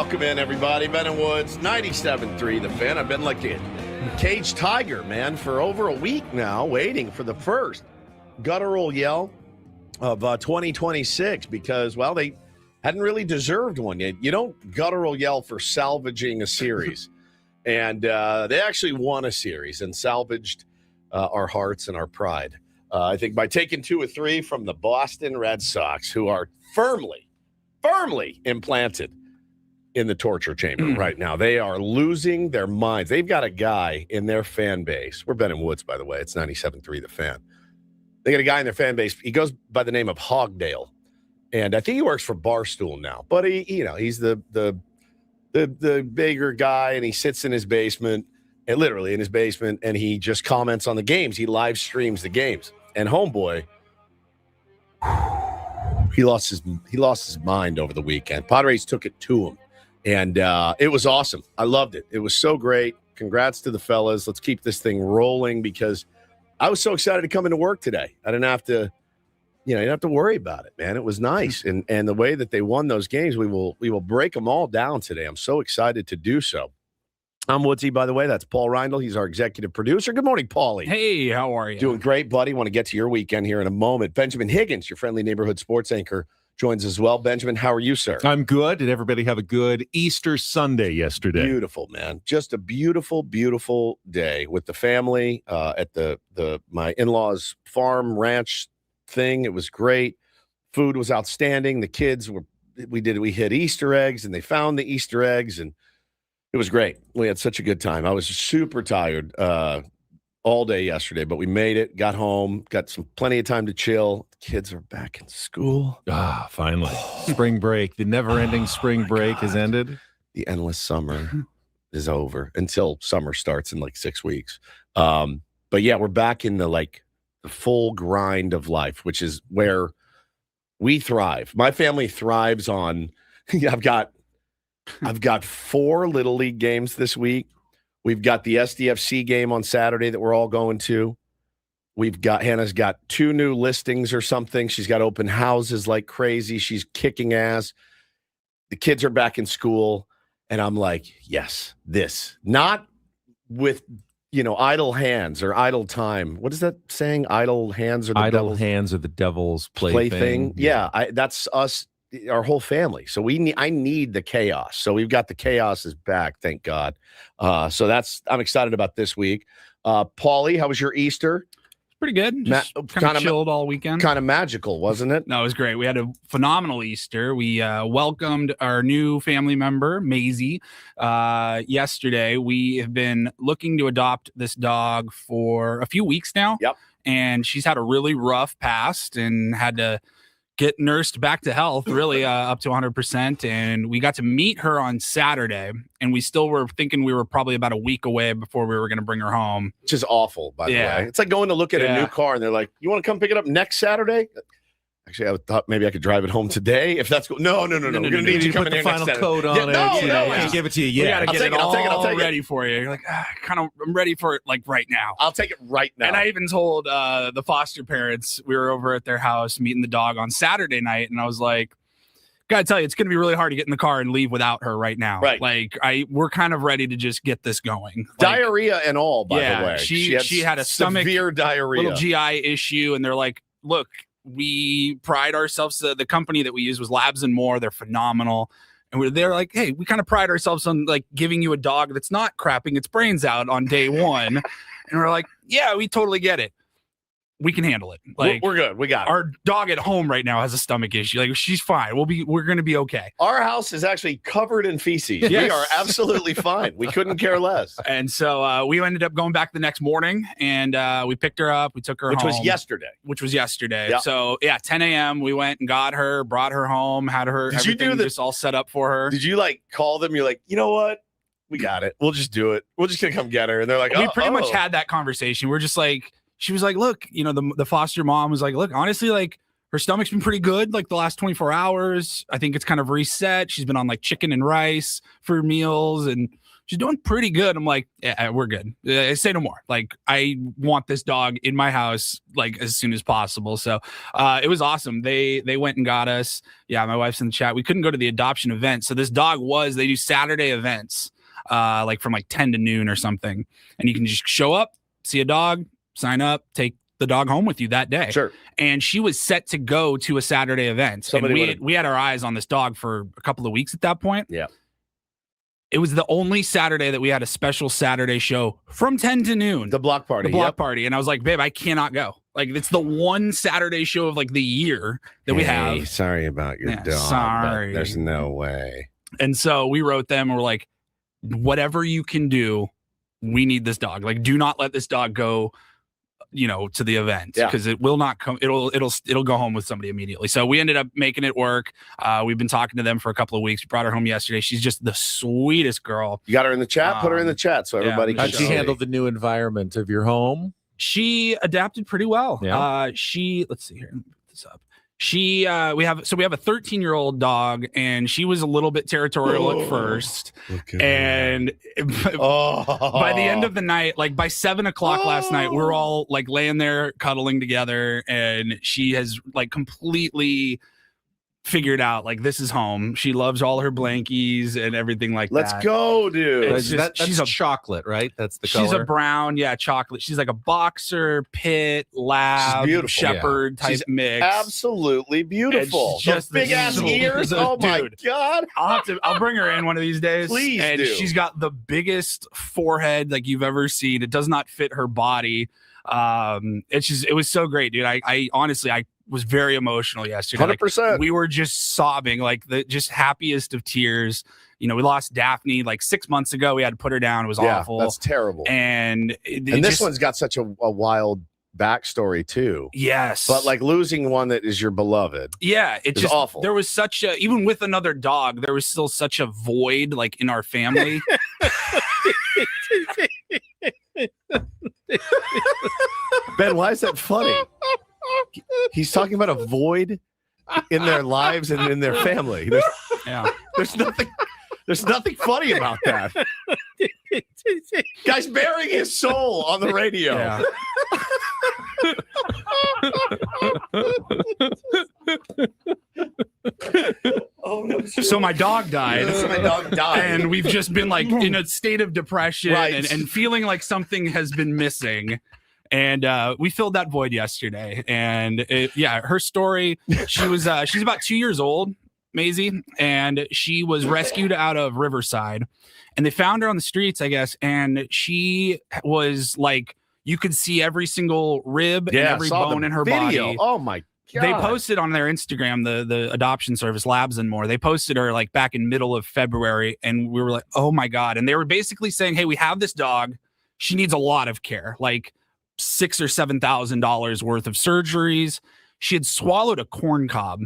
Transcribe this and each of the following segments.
Welcome in, everybody. Ben and Woods, 97.3 The Fan. I've been like a caged tiger, man, for over a week now, waiting for the first guttural yell of 2026 because, well, they hadn't really deserved one yet. You don't guttural yell for salvaging a series. And they actually won a series and salvaged our hearts and our pride. I think by taking 2 or 3 from the Boston Red Sox, who are firmly implanted in the torture chamber right now. They are losing their minds. They've got a guy in their fan base. We're Ben and Woods, by the way. It's 97.3 The Fan. They got a guy in their fan base. He goes by the name of Hogdale. And I think he works for Barstool now. But he's the bigger guy, and he sits in his basement, and literally in his basement, and he just comments on the games. He live streams the games. And homeboy, he lost his mind over the weekend. Padres took it to him, and it was awesome. I loved it. It was so great. Congrats to the fellas. Let's keep this thing rolling because I was so excited to come into work today. I didn't have to, you didn't have to worry about it, man. It was nice, and the way that they won those games, we will break them all down today. I'm so excited to do so. I'm Woodsy, by the way. That's Paul Reindl. He's our executive producer. Good morning, Paulie. Hey, how are you? Doing great, buddy. Want to get to your weekend here in a moment. Benjamin Higgins, your friendly neighborhood sports anchor, joins as well. Benjamin, how are you, sir? I'm good. Did everybody have a good Easter Sunday yesterday? Beautiful, man. Just a beautiful, beautiful day with the family at my in-laws' farm ranch thing. It was great. Food was outstanding. The kids we hit Easter eggs, and they found the Easter eggs, and it was great. We had such a good time. I was super tired all day yesterday, but we made it, got home, got plenty of time to chill. The kids are back in school. Ah, finally. Spring break. The never-ending spring break has ended. The endless summer is over until summer starts in like 6 weeks. But yeah, we're back in the full grind of life, which is where we thrive. My family thrives on I've got 4 Little League games this week. We've got the SDFC game on Saturday that we're all going to. Hannah's got 2 new listings or something. She's got open houses like crazy. She's kicking ass. The kids are back in school. And I'm like, yes, this. Not with, idle hands or idle time. What is that saying? Idle hands or the idle devil's hands are the devil's plaything. Yeah, that's us. Our whole family. So I need the chaos. So we've got the chaos is back, thank God. So I'm excited about this week. Paulie, how was your Easter? Pretty good. Just kind of chilled all weekend. Kind of magical, wasn't it? No, it was great. We had a phenomenal Easter. We welcomed our new family member, Maisie, yesterday. We have been looking to adopt this dog for a few weeks now. Yep. And she's had a really rough past and had to get nursed back to health, really up to 100%. And we got to meet her on Saturday, and we still were thinking we were probably about a week away before we were going to bring her home. Which is awful, by the way. It's like going to look at a new car, and they're like, you want to come pick it up next Saturday? Actually, I thought maybe I could drive it home today. If that's cool. No. We're going to need you coming in next final Saturday. code on it. Give it to you. We got to get it all ready ready for you. You're like, I'm ready for it right now. I'll take it right now. And I even told the foster parents, we were over at their house meeting the dog on Saturday night, and I was like, gotta tell you, it's going to be really hard to get in the car and leave without her right now. Right. We're kind of ready to just get this going. Diarrhea and all, by the way. She had a severe diarrhea, little GI issue, and they're like, look, we pride ourselves. The company that we use was Labs and More. They're phenomenal. And they're like, hey, we kind of pride ourselves on giving you a dog that's not crapping its brains out on day one. And we're like, yeah, we totally get it. We can handle it. We're good. We got it. Our dog at home right now has a stomach issue. She's fine. We're going to be okay. Our house is actually covered in feces. Yes. We are absolutely fine. We couldn't care less. And so we ended up going back the next morning, and we picked her up. We took her home. Which was yesterday. Yep. So 10 a.m. we went and got her, brought her home, had her everything just all set up for her. Did you call them? You're like, you know what? We got it. We'll just do it. We're just going to come get her. And they're like, we pretty much had that conversation. We're just like, she was like, look, the foster mom was like, look, honestly, her stomach's been pretty good the last 24 hours. I think it's kind of reset. She's been on chicken and rice for meals, and She's doing pretty good. I'm like, yeah, we're good. Say no more. Like, I want this dog in my house like as soon as possible. So it was awesome. They went and got us. Yeah, my wife's in the chat. We couldn't go to the adoption event. So this dog they do Saturday events like from like 10 to noon or something. And you can just show up, see a dog, sign up, take the dog home with you that day. Sure. And she was set to go to a Saturday event. And we had our eyes on this dog for a couple of weeks at that point. Yeah. It was the only Saturday that we had a special Saturday show from 10 to noon. The block party. The block party. And I was like, babe, I cannot go. Like, it's the one Saturday show of like the year that we have. Sorry about your dog. Sorry. There's no way. And so we wrote them and we're like, whatever you can do, we need this dog. Like, do not let this dog go, to the event, because it will not come. It'll go home with somebody immediately. So we ended up making it work. We've been talking to them for a couple of weeks. We brought her home yesterday. She's just the sweetest girp. You got her in the chat? Put her in the chat so everybody can How'd she handle the new environment of your home? She adapted pretty well. Yeah. Let's see here. Let me put this up. We have a 13-year-old dog, and she was a little bit territorial at first. And by the end of the night, like by 7:00 last night, we were all like laying there cuddling together, and she has like completely figured out like this is home. She loves all her blankies and everything like that. Let's go, dude. She's a chocolate, right? That's the color. She's a brown, chocolate. She's like a boxer, pit, lab, shepherd type mix. Absolutely beautiful. Just big ass ears. Oh my god! I'll bring her in one of these days. Please and do. She's got the biggest forehead like you've ever seen. It does not fit her body. It was so great, dude. I honestly was very emotional yesterday. 100%. Like, we were just sobbing, like the just happiest of tears. We lost Daphne like 6 months ago. We had to put her down. It was awful. That's terrible. And this one's got such a wild backstory too. Yes. But like losing one that is your beloved. Yeah, it's just awful. There was even with another dog, there was still such a void like in our family. Ben, why is that funny? He's talking about a void in their lives and in their family. There's nothing funny about that. Guy's burying his soul on the radio. Yeah. Oh, no. So my dog died. And we've just been like in a state of depression and feeling like something has been missing. And we filled that void yesterday. And her story, she's about 2 years old, Maisie, and she was rescued out of Riverside. And they found her on the streets, I guess. And she was like, you could see every single rib and every bone in her body. Oh my God. They posted on their Instagram, the adoption service, Labs and More. They posted her like back in middle of February. And we were like, oh my God. And they were basically saying, hey, we have this dog. She needs a lot of care. Like $6,000 or $7,000 worth of surgeries. She had swallowed a corn cob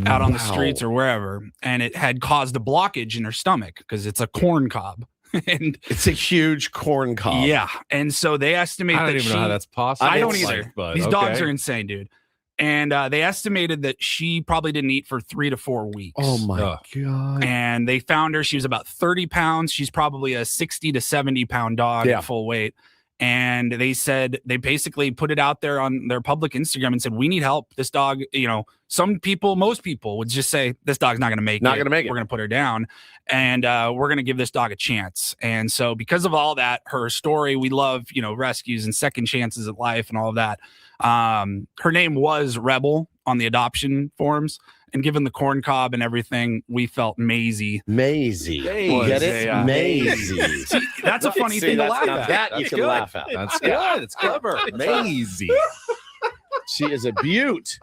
out on the streets or wherever, and it had caused a blockage in her stomach because it's a corn cob. And it's a huge corn cob. Yeah. And so they estimate I don't even know how that's possible. I don't either. These dogs are insane, dude. And they estimated that she probably didn't eat for 3 to 4 weeks. Oh my God. And they found her. She was about 30 pounds. She's probably a 60 to 70 pound dog at full weight. And they said, they basically put it out there on their public Instagram and said, we need help. This dog, most people would just say, this dog's not going to make it. We're going to put her down. And we're going to give this dog a chance. And so because of all that, her story, we love, rescues and second chances at life and all of that. Her name was Rebel on the adoption forms. And given the corn cob and everything, we felt Maisie. Maisie. Get it? Maisie. See, that's a funny thing to laugh at. That you can laugh at. That's good. It's clever. Maisie. She is a beaut.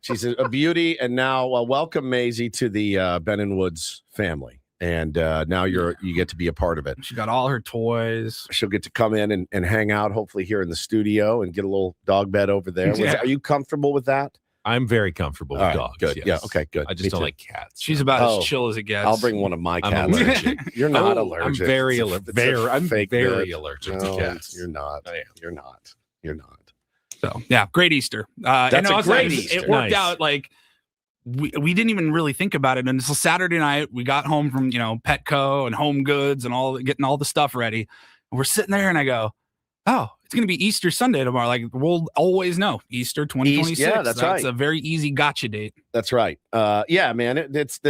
She's a beauty. And now welcome Maisie to the Ben and Woods family. And now you get to be a part of it. She got all her toys. She'll get to come in and hang out, hopefully here in the studio, and get a little dog bed over there. Are you comfortable with that? I'm very comfortable with dogs. Good. Yes. Yeah. Okay. Good. I just don't like cats. She's about as chill as it gets. I'll bring one of my cats. I'm allergic. You're not allergic. I'm very allergic. I'm very allergic to cats. You're not. You're not. You're not. So yeah, great Easter. That's a great Easter. It worked out like we didn't even really think about it until Saturday night. We got home from, Petco and Home Goods and getting all the stuff ready. And we're sitting there and I go, oh, it's going to be Easter Sunday tomorrow. Like, we'll always know Easter 2026. Yeah, that's right. It's a very easy gotcha date. That's right. Yeah, man, it's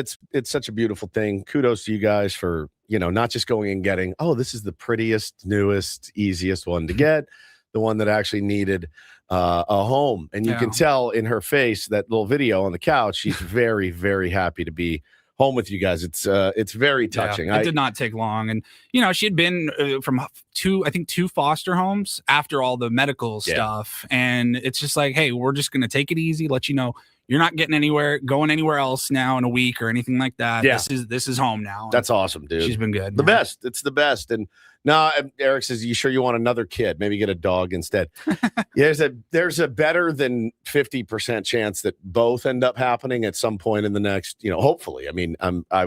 such a beautiful thing. Kudos to you guys for, not just going and getting, oh, this is the prettiest, newest, easiest one to get, the one that actually needed a home. And you can tell in her face, that little video on the couch, she's very, very happy to be home with you guys. It's very touching. It did not take long. And, she had been from two foster homes after all the medical stuff. And it's just like, hey, we're just going to take it easy, let you know you're not going anywhere else now in a week or anything like that. Yeah. This is home now. That's awesome, dude. She's been good. The best. It's the best. And now Eric says, you sure you want another kid? Maybe get a dog instead. There's a better than 50% chance that both end up happening at some point in the next, hopefully. I mean, I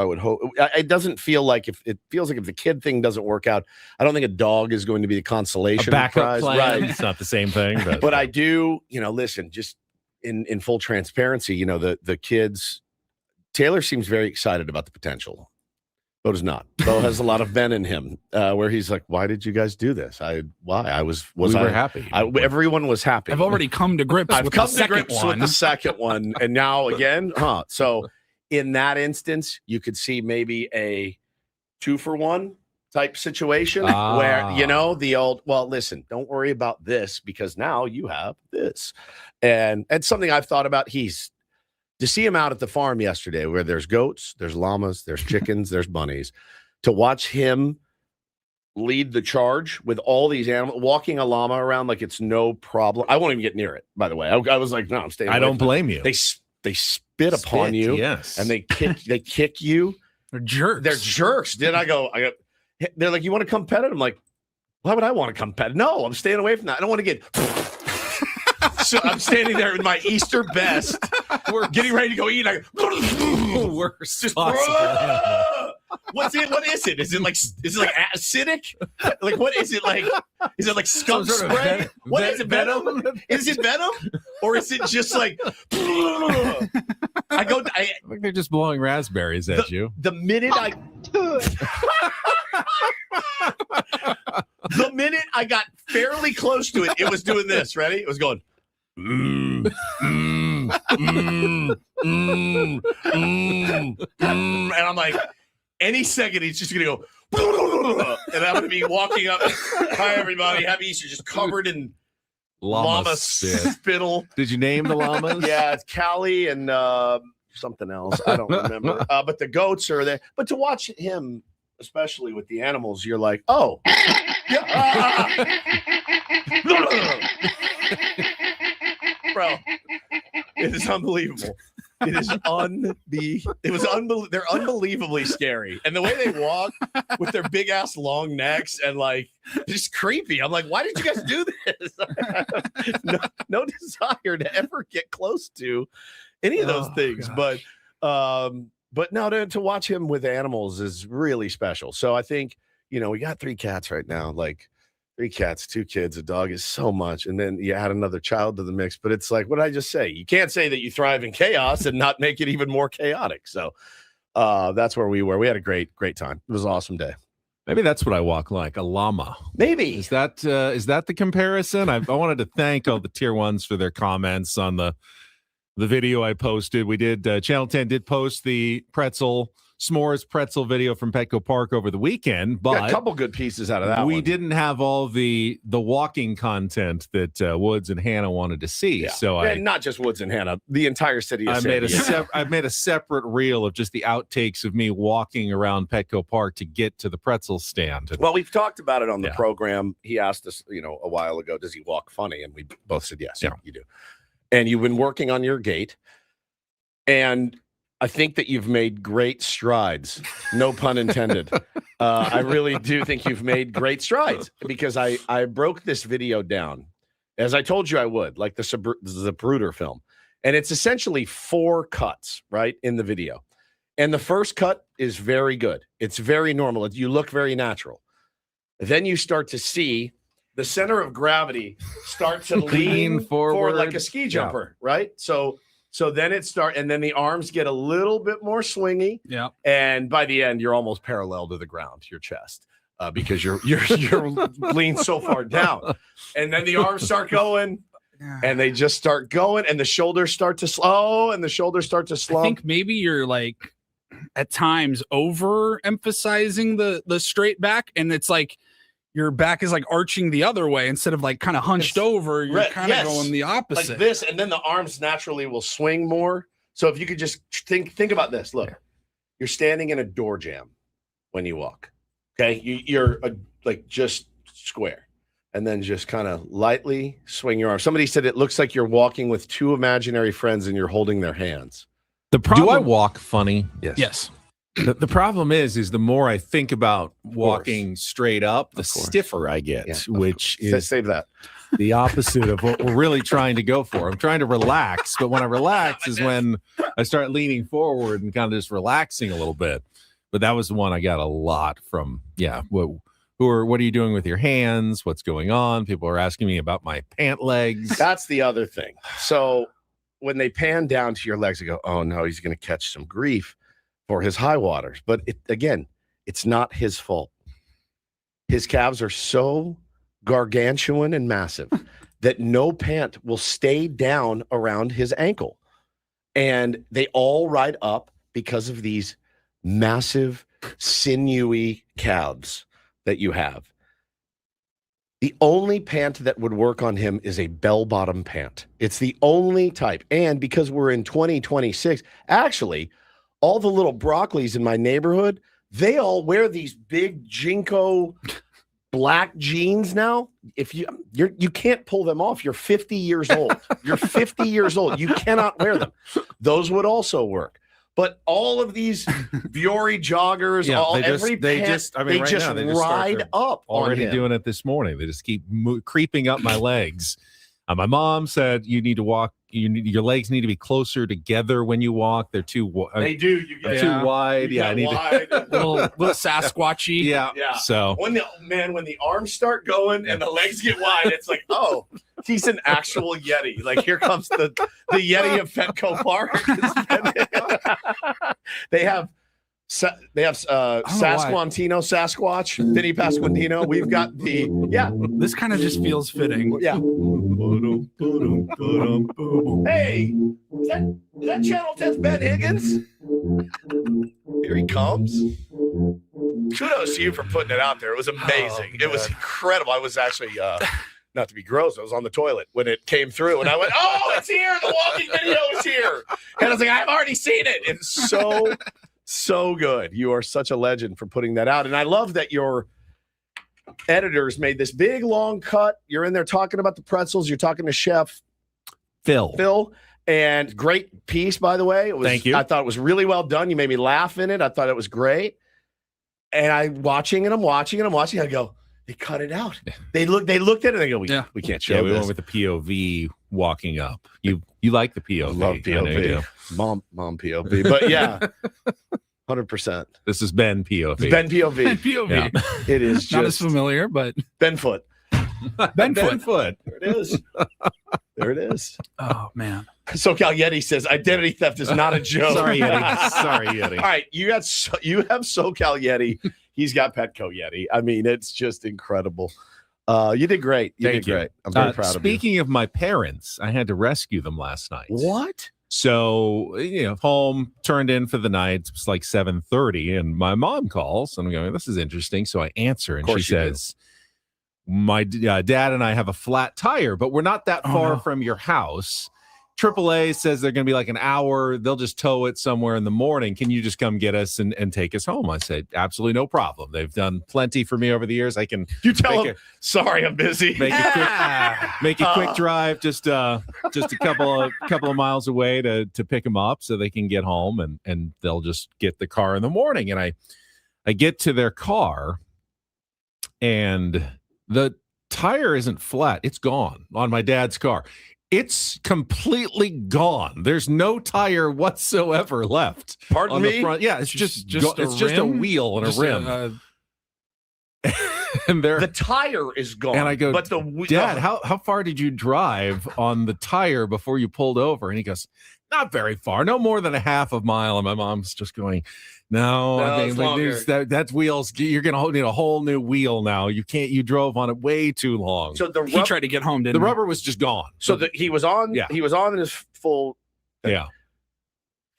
would hope. It doesn't feel like if the kid thing doesn't work out, I don't think a dog is going to be the consolation backup prize. Plan. Right. It's not the same thing. But I do, listen, just in full transparency, the kids, Taylor seems very excited about the potential. Bo does not. Bo has a lot of Ben in him, where he's like, "Why did you guys do this? We were happy. Everyone was happy. I've already come to grips. I've with come the to second grips one. with the second one, and now again, So in that instance, you could see maybe a 2-for-1 type situation where the old. Well, listen, don't worry about this because now you have this, and something I've thought about. To see him out at the farm yesterday where there's goats, there's llamas, there's chickens, there's bunnies, to watch him lead the charge with all these animals, walking a llama around like it's no problem. I won't even get near it, by the way. I was like, no, I'm staying away. I don't blame you. They spit upon you. Yes. And they kick you. They're jerks. They're jerks. Then I go, they're like, you want to come pet it? I'm like, why would I want to come pet it? No, I'm staying away from that. I don't want to get... So I'm standing there in my Easter best. We're getting ready to go eat. I go, worst just, possible. What's it? What is it? Is it like acidic? Like what is it like? Is it like skunk spray? What is it? Venom? Is it venom? Or is it just like I think they're just blowing raspberries at you. The minute I got fairly close to it, it was doing this. Ready? It was going. And I'm like, any second he's just gonna go, and I'm gonna be walking up. Hi everybody, happy Easter! Just covered in llama spittle. Did you name the llamas? Yeah, it's Callie and something else. I don't remember. But the goats are there. But to watch him, especially with the animals, you're like, oh. Bro, it is unbelievable. It is they're unbelievably scary. And the way they walk with their big ass long necks and like just creepy. I'm like, why did you guys do this? no desire to ever get close to any of those things. Gosh. But no, to watch him with animals is really special. So I think, we got 3 cats right now, like 3 cats, 2 kids, a dog is so much. And then you add another child to the mix. But it's like, what did I just say? You can't say that you thrive in chaos and not make it even more chaotic. So that's where we were. We had a great time. It was an awesome day. Maybe that's what I walk like, a llama. Maybe. Is that the comparison? I wanted to thank all the tier 1s for their comments on the video I posted. We did, Channel 10 did post the s'mores pretzel video from Petco Park over the weekend, but got a couple good pieces out of that. We didn't have all the walking content that Woods and Hannah wanted to see. Yeah. So not just Woods and Hannah, the entire city. I made a separate reel of just the outtakes of me walking around Petco Park to get to the pretzel stand. Well, we've talked about it on the program. He asked us, a while ago, does he walk funny? And we both said yes. Yeah, you do. And you've been working on your gait, and I think that you've made great strides. No pun intended. I really do think you've made great strides because I broke this video down, as I told you I would, like the Zapruder film. And it's essentially 4 cuts, right, in the video. And the first cut is very good. It's very normal. You look very natural. Then you start to see the center of gravity start to lean forward like a ski jumper, right? So So then and then the arms get a little bit more swingy. Yeah. And by the end, you're almost parallel to the ground, your chest, because you're leaned so far down. And then the arms start going, and they just start going, and the shoulders start to slow, and the shoulders start to slump. I think maybe you're like at times overemphasizing the straight back, and it's like your back is like arching the other way instead of like kind of hunched over. You're kind of going the opposite. Like this, and then the arms naturally will swing more. So if you could just think about this. Look, you're standing in a door jamb when you walk. Okay, you're like just square, and then just kind of lightly swing your arms. Somebody said it looks like you're walking with two imaginary friends and you're holding their hands. Do I walk funny? Yes. The problem is the more I think about walking straight up, the stiffer I get, which is save that. The opposite of what we're really trying to go for. I'm trying to relax, but when I relax is when I start leaning forward and kind of just relaxing a little bit. But that was the one I got a lot from. Yeah. What are you doing with your hands? What's going on? People are asking me about my pant legs. That's the other thing. So when they pan down to your legs, they go, oh no, he's going to catch some grief for his high waters. But it's not his fault. His calves are so gargantuan and massive that no pant will stay down around his ankle. And they all ride up because of these massive, sinewy calves that you have. The only pant that would work on him is a bell-bottom pant. It's the only type. And because we're in 2026, actually, all the little broccolis in my neighborhood, they all wear these big Jinko black jeans now. If you can't pull them off. You're 50 years old. You're 50 years old. You cannot wear them. Those would also work. But all of these Viore joggers, they just ride up. Already doing it this morning. They just keep creeping up my legs. My mom said you need to walk. Your legs need to be closer together when you walk. They're too. They do. You get too wide. You I need wide. little Sasquatchy. Yeah. So when the arms start going and the legs get wide, it's like, oh, he's an actual Yeti. Like here comes the Yeti of Petco Park. They have Sasquantino, Sasquatch, Vinny Pasquantino. We've got This kind of just feels fitting. Yeah. Hey, is that Channel 10's Ben Higgins? Here he comes. Kudos to you for putting it out there. It was amazing. It was incredible. I was actually, not to be gross, I was on the toilet when it came through, and I went, oh, it's here. The walking video is here. And I was like, I've already seen it. It's so good. You are such a legend for putting that out. And I love that your editors made this big, long cut. You're in there talking about the pretzels. You're talking to Chef Phil. And great piece, by the way. Thank you. I thought it was really well done. You made me laugh in it. I thought it was great. And I'm watching. I go, they cut it out. They looked at it and they go, we can't show we this. went with the POV walking up. You like the POV. I love POV. Mom POV. But yeah, 100%. This is Ben POV. Ben POV. Ben POV. Yeah. It is just Not as familiar, but Ben Foot. Ben Foot. There it is. Oh man. SoCal Yeti says identity theft is not a joke. Sorry, Yeti. All right, you have SoCal Yeti. He's got Petco Yeti. I mean, it's just incredible. You did great. Thank you. Great. I'm very proud of you. Speaking of my parents, I had to rescue them last night. What? So, home, turned in for the night. It's like 7:30, and my mom calls, and I'm going, this is interesting. So I answer, and she says, my dad and I have a flat tire, but we're not that far from your house. AAA says they're going to be like an hour. They'll just tow it somewhere in the morning. Can you just come get us and take us home? I said, absolutely no problem. They've done plenty for me over the years. I can. You tell them, sorry, I'm busy. Make a quick drive, just a couple of miles away to pick them up so they can get home, and they'll just get the car in the morning. And I get to their car, and the tire isn't flat. It's gone on my dad's car. It's completely gone. There's no tire whatsoever left. Pardon me? The front. Yeah, it's just a wheel and a rim. And the tire is gone. And I go, but Dad, how far did you drive on the tire before you pulled over? And he goes, Not very far, no more than a half a mile. And my mom's just going, no, I it's mean, longer. that's wheels. You're going to need a whole new wheel now. You drove on it way too long. So He tried to get home, didn't the he? rubber was just gone. So he was on. Yeah. He was on in his full. Yeah.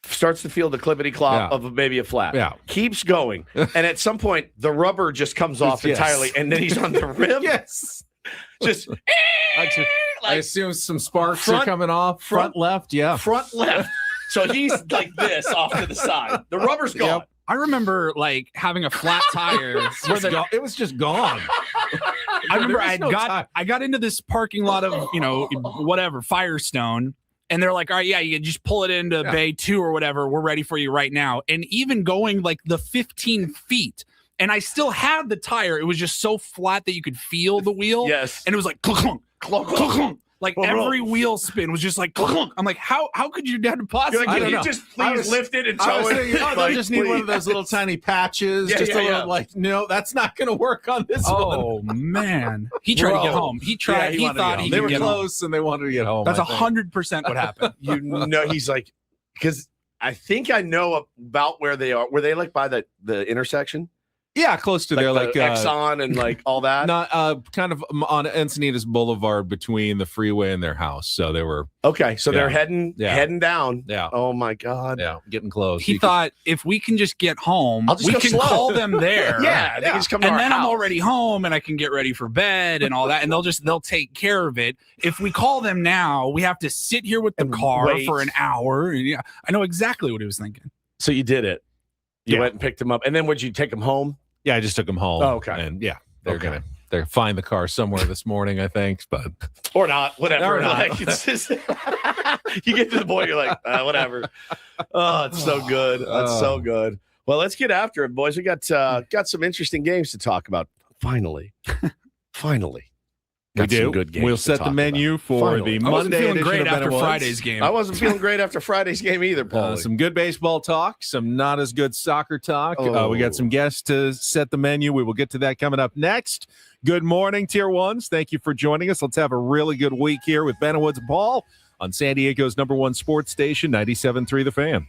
Starts to feel the clippity clop Yeah. of maybe a flat. Yeah. Keeps going, and at some point the rubber just comes off Yes. entirely, and then he's on the rim. Yes. Just I assume some sparks are front- coming off. Front left. Yeah. front left. So he's like this off to the side. The rubber's gone. Yep. I remember like having a flat tire. It was just gone. I remember There was no time. I got into this parking lot of, whatever, Firestone. And they're like, all right, yeah, you can just pull it into Bay 2 or whatever. We're ready for you right now. And even going like the 15 feet, and I still had the tire. It was just so flat that you could feel the wheel. Yes. And it was like, clunk, clunk, clunk, clunk. Like every wheel spin was just like, clunk. I'm like, how could your dad possibly? You're like, I can don't you know. just please lift it and I tow was it? thinking, they Like, just need one of those little tiny patches. Yeah, just yeah, a little yeah. like, no, that's not going to work on this one. Oh man, he tried to get home. He tried. Yeah, he wanted to thought get he home. They could were get close and they wanted to get home. home. That's I think. 100% what happened. You know, he's like, because I think I know about where they are. Were they like by the intersection? Yeah, close to there, like Exxon and like all that. not kind of on Encinitas Boulevard between the freeway and their house. So they were Okay, so they're Yeah. heading down. Yeah. Oh my God. getting close. He thought if we can just get home, I'll just we go can slow. call them there. Yeah, they can just come to And our then I'm house. already home and I can get ready for bed and all that. And they'll take care of it. If we call them now, we have to sit here with the And car wait. for an hour. And yeah, I know exactly what he was thinking. So you did it. You Yeah. went and picked him up, and then would you take him home? Yeah, I just took him home. Oh, okay. And they're Okay. gonna find the car somewhere this morning, I think. But Or not, whatever. Or not. Like, it's just, you get to the point, you're like, whatever. Oh, it's so good. That's so good. Well, let's get after it, boys. We got some interesting games to talk about. Finally. we Got some do. good games We'll to set the talk menu about. for Finally. the I wasn't Monday feeling edition great of after Ben and Woods. Friday's game. I wasn't feeling great after Friday's game either, Paul. Some good baseball talk, some not as good soccer talk. We got some guests to set the menu. We will get to that coming up next. Good morning, Tier 1s. Thank you for joining us. Let's have a really good week here with Ben and Woods and Paul on San Diego's #1 sports station, 97.3 The Fan.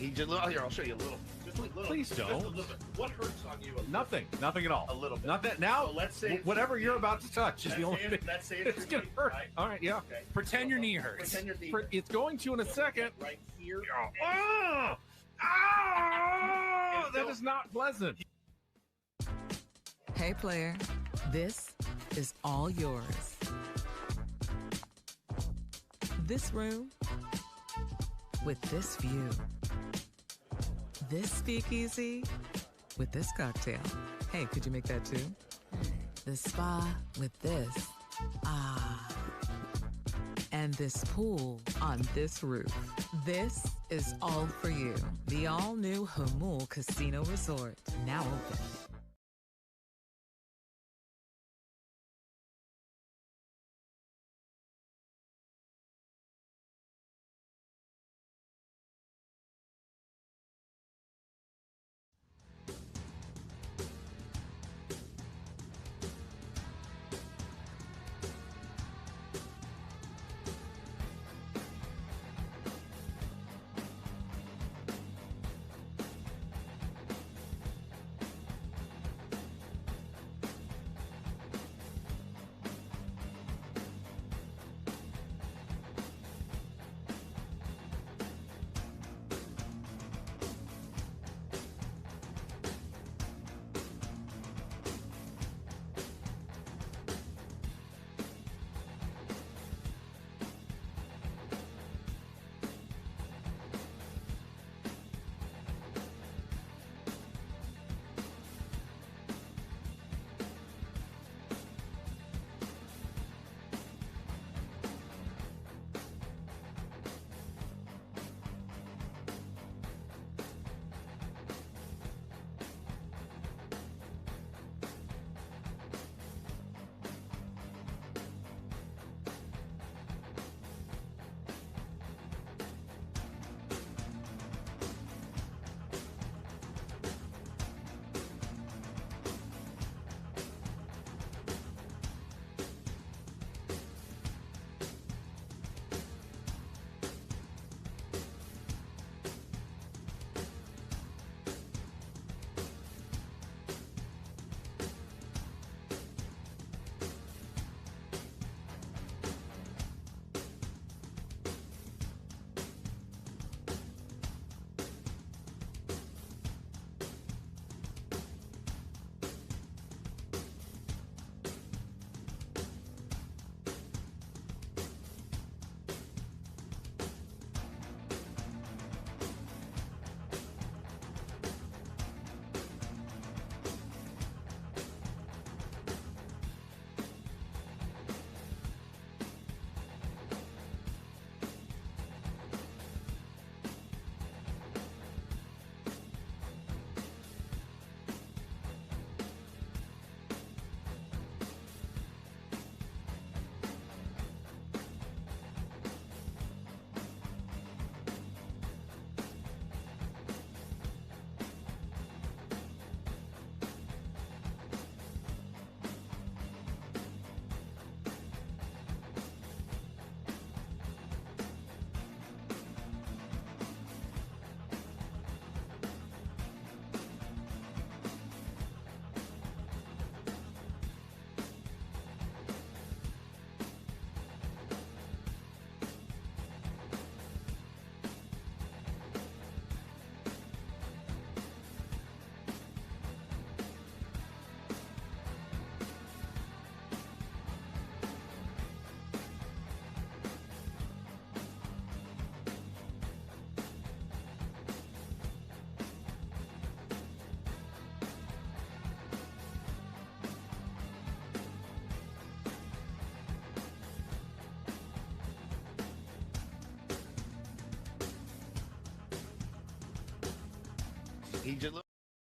He just here. I'll show you a little. Just a little. Please don't. Just a little bit. What hurts on you? Nothing at all. A little bit. Not that now. So let's say whatever you're about to touch is the only thing. Let's say It's gonna hurt. Right? All right, yeah. Okay. Pretend your knee hurts. Pretend your knee. It's going to in a second. Right here. Oh, that is not pleasant. Hey, player, this is all yours. This room with this view. This speakeasy with this cocktail. Hey, could you make that too? The spa with this. Ah. And this pool on this roof. This is all for you. The all-new Hamul Casino Resort, now open.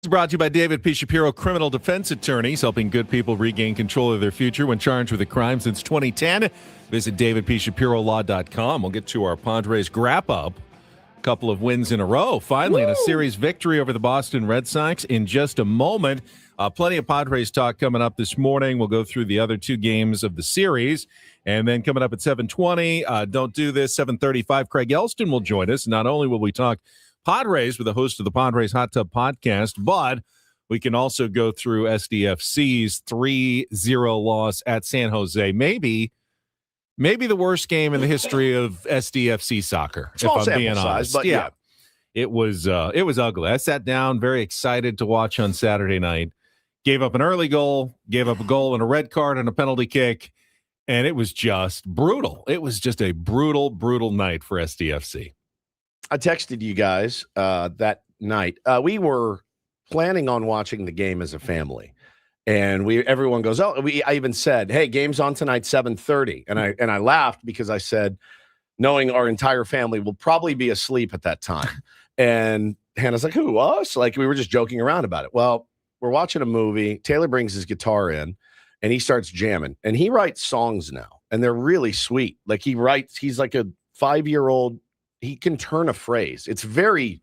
It's brought to you by David P. Shapiro, criminal defense attorneys, helping good people regain control of their future when charged with a crime since 2010. Visit davidpshapirolaw.com. We'll get to our Padres Wrap-Up. A couple of wins in a row, finally, in a series victory over the Boston Red Sox in just a moment. Plenty of Padres talk coming up this morning. We'll go through the other two games of the series. And then coming up at 7:20, don't do this, 7:35, Craig Elsten will join us. Not only will we talk Padres with the host of the Padres Hot Tub Podcast, but we can also go through SDFC's 3-0 loss at San Jose. Maybe the worst game in the history of SDFC soccer, Small if I'm being sample size, honest. but yeah. It was ugly. I sat down very excited to watch on Saturday night. Gave up an early goal, gave up a goal and a red card and a penalty kick, and it was just brutal. It was just a brutal, brutal night for SDFC. I texted you guys that night. We were planning on watching the game as a family, and everyone goes, "Oh!" I even said, "Hey, game's on tonight, 7:30," and I laughed because I said, knowing our entire family will probably be asleep at that time. And Hannah's like, "Who, us?" Like, we were just joking around about it. Well, we're watching a movie. Taylor brings his guitar in, and he starts jamming. And he writes songs now, and they're really sweet. Like, he's like a 5-year-old. He can turn a phrase. It's very,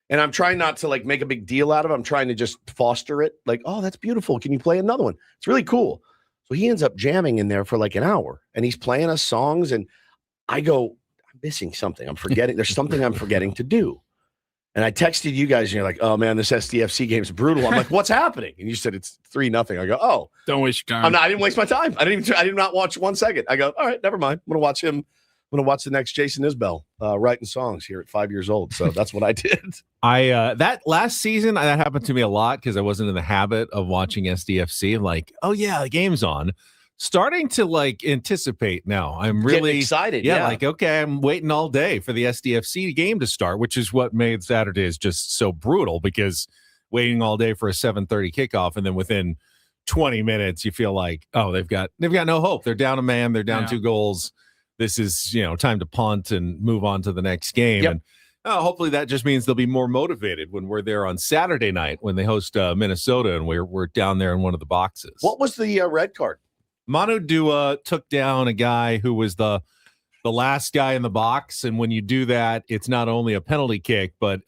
and I'm trying not to like make a big deal out of it. I'm trying to just foster it. Like, oh, that's beautiful. Can you play another one? It's really cool. So he ends up jamming in there for like an hour, and he's playing us songs. And I go, I'm missing something. I'm forgetting. There's something I'm forgetting to do. And I texted you guys, and you're like, "Oh man, this SDFC game's brutal." I'm like, "What's happening?" And you said it's 3-0. I go, "Oh, Don't waste your time. I didn't waste my time. I did not watch 1 second." I go, "All right, never mind. I'm gonna watch him. I'm gonna watch the next Jason Isbell writing songs here at 5 years old." So that's what I did. That last season, that happened to me a lot because I wasn't in the habit of watching SDFC. I'm like, oh yeah, the game's on. Starting to like anticipate now. I'm really Getting excited. Yeah, like, okay, I'm waiting all day for the SDFC game to start, which is what made Saturdays just so brutal, because waiting all day for a 7:30 kickoff, and then within 20 minutes you feel like, oh, they've got no hope. They're down a man, they're down 2 goals. This is, time to punt and move on to the next game. Yep. And hopefully that just means they'll be more motivated when we're there on Saturday night when they host Minnesota, and we're down there in one of the boxes. What was the red card? Manu Dua took down a guy who was the last guy in the box, and when you do that, it's not only a penalty kick, but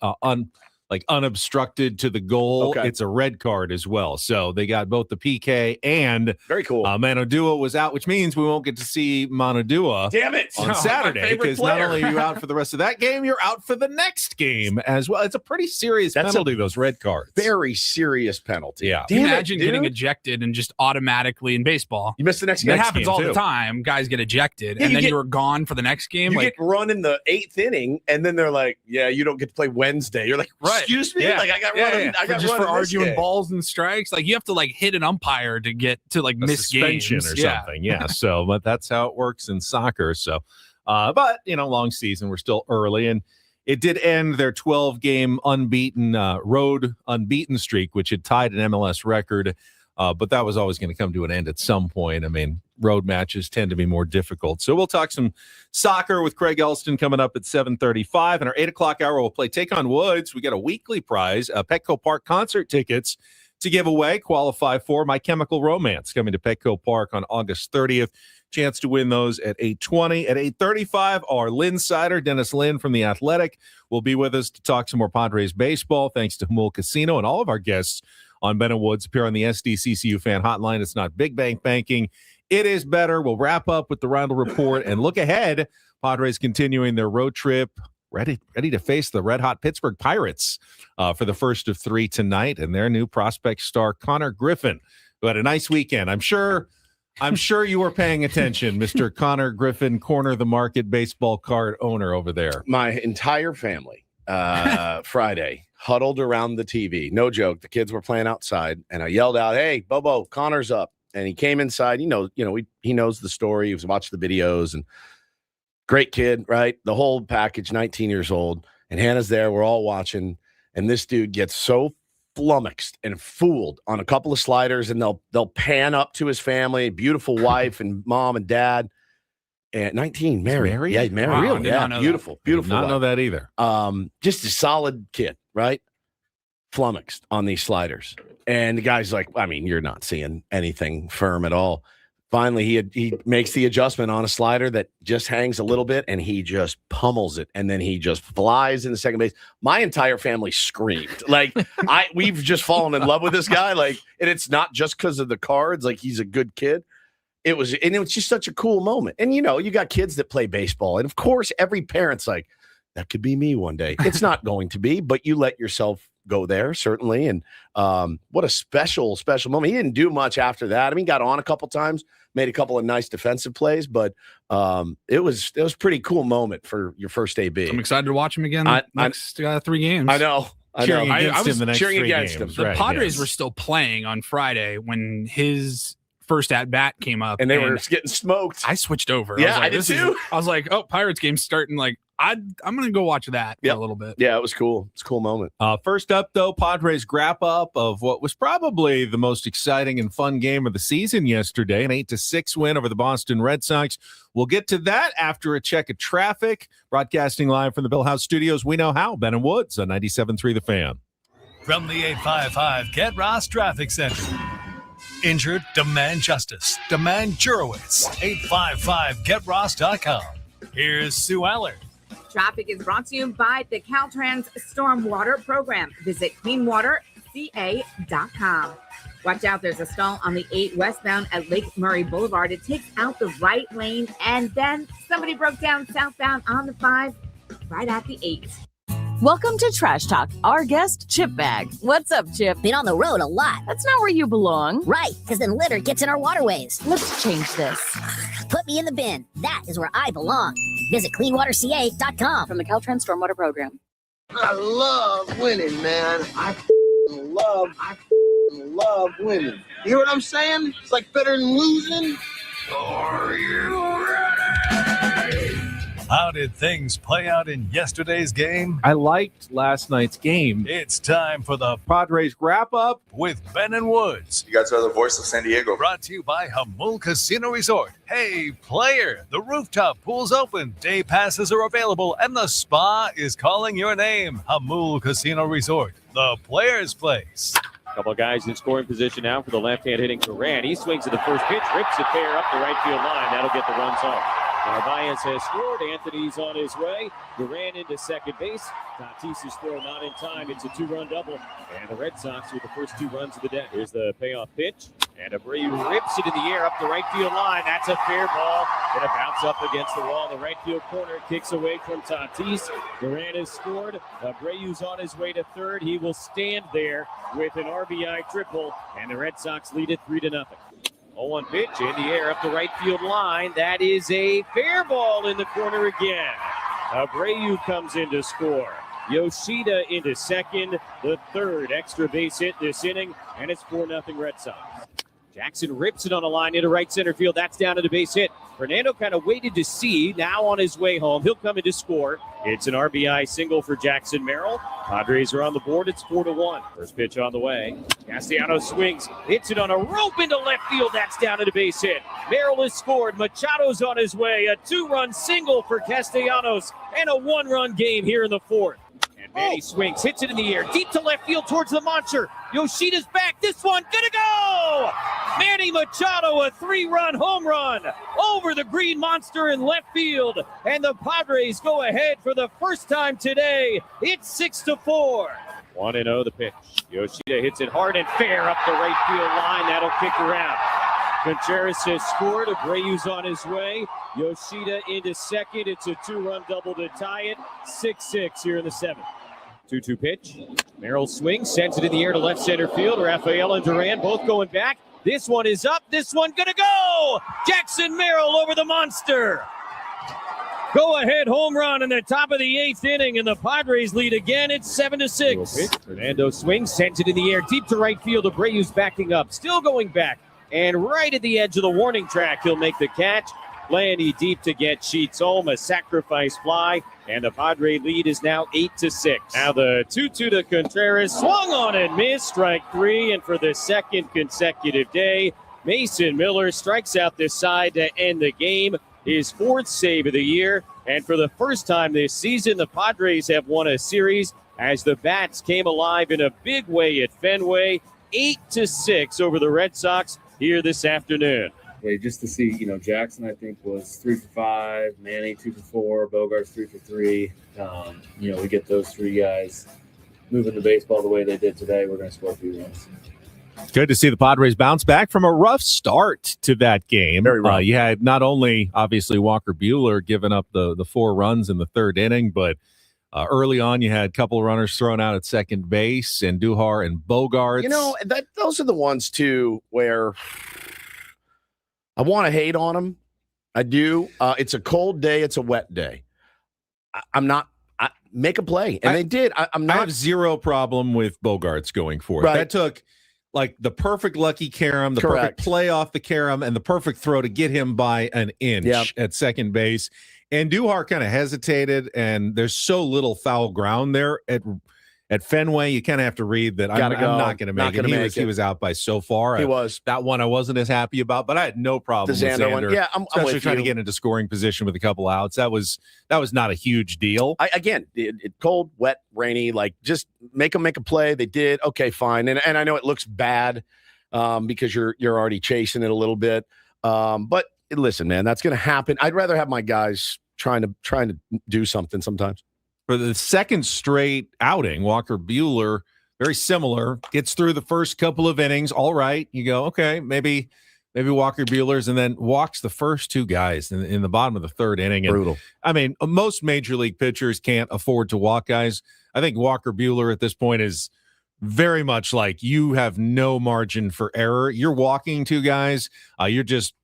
unobstructed to the goal. Okay. It's a red card as well. So they got both the PK and Very cool. Manu Dua was out, which means we won't get to see Manu Dua Damn it. on Saturday, because not only are you out for the rest of that game, you're out for the next game as well. It's a pretty serious penalty, those red cards. Very serious penalty. Yeah. Imagine getting ejected and just automatically in baseball. You missed the next game. That happens game, all too. the time. Guys get ejected, Yeah, and you then get- you were gone for the next game. You Like, get run in the 8th inning, and then they're like, "Yeah, you don't get to play Wednesday." You're like, Right. "Excuse me?" Yeah. Like, I got yeah, run. yeah. I got just run for in this arguing game. balls and strikes. Like, you have to like hit an umpire to get to like A miss suspension games or Yeah. something. Yeah. So, but that's how it works in soccer. So, but long season, we're still early, and it did end their 12-game unbeaten road unbeaten streak, which had tied an MLS record. But that was always going to come to an end at some point. I mean, road matches tend to be more difficult. So we'll talk some soccer with Craig Elsten coming up at 7:35. In our 8 o'clock hour, we'll play Take on Woods. We got a weekly prize, Petco Park concert tickets to give away. Qualify for My Chemical Romance coming to Petco Park on August 30th. Chance to win those at 8:20. At 8:35, our Lynn Sider, Dennis Lynn from The Athletic, will be with us to talk some more Padres baseball. Thanks to Humul Casino, and all of our guests on Ben & Woods appear on the SDCCU fan hotline. It's not big bank banking. It is better. We'll wrap up with the Reindl Report and look ahead. Padres continuing their road trip, ready to face the red-hot Pittsburgh Pirates for the first of 3 tonight, and their new prospect star, Connor Griffin, who had a nice weekend. I'm sure you were paying attention, Mr. Connor Griffin, corner the market baseball card owner over there. My entire family Friday huddled around the TV. No joke. The kids were playing outside, and I yelled out, "Hey, Bobo, Connor's up." And he came inside. He knows the story. He's watched the videos, and great kid, right? The whole package, 19 years old. And Hannah's there. We're all watching. And this dude gets so flummoxed and fooled on a couple of sliders, and they'll pan up to his family, beautiful wife and mom and dad. And 19, married. Married? Yeah, married. Wow, Really? did Yeah, not know beautiful, beautiful. Not wife. know that either. Just a solid kid, right? Flummoxed on these sliders. And the guy's like, I mean, you're not seeing anything firm at all. Finally, he makes the adjustment on a slider that just hangs a little bit, and he just pummels it, and then he just flies into second base. My entire family screamed. Like, we've just fallen in love with this guy. Like, and it's not just because of the cards. Like, he's a good kid. It was just such a cool moment. And, you got kids that play baseball. And, of course, every parent's like, that could be me one day. It's not going to be, but you let yourself go there, certainly. And what a special moment. He didn't do much after that. I mean, got on a couple times, made a couple of nice defensive plays, but it was a pretty cool moment for your first AB. I'm excited to watch him again next 3 games. I know. Cheering I against was him the next cheering 3 against games. him. The Right, Padres yes. were still playing on Friday when his first at-bat came up. And they were getting smoked. I switched over. Yeah, I I did was like, too. I was like, oh, Pirates game's starting. Like, I'm going to go watch that for a little bit. Yeah, it was cool. It's a cool moment. First up, though, Padres wrap-up of what was probably the most exciting and fun game of the season yesterday, an 8-6 win over the Boston Red Sox. We'll get to that after a check of traffic. Broadcasting live from the Bill House Studios, we know how. Ben and Woods on 97.3 The Fan. From the 855 Get Ross Traffic Center. Injured? Demand justice. Demand Jurowitz. 855GetRoss.com. Here's Sue Allard. Traffic is brought to you by the Caltrans Stormwater Program. Visit cleanwaterca.com. Watch out, there's a stall on the 8 westbound at Lake Murray Boulevard. It takes out the right lane, and then somebody broke down southbound on the 5 right at the 8. Welcome to Trash Talk. Our guest, Chip Bag. What's up, Chip? Been on the road a lot. That's not where you belong. Right, because then litter gets in our waterways. Let's change this. Put me in the bin. That is where I belong. Visit cleanwaterca.com. From the Caltrans Stormwater Program. I love winning, man. I love winning. You hear what I'm saying? It's like better than losing. Are you ready? How did things play out in yesterday's game? I liked last night's game. It's time for the Padres wrap-up with Ben and Woods. You guys are the voice of San Diego. Brought to you by Hamul Casino Resort. Hey, player, the rooftop pool's open. Day passes are available, and the spa is calling your name. Hamul Casino Resort, the player's place. Couple of guys in scoring position now for the left-hand hitting Duran. He swings at the first pitch, rips it fair up the right field line. That'll get the runs off. Narvaez has scored. Anthony's on his way. Duran into second base. Tatis is thrown not in time. It's a 2-run double. And the Red Sox with the first 2 runs of the day. Here's the payoff pitch. And Abreu rips it in the air up the right field line. That's a fair ball. Gonna bounce up against the wall in the right field corner. Kicks away from Tatis. Duran has scored. Abreu's on his way to third. He will stand there with an RBI triple. And the Red Sox lead it 3-0. 0-1 pitch in the air up the right field line. That is a fair ball in the corner again. Abreu comes in to score. Yoshida into second, the third extra base hit this inning, and it's 4-0 Red Sox. Jackson rips it on a line into right center field. That's down to the base hit. Fernando kind of waited to see. Now on his way home, he'll come in to score. It's an RBI single for Jackson Merrill. Padres are on the board. It's 4-1. First pitch on the way. Castellanos swings, hits it on a rope into left field. That's down to the base hit. Merrill has scored. Machado's on his way. A 2-run single for Castellanos and a 1-run game here in the fourth. And Manny swings, hits it in the air, deep to left field towards the Monster. Yoshida's back. This one gonna go. Manny Machado, a 3-run home run over the Green Monster in left field. And the Padres go ahead for the first time today. It's 6-4. 1-0 the pitch. Yoshida hits it hard and fair up the right field line. That'll kick around. Contreras has scored. Abreu's on his way. Yoshida into second. It's a 2-run double to tie it. 6-6 here in the 7th. 2-2 pitch. Merrill swings, sends it in the air to left center field. Rafael and Duran both going back. This one is up. This one gonna go. Jackson Merrill over the Monster. Go ahead home run in the top of the 8th inning, and the Padres lead again. It's 7-6. Fernando swings, sends it in the air deep to right field. Abreu's backing up, still going back. And right at the edge of the warning track, he'll make the catch. Landy deep to get Sheets home, a sacrifice fly, and the Padre lead is now 8-6. Now the 2-2 to Contreras, swung on and missed, strike 3, and for the second consecutive day, Mason Miller strikes out this side to end the game, his 4th save of the year, and for the first time this season, the Padres have won a series as the Bats came alive in a big way at Fenway, 8-6 over the Red Sox here this afternoon. Just to see, Jackson, I think, was 3 for 5, Manny 2 for 4, Bogart's 3 for 3. We get those 3 guys moving the baseball the way they did today. We're going to score a few runs. Good to see the Padres bounce back from a rough start to that game. Very rough. You had not only, obviously, Walker Buehler giving up the 4 runs in the 3rd inning, but Early on, you had a couple of runners thrown out at second base, and Duhar and Bogarts. You know, those are the ones, too, where I want to hate on them. I do. It's a cold day. It's a wet day. I'm not – make a play. And they did. I have zero problem with Bogarts going for it. Right. That took like the perfect lucky carom, the Correct. perfect play off the carom, and the perfect throw to get him by an inch at second base. And Duhar kind of hesitated, and there's so little foul ground there at Fenway. You kind of have to read that I'm not going to make it. He was out by so far. He was. That one I wasn't as happy about, but I had no problem with Xander. One. Yeah, I'm especially with trying you. to get into scoring position with a couple outs. That was not a huge deal. Again, cold, wet, rainy. Like, just make them make a play. They did. Okay, fine. And I know it looks bad because you're already chasing it a little bit. But listen, man, that's going to happen. I'd rather have my guys trying to do something sometimes. For the second straight outing, Walker Buehler, very similar, gets through the first couple of innings. All right, you go, okay, maybe Walker Buehler's, and then walks the first two guys in the bottom of the third inning. And, brutal. I mean, most major league pitchers can't afford to walk guys. I think Walker Buehler at this point is very much like you have no margin for error. You're walking two guys.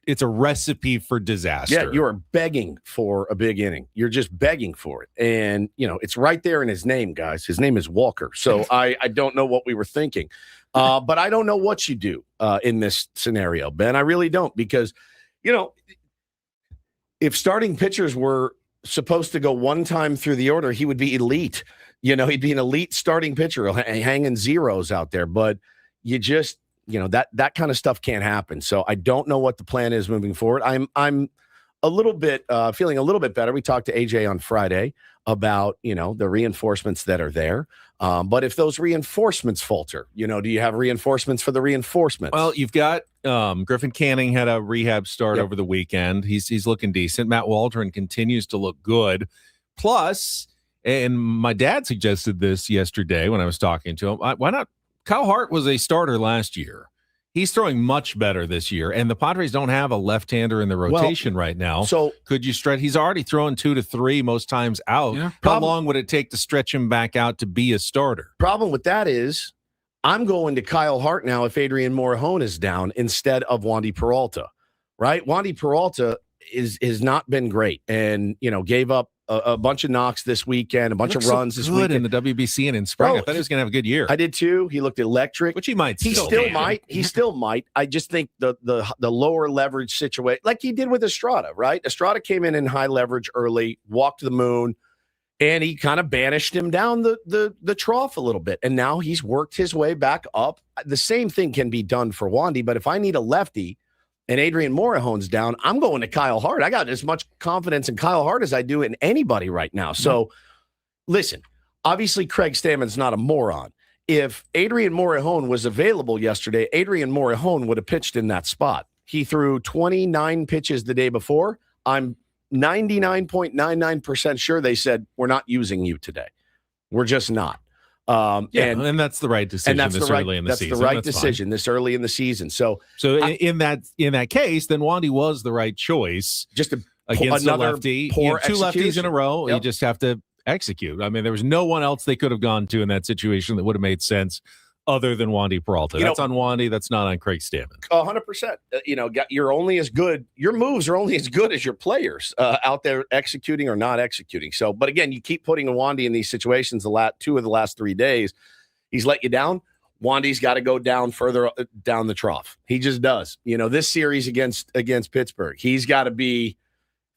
It's a recipe for disaster. Yeah, you are begging for a big inning. You're just begging for it. And, it's right there in his name, guys. His name is Walker. So I don't know what we were thinking. But I don't know what you do in this scenario, Ben. I really don't, because, if starting pitchers were supposed to go one time through the order, he would be elite. He'd be an elite starting pitcher hanging zeros out there. But you just, that kind of stuff can't happen. So I don't know what the plan is moving forward. I'm a little bit feeling a little bit better. We talked to AJ on Friday about, the reinforcements that are there. But if those reinforcements falter, do you have reinforcements for the reinforcements? Well, you've got Griffin Canning had a rehab start over the weekend. He's looking decent. Matt Waldron continues to look good. Plus, and my dad suggested this yesterday when I was talking to him, why not? Kyle Hart was a starter last year. He's throwing much better this year, and the Padres don't have a left-hander in the rotation right now. So could you stretch? He's already throwing 2 to 3 most times out. Yeah. How long would it take to stretch him back out to be a starter? Problem with that is I'm going to Kyle Hart now if Adrian Morejon is down instead of Wandy Peralta, right? Wandy Peralta has not been great and, gave up a bunch of knocks this weekend, a bunch of runs this weekend. In the WBC and in spring. I thought he was going to have a good year. I did too. He looked electric. Which he might He still might. He still might. I just think the lower leverage situation, like he did with Estrada, right? Estrada came in high leverage early, walked the moon, and he kind of banished him down the trough a little bit. And now he's worked his way back up. The same thing can be done for Wandy, but if I need a lefty and Adrian Morejon's down, I'm going to Kyle Hart. I got as much confidence in Kyle Hart as I do in anybody right now. So, listen, obviously Craig Stammen's not a moron. If Adrian Morejon was available yesterday, Adrian Morejon would have pitched in that spot. He threw 29 pitches the day before. I'm 99.99% sure they said, we're not using you today. We're just not. And that's the right decision early in the season. That's the right decision this early in the season. So in that case, then Wandy was the right choice. Just against a lefty, poor two lefties in a row. Yep. You just have to execute. I mean, there was no one else they could have gone to in that situation that would have made sense other than Wandy Peralta. That's on Wandy. That's not on Craig Stammen. 100%. You're only as good. Your moves are only as good as your players out there executing or not executing. So, but again, you keep putting Wandy in these situations. Two of the last 3 days, he's let you down. Wandy's got to go down further down the trough. He just does. This series against Pittsburgh, he's got to be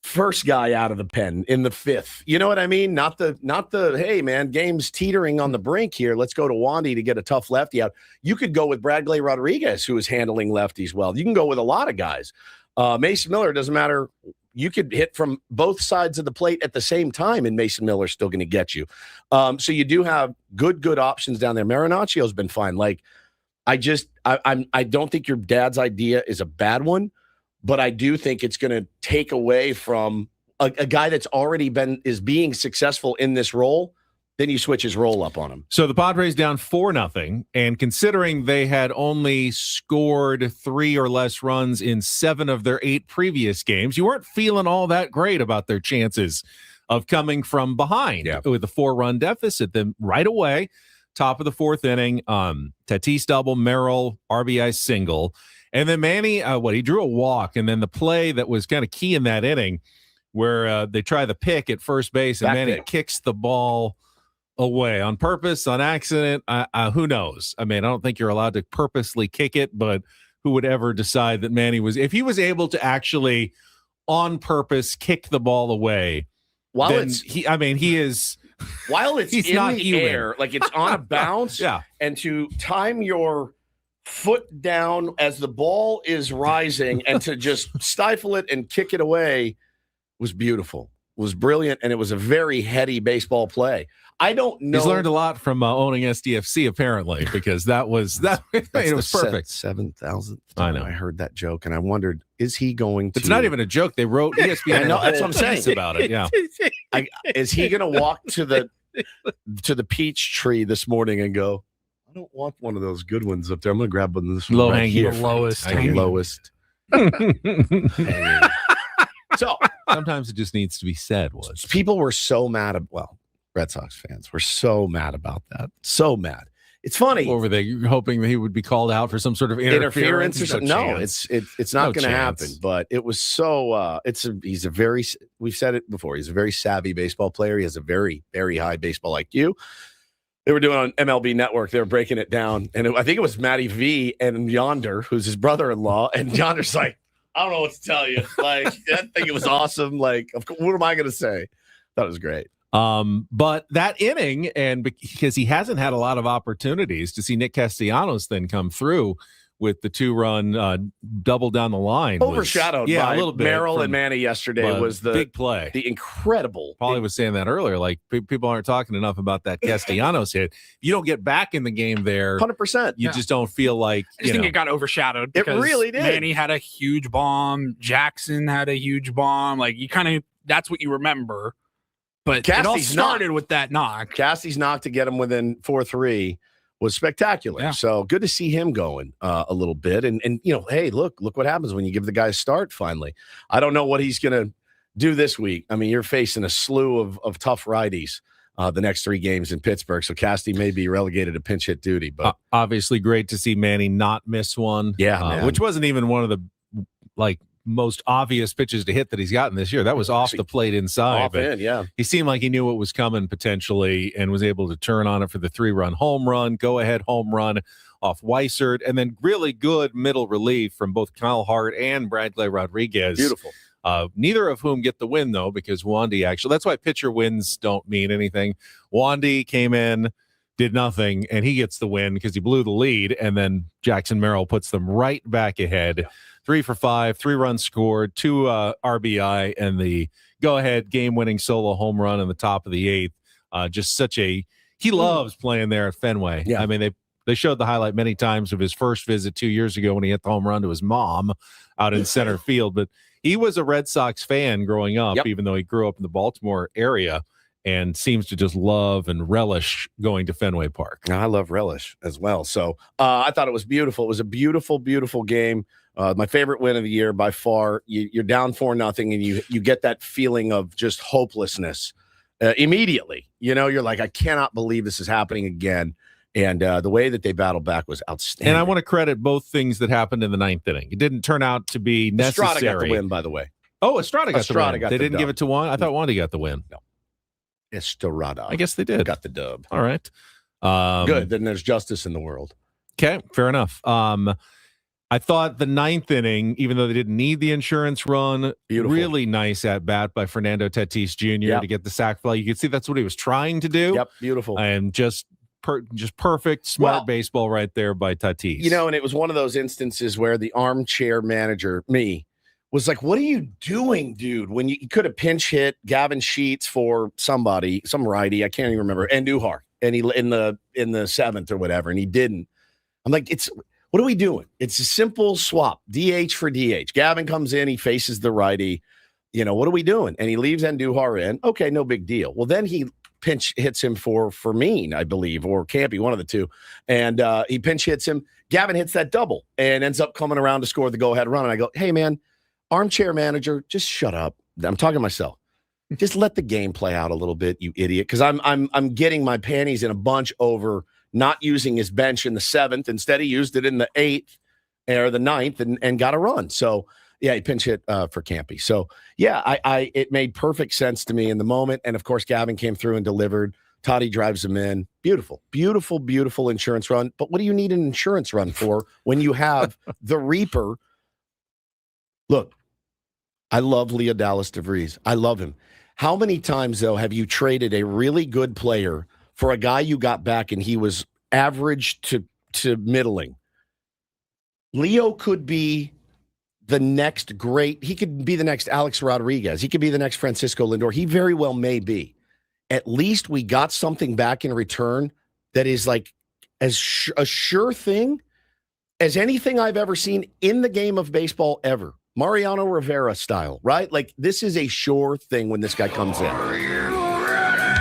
first guy out of the pen in the fifth. You know what I mean? Not the hey man, game's teetering on the brink here. Let's go to Wandy to get a tough lefty out. You could go with Bradley Rodriguez, who is handling lefties well. You can go with a lot of guys. Mason Miller, doesn't matter. You could hit from both sides of the plate at the same time, and Mason Miller's still going to get you. So you do have good options down there. Marinaccio's been fine. Like, I don't think your dad's idea is a bad one. But I do think it's going to take away from a guy that's already is being successful in this role. Then you switch his role up on him. So the Padres down 4-0, and considering they had only scored 3 or less runs in 7 of their 8 previous games, you weren't feeling all that great about their chances of coming from behind with a 4-run deficit. Then right away, top of the 4th inning, Tatis double, Merrill RBI single. And then Manny, he drew a walk. And then the play that was kind of key in that inning where they try the pick at first base and Manny kicks the ball away on purpose, on accident. Who knows? I mean, I don't think you're allowed to purposely kick it, but who would ever decide that Manny was, if he was able to actually on purpose kick the ball away, while he is, while it's he's in not the human. air, like it's on a bounce, and to time your foot down as the ball is rising and to just stifle it and kick it away was beautiful, was brilliant, and it was a very heady baseball play. I don't know. He's learned a lot from owning SDFC, apparently, because it was perfect. 7,000th I know. I heard that joke, and I wondered, is he going to? It's not even a joke. They wrote ESPN. I know, that's what I'm saying about it. Yeah. Is he going to walk to the peach tree this morning and go, I don't want one of those good ones up there. I'm going to grab one of this low right hanging, here. the lowest. Lowest. So sometimes it just needs to be said. People were so mad. Red Sox fans were so mad about that. So mad. It's funny. Or were they hoping that he would be called out for some sort of interference? Or something? No, it's not going to happen. But it was so. He's a very. We've said it before. He's a very savvy baseball player. He has a very, very high baseball IQ. They were doing on MLB Network. They were breaking it down, and I think it was Matty V and Yonder, who's his brother-in-law, and Yonder's like, I don't know what to tell you. Like, I think it was awesome. Like, what am I going to say? Thought it was great. But that inning, and because he hasn't had a lot of opportunities to see Nick Castellanos then come through with the 2-run double down the line, overshadowed by a little bit. Merrill and Manny yesterday was the big play, the incredible. Paulie was saying that earlier. Like people aren't talking enough about that Castellanos hit. You don't get back in the game there, 100%. You just don't feel like. I just think it got overshadowed. It really did. Manny had a huge bomb. Jackson had a huge bomb. Like that's what you remember. But it all started with that knock. Cassie's knock to get him within 4-3 was spectacular. Yeah. So good to see him going a little bit. And hey, look what happens when you give the guy a start finally. I don't know what he's going to do this week. I mean, you're facing a slew of tough righties the next 3 games in Pittsburgh. So Cassie may be relegated to pinch hit duty. But obviously great to see Manny not miss one. Yeah, which wasn't even one of the most obvious pitches to hit that he's gotten this year. That was off the plate inside. He seemed like he knew what was coming potentially and was able to turn on it for the 3-run home run, go-ahead home run off Weissert, and then really good middle relief from both Kyle Hart and Bradley Rodriguez. Beautiful. Neither of whom get the win, though, because Wandy actually – that's why pitcher wins don't mean anything. Wandy came in, did nothing, and he gets the win because he blew the lead, and then Jackson Merrill puts them right back ahead. Yeah. 3 for 5, 3 runs scored, 2 RBI, and the go-ahead game-winning solo home run in the top of the 8th. Just such a – he loves playing there at Fenway. Yeah. I mean, they showed the highlight many times of his first visit 2 years ago when he hit the home run to his mom out in center field. But he was a Red Sox fan growing up, even though he grew up in the Baltimore area, and seems to just love and relish going to Fenway Park. I love relish as well. So I thought it was beautiful. It was a beautiful, beautiful game. My favorite win of the year by far. You're down 4-0, and you get that feeling of just hopelessness immediately. You're like, I cannot believe this is happening again. And the way that they battled back was outstanding. And I want to credit both things that happened in the 9th inning. It didn't turn out to be necessary. Estrada got the win, by the way. Oh, Estrada got the win. They didn't dub. give it to Juan. I thought Wandy got the win. No. Estrada. I guess they did. Got the dub. All right. Good. Then there's justice in the world. Okay. Fair enough. I thought the 9th inning, even though they didn't need the insurance run, really nice at bat by Fernando Tatis Jr. to get the sac fly. You could see that's what he was trying to do. Yep. Beautiful. And just perfect, smart baseball right there by Tatis. And it was one of those instances where the armchair manager, me, was like, what are you doing, dude? When you could have pinch hit Gavin Sheets for somebody, some righty, I can't even remember, Andujar, and he in the 7th or whatever, and he didn't. I'm like, what are we doing? It's a simple swap, DH for DH. Gavin comes in, he faces the righty. What are we doing? And he leaves Andujar in. Okay, no big deal. Well, then he pinch hits him for Mean, I believe, or Campy, one of the two. And he pinch hits him. Gavin hits that double and ends up coming around to score the go-ahead run. And I go, hey, man, armchair manager, just shut up. I'm talking to myself. Just let the game play out a little bit, you idiot. Because I'm getting my panties in a bunch over not using his bench in the 7th. Instead, he used it in the 8th or the 9th and got a run. So yeah, he pinch hit for Campy. So yeah, it made perfect sense to me in the moment. And of course, Gavin came through and delivered. Toddy drives him in. Beautiful, beautiful, beautiful insurance run. But what do you need an insurance run for when you have the Reaper? Look, I love Leo Dallas DeVries. I love him. How many times, though, have you traded a really good player for a guy you got back and he was average to middling? Leo could be the next great. He could be the next Alex Rodriguez. He could be the next Francisco Lindor. He very well may be. At least we got something back in return that is like as a sure thing as anything I've ever seen in the game of baseball ever. Mariano Rivera style, right? Like this is a sure thing when this guy comes in.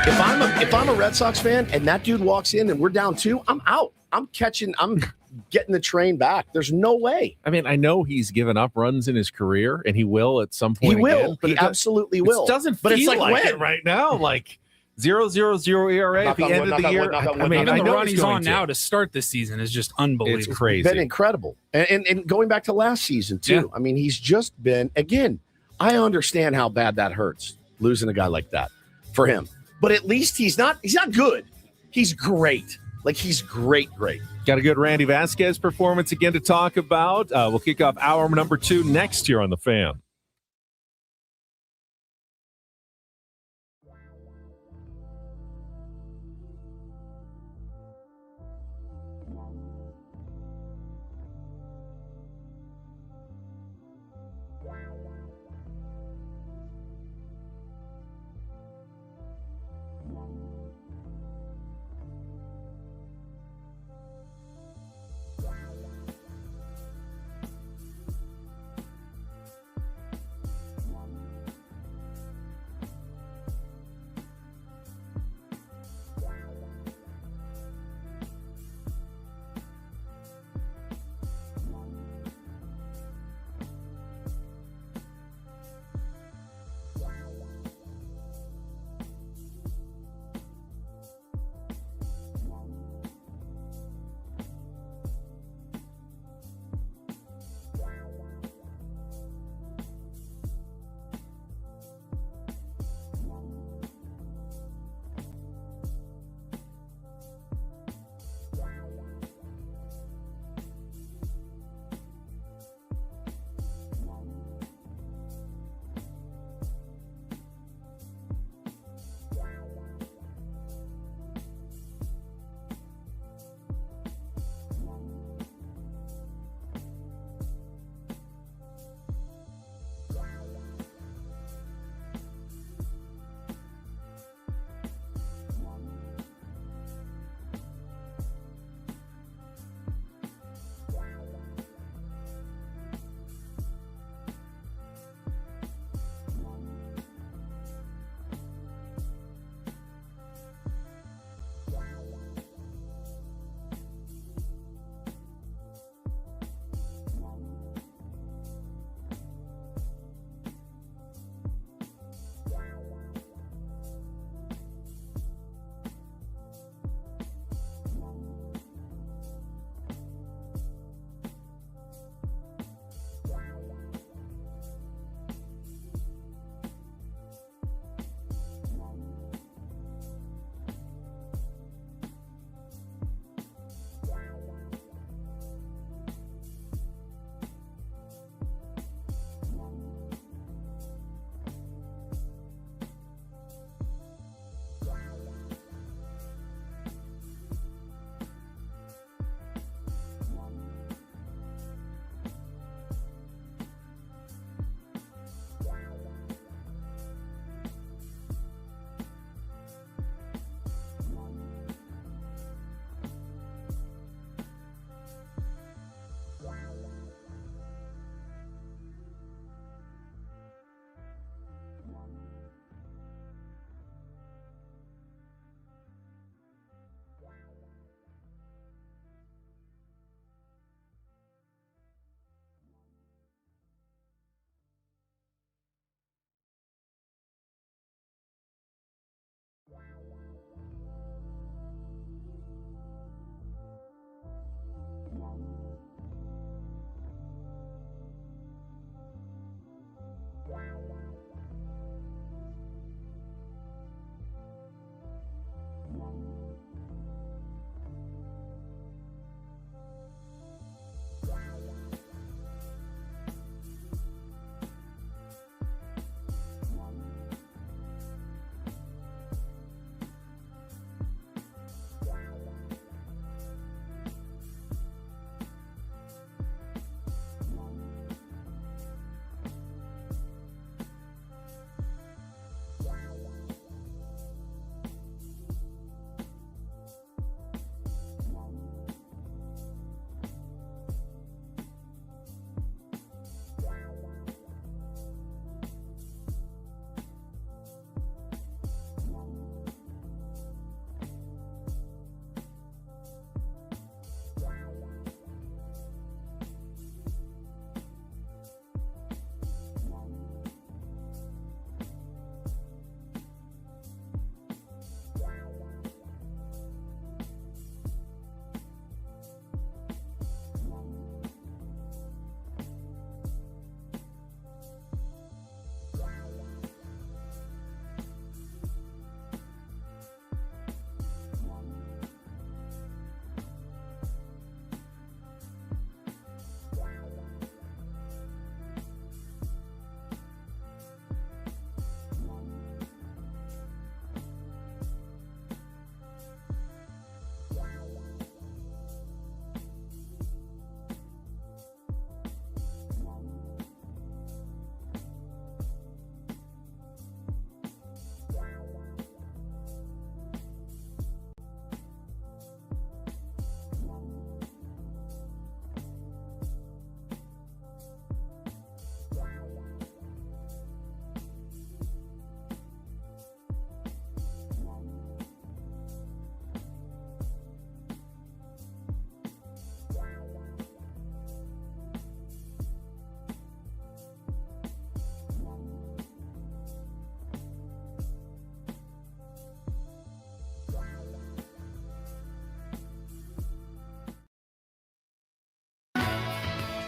If I'm a Red Sox fan and that dude walks in and we're down 2, I'm out. I'm getting the train back. There's no way. I mean, I know he's given up runs in his career, and he will at some point. He will. Again, but he absolutely will. It doesn't but feel it's like it right now. Like 0.000 ERA at the end of the year. I mean, the run he's on now to start this season is just unbelievable. It's crazy. It's been incredible. And going back to last season, too. Yeah. I mean, he's just been, again, I understand how bad that hurts, losing a guy like that for him. But at least he's not good. He's great. Like, he's great. Got a good Randy Vasquez performance again to talk about. We'll kick off hour number 2 next year on The Fan.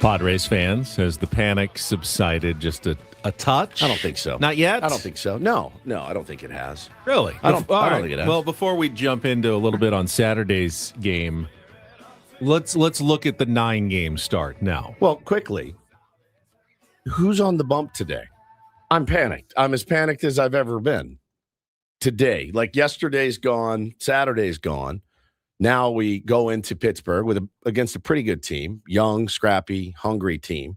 Padres fans, has the panic subsided just a touch? I don't think so. Not yet? I don't think so. No, I don't think it has. Really? I don't think it has. Well, before we jump into a little bit on Saturday's game, let's look at the 9-game start now. Well, quickly, who's on the bump today? I'm panicked. I'm as panicked as I've ever been today. Like yesterday's gone, Saturday's gone. Now we go into Pittsburgh against a pretty good team, young, scrappy, hungry team,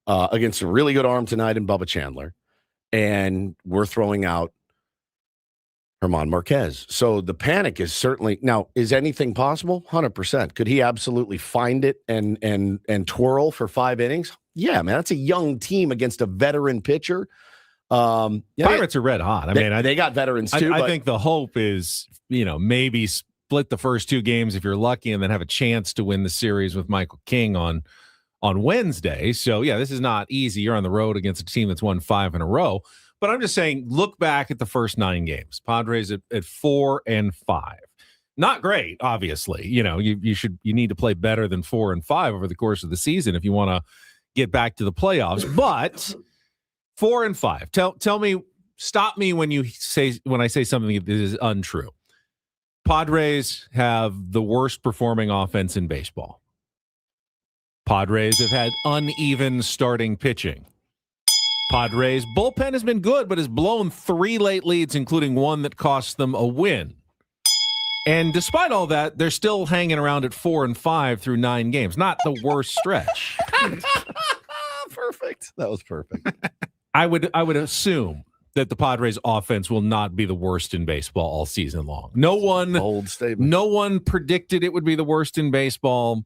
against a really good arm tonight in Bubba Chandler, and we're throwing out German Marquez. So the panic is certainly now. Is anything possible? 100%. Could he absolutely find it and twirl for 5 innings? Yeah, man, that's a young team against a veteran pitcher. Pirates are red hot. They got veterans too. I think the hope is, maybe split the first 2 games if you're lucky, and then have a chance to win the series with Michael King on Wednesday. So yeah, this is not easy. You're on the road against a team that's won 5 in a row. But I'm just saying, look back at the first 9 games. Padres at 4-5. Not great, obviously. You need to play better than 4-5 over the course of the season if you want to get back to the playoffs. But 4-5. Tell me, stop me when I say something that is untrue. Padres have the worst performing offense in baseball. Padres have had uneven starting pitching. Padres bullpen has been good, but has blown 3 late leads, including one that cost them a win. And despite all that, they're still hanging around at 4-5 through 9 games. Not the worst stretch. Perfect. That was perfect. I would assume that the Padres offense will not be the worst in baseball all season long. Bold statement. No one predicted it would be the worst in baseball.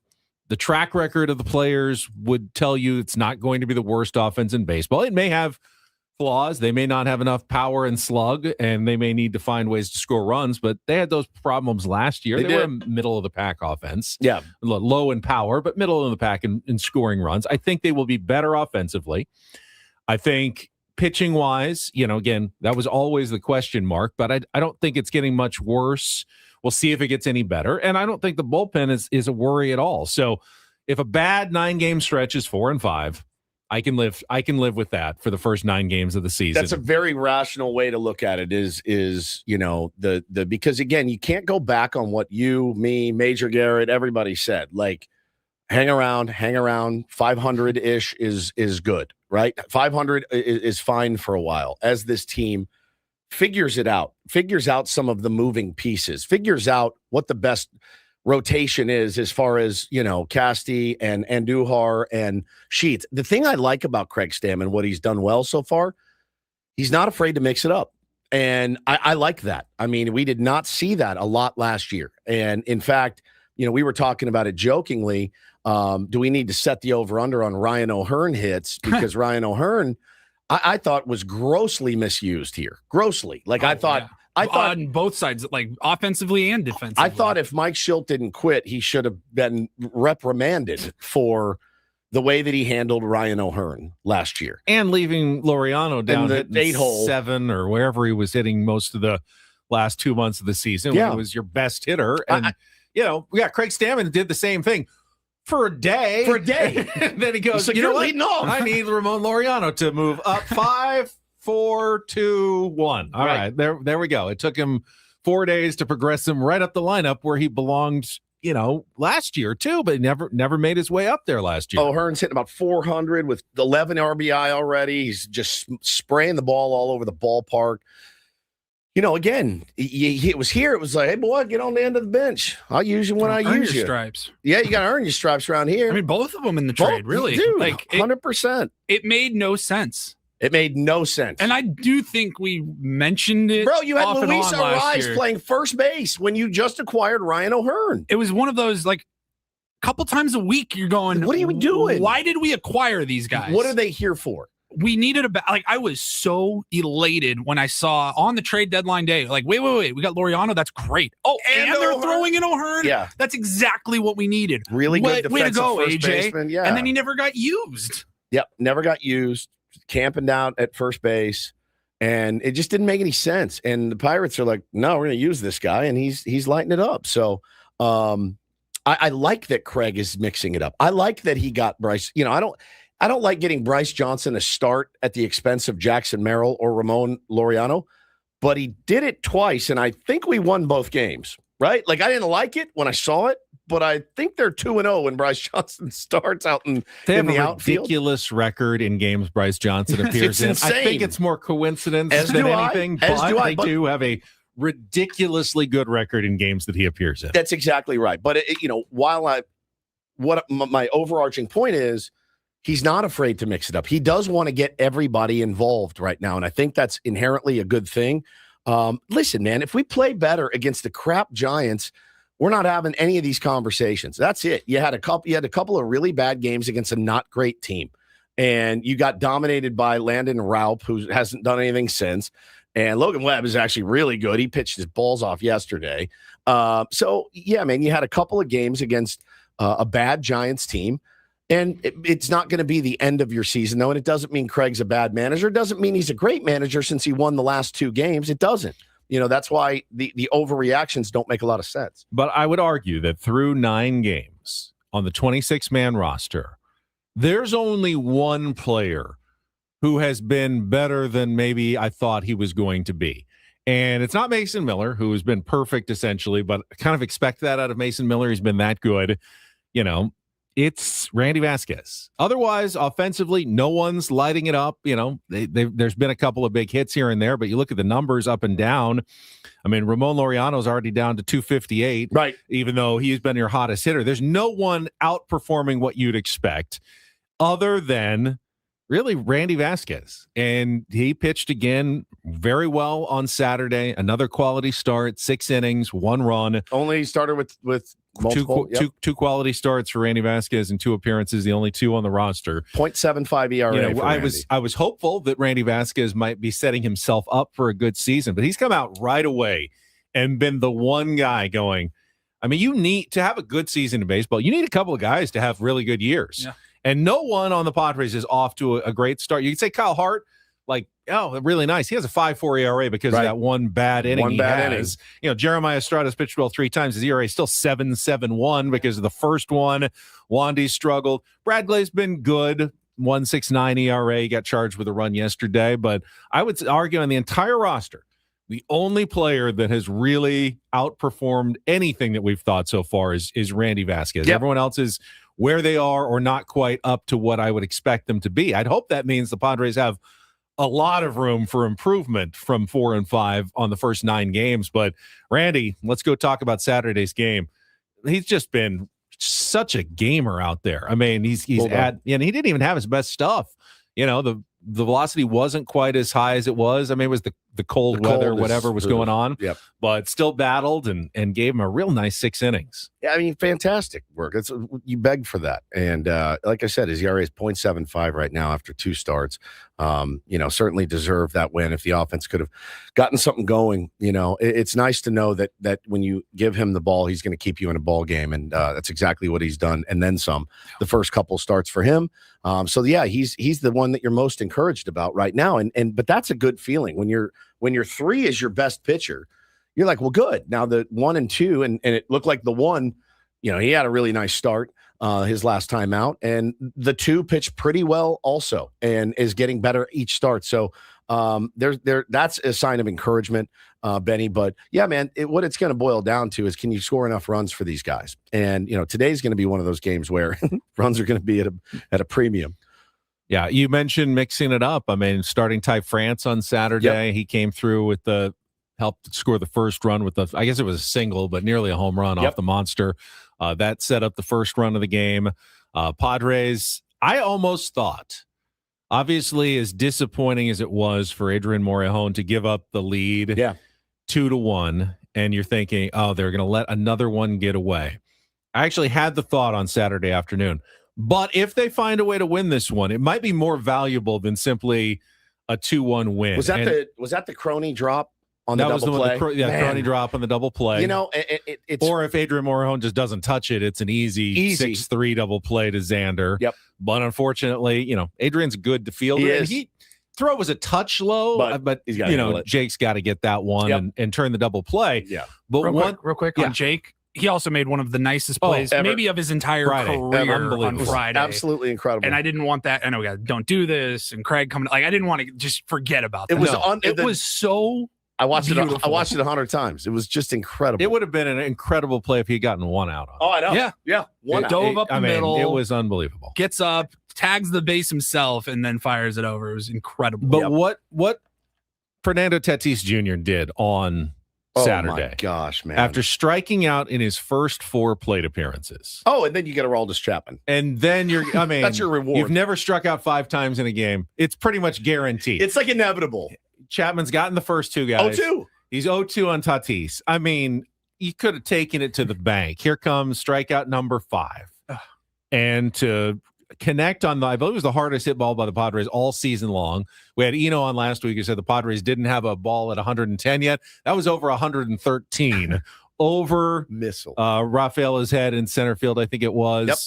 The track record of the players would tell you it's not going to be the worst offense in baseball. It may have flaws. They may not have enough power and slug, and they may need to find ways to score runs, but they had those problems last year. They were a middle-of-the-pack offense. Yeah. Low in power, but middle of the pack in scoring runs. I think they will be better offensively. I think pitching-wise, again, that was always the question mark, but I don't think it's getting much worse. We'll see if it gets any better. And I don't think the bullpen is a worry at all. So if a bad 9-game stretch is 4-5, I can live with that for the first 9 games of the season. That's a very rational way to look at it is because again, you can't go back on what you, me, Major Garrett, everybody said. Like hang around, 500-ish is good, right? 500 is fine for a while as this team figures out some of the moving pieces, figures out what the best rotation is as far as, Casti and Andujar and Sheets. The thing I like about Craig Stammen, what he's done well so far, he's not afraid to mix it up. And I like that. I mean, we did not see that a lot last year. And in fact, we were talking about it jokingly. Do we need to set the over-under on Ryan O'Hearn hits? Because Ryan O'Hearn, I thought was grossly misused here. Grossly. I thought on both sides, like offensively and defensively. I thought if Mike Schilt didn't quit, he should have been reprimanded for the way that he handled Ryan O'Hearn last year. And leaving Laureano down the 8-hole 7 or wherever he was hitting most of the last 2 months of the season. Yeah. When he was your best hitter. And, we got Craig Stammen did the same thing. For a day. Then he goes, like, you're leading off. I need Ramon Laureano to move up 5, 4, 2, 1. All right. There we go. It took him 4 days to progress him right up the lineup where he belonged, last year too, but never made his way up there last year. O'Hearn's hitting about 400 with 11 RBI already. He's just spraying the ball all over the ballpark. Again, it was here. It was like, hey, boy, get on the end of the bench. I'll use you when I use you. Stripes. Yeah, you got to earn your stripes around here. I mean, both of them in the trade, really. Dude, like 100%. It made no sense. It made no sense. And I do think we mentioned it. Bro, you had Luis Ariz playing first base when you just acquired Ryan O'Hearn. It was one of those, like, couple times a week you're going, what are we doing? Why did we acquire these guys? What are they here for? We needed I was so elated when I saw on the trade deadline day, like, wait, we got Laureano. That's great. Oh, and they're throwing in O'Hearn. Yeah. That's exactly what we needed. Really good way to go, first AJ. baseman. Yeah. And then he never got used. Yep, never got used. Camping out at first base. And it just didn't make any sense. And the Pirates are like, no, we're going to use this guy. And he's lighting it up. So, I like that Craig is mixing it up. I like that he got Bryce. I don't like getting Bryce Johnson a start at the expense of Jackson Merrill or Ramon Laureano, but he did it twice, and I think we won both games, right? Like, I didn't like it when I saw it, but I think they're 2-0 when Bryce Johnson starts out in the outfield. Ridiculous record in games Bryce Johnson appears in. Insane. I think it's more coincidence than anything, but they do have a ridiculously good record in games that he appears in. That's exactly right. But what my overarching point is, he's not afraid to mix it up. He does want to get everybody involved right now, and I think that's inherently a good thing. Listen, man, if we play better against the crap Giants, we're not having any of these conversations. That's it. You had a couple of really bad games against a not great team, and you got dominated by Landon Raup, who hasn't done anything since. And Logan Webb is actually really good. He pitched his balls off yesterday. So, yeah, man, you had a couple of games against a bad Giants team, and it's not going to be the end of your season, though, and it doesn't mean Craig's a bad manager. It doesn't mean he's a great manager since he won the last 2 games. It doesn't. That's why the overreactions don't make a lot of sense. But I would argue that through 9 games on the 26-man roster, there's only one player who has been better than maybe I thought he was going to be. And it's not Mason Miller, who has been perfect essentially, but I kind of expect that out of Mason Miller. He's been that good. It's Randy Vasquez. Otherwise, offensively, no one's lighting it up. There's been a couple of big hits here and there, but you look at the numbers up and down. I mean, Ramon Laureano's already down to 258, right? Even though he's been your hottest hitter. There's no one outperforming what you'd expect other than really Randy Vasquez. And he pitched again very well on Saturday. Another quality start, 6 innings, 1 run. Only started with multiple, two quality starts for Randy Vasquez and 2 appearances, the only 2 on the roster. 0.75 ERA. I was hopeful that Randy Vasquez might be setting himself up for a good season, but he's come out right away and been the one guy going, I mean, you need to have a good season in baseball. You need a couple of guys to have really good years. Yeah. And no one on the Padres is off to a great start. You can say Kyle Hart, really nice. He has a 5.4 ERA because of that one bad inning Jeremiah Estrada's pitched well 3 times. His ERA is still 7.71 because of the first one. Wandy struggled. Bradley's been good. 1.69 ERA. He got charged with a run yesterday. But I would argue on the entire roster, the only player that has really outperformed anything that we've thought so far is Randy Vasquez. Yep. Everyone else is where they are or not quite up to what I would expect them to be. I'd hope that means the Padres have a lot of room for improvement from 4-5 on the first 9 games. But Randy, let's go talk about Saturday's game. He's just been such a gamer out there. I mean, he's he didn't even have his best stuff. The velocity wasn't quite as high as it was. I mean, it was the cold weather, whatever was going on. Yep. But still battled and gave him a real nice 6 innings. Yeah, I mean, fantastic work. You beg for that. And like I said, his ERA is 0.75 right now after 2 starts. Certainly deserved that win. If the offense could have gotten something going, it's nice to know that when you give him the ball, he's going to keep you in a ball game. And that's exactly what he's done. And then some, the first couple starts for him. He's the one that you're most encouraged about right now. But that's a good feeling when your 3 is your best pitcher. You're like, well, good. Now the 1 and 2, and it looked like the 1, he had a really nice start his last time out, and the 2 pitched pretty well also, and is getting better each start. So that's a sign of encouragement, Benny. But yeah, man, what it's going to boil down to is, can you score enough runs for these guys? And today's going to be one of those games where runs are going to be at a premium. Yeah, you mentioned mixing it up. I mean, starting Ty France on Saturday, He came through with helped score the first run with I guess it was a single, but nearly a home run off the monster. That set up the first run of the game. Padres, I almost thought, obviously as disappointing as it was for Adrian Morejon to give up the lead 2-1, and you're thinking, oh, they're going to let another one get away. I actually had the thought on Saturday afternoon, but if they find a way to win this one, it might be more valuable than simply a 2-1 win. Was that the Crony drop on the double play? Crony drop on the the play. It's or if Adrian Morejon just doesn't touch it, it's an easy 6-3 double play to Xander. Yep. But unfortunately, Adrian's good to field. He throw was a touch low, but he's got Jake's got to get that one and turn the double play. Yeah. But real quick on Jake. he also made one of the nicest plays, maybe of his entire career on Friday. Absolutely incredible. And I didn't want that. I know we got don't do this, and Craig coming. Like I didn't want to just forget about that. It was so. I watched beautiful. it. I watched it 100 times. It was just incredible. It would have been an incredible play if he had gotten one out on it. Oh, I know. Yeah. One dove up the middle. It was unbelievable. Gets up, tags the base himself, and then fires it over. It was incredible. But what Fernando Tatis Jr. did on Saturday. Oh my gosh, man. After striking out in his first 4 plate appearances. Oh, and then you get a Aroldis Chapman. And then that's your reward. You've never struck out 5 times in a game. It's pretty much guaranteed. It's like inevitable. Chapman's gotten the first 2 guys. 0-2. He's 0-2 on Tatis. I mean, you could have taken it to the bank. Here comes strikeout number 5. And to connect on I believe it was the hardest hit ball by the Padres all season long. We had Eno on last week who said the Padres didn't have a ball at 110 yet. That was over 113 over missile. Rafaela's head in center field, I think it was. Yep.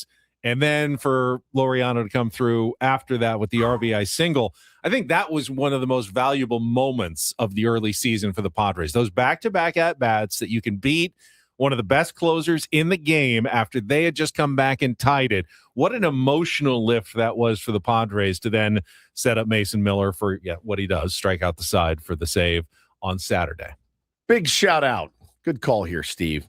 And then for Laureano to come through after that with the RBI single. I think that was one of the most valuable moments of the early season for the Padres. Those back-to-back at-bats that you can beat one of the best closers in the game after they had just come back and tied it. What an emotional lift that was for the Padres to then set up Mason Miller for what he does, strike out the side for the save on Saturday. Big shout out. Good call here, Steve.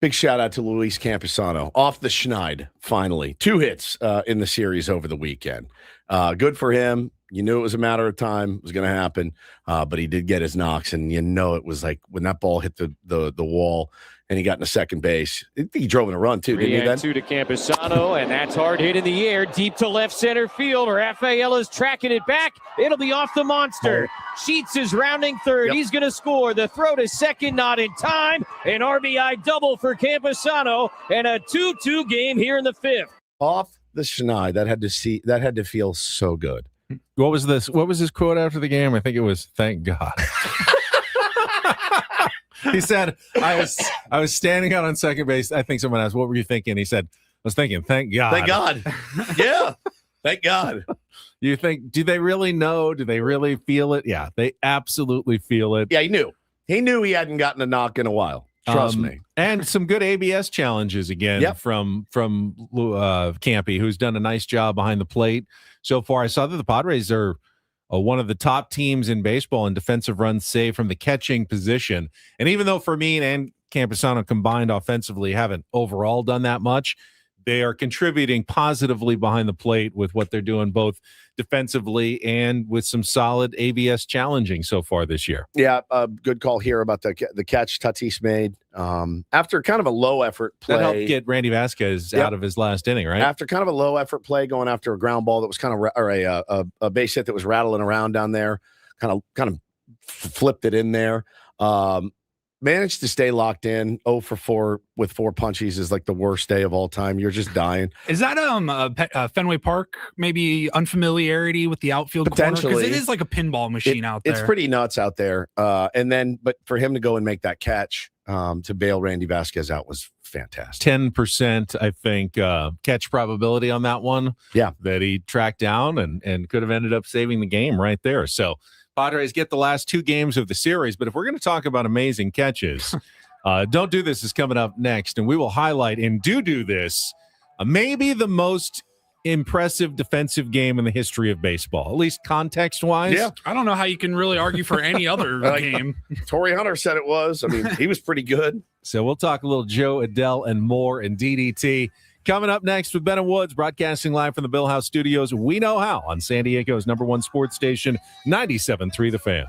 Big shout out to Luis Campusano. Off the schneid, finally. 2 hits in the series over the weekend. Good for him. You knew it was a matter of time. It was going to happen. But he did get his knocks, and it was like when that ball hit the wall and he got into second base. I think he drove in a run, too, didn't he, Ben? 2 to Campusano, and that's hard hit in the air, deep to left center field. Rafaela's tracking it back. It'll be off the monster. Sheets is rounding third. He's going to score. The throw to second, not in time. An RBI double for Campusano, and a 2-2 game here in the 5th. Off the schneid. That had to feel so good. What was this? What was his quote after the game? I think it was, "Thank God." He said, I was standing out on second base. I think someone asked, "What were you thinking?" He said, "I was thinking, thank God." Thank God. Yeah. Thank God. You think, do they really know? Do they really feel it? Yeah, they absolutely feel it. Yeah, he knew. He knew he hadn't gotten a knock in a while. Trust me. And some good ABS challenges again from Campy, who's done a nice job behind the plate so far. I saw that the Padres are one of the top teams in baseball in defensive runs saved from the catching position. And even though Fermin and Campusano combined offensively haven't overall done that much, they are contributing positively behind the plate with what they're doing both defensively and with some solid ABS challenging so far this year. Yeah, good call here about the catch Tatis made after kind of a low effort play. That helped get Randy Vasquez out of his last inning, right? After kind of a low effort play, going after a ground ball that was kind of a base hit that was rattling around down there, kind of flipped it in there. Managed to stay locked in. 0 for 4 with 4 punchies is like the worst day of all time. You're just dying. Is that Fenway Park maybe unfamiliarity with the outfield corner? Because it is like a pinball machine out there. It's pretty nuts out there. But for him to go and make that catch to bail Randy Vasquez out was fantastic. 10%, I think, catch probability on that one. Yeah, that he tracked down and could have ended up saving the game right there. So Padres get the last 2 games of the series, but if we're going to talk about amazing catches, Don't Do This is coming up next, and we will highlight and do this maybe the most impressive defensive game in the history of baseball, at least context-wise. Yeah, I don't know how you can really argue for any other game. Torrey Hunter said it was. I mean, he was pretty good. So we'll talk a little Joe Adele and more in DDT. Coming up next with Ben and Woods, broadcasting live from the Bill House Studios. We Know How on San Diego's #1 sports station, 97.3 The Fan.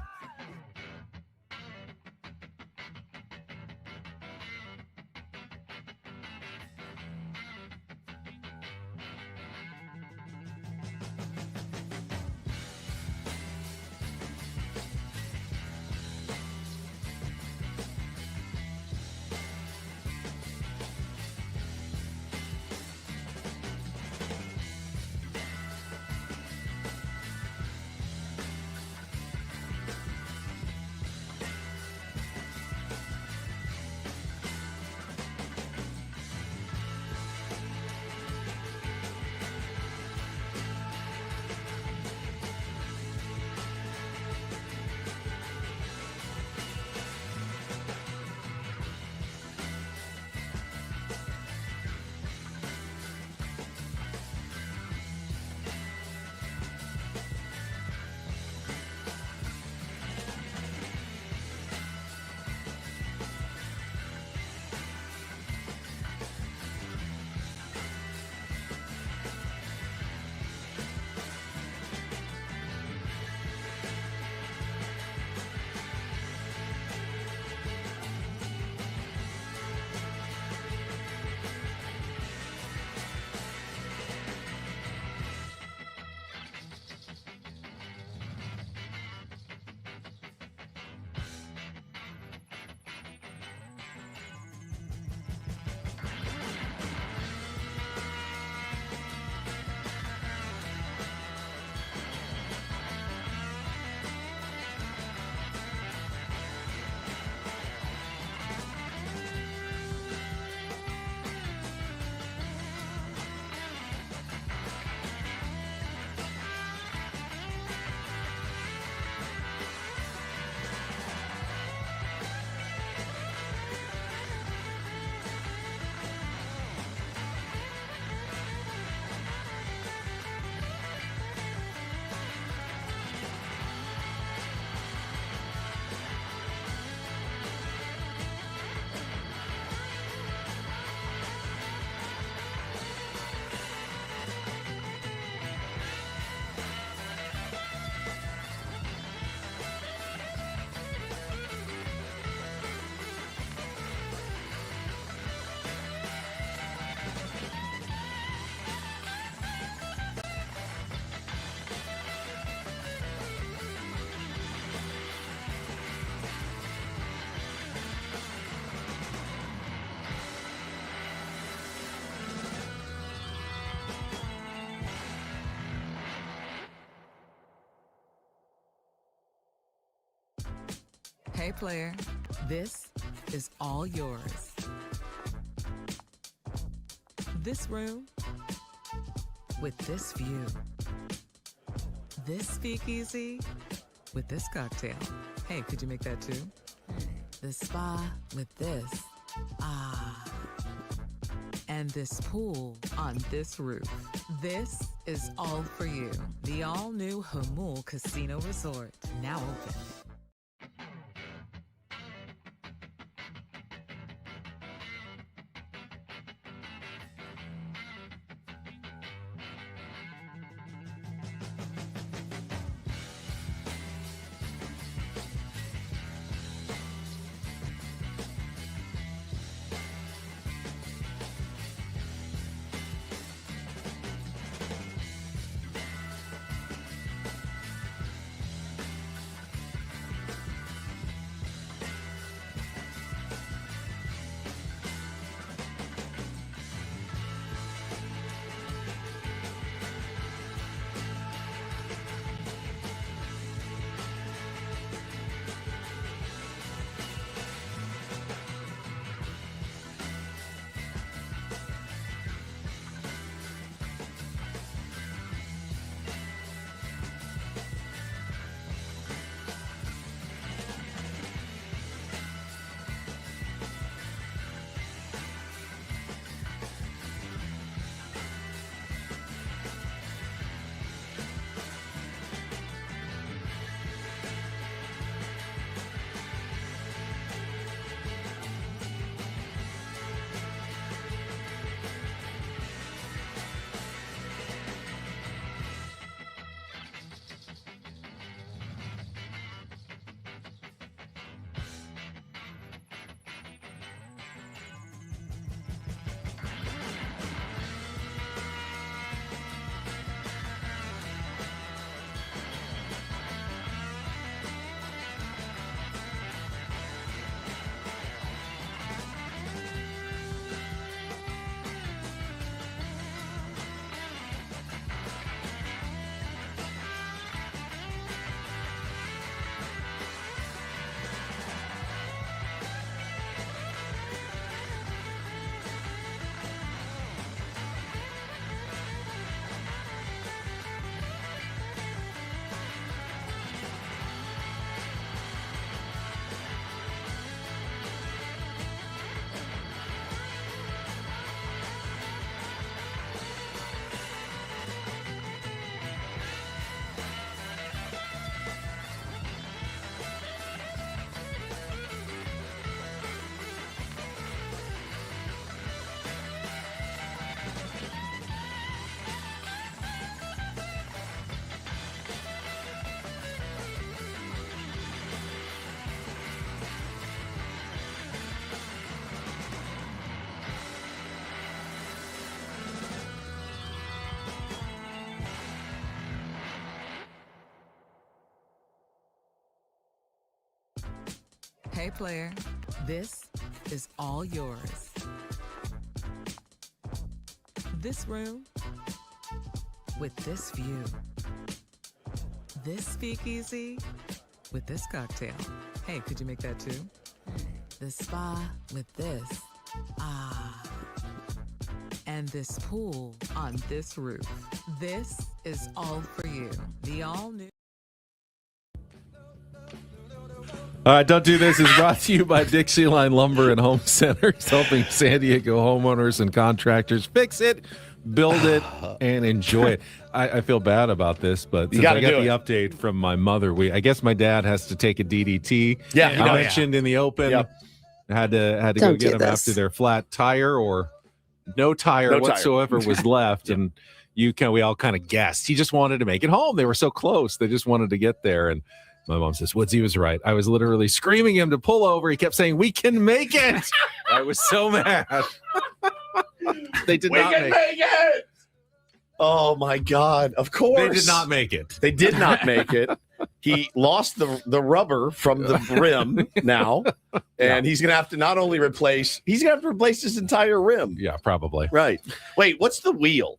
Hey, player, this is all yours. This room with this view. This speakeasy with this cocktail. Hey, could you make that too? The spa with this. Ah. And this pool on this roof. This is all for you. The all-new Hamul Casino Resort, now open. Hey, player, this is all yours. This room with this view. This speakeasy with this cocktail. Hey, could you make that too? The spa with this. Ah. And this pool on this roof. This is all for you. The all-new. All right, Don't Do This is brought to you by Dixieline Lumber and Home Centers, helping San Diego homeowners and contractors fix it, build it, and enjoy it. I feel bad about this, but since I got the update from my mother, I guess my dad has to take a DDT. Yeah, I mentioned in the open. Yep. Had to go get them after their flat tire or no tire whatsoever was left, and we all kind of guessed. He just wanted to make it home. They were so close. They just wanted to get there, and my mom says, Woodsy was right. I was literally screaming him to pull over. He kept saying, "We can make it." I was so mad. They did not make it. Oh, my God. Of course. They did not make it. They did not make it. He lost the rubber from the rim now, and he's going to have to not only replace his entire rim. Yeah, probably. Right. Wait, what's the wheel?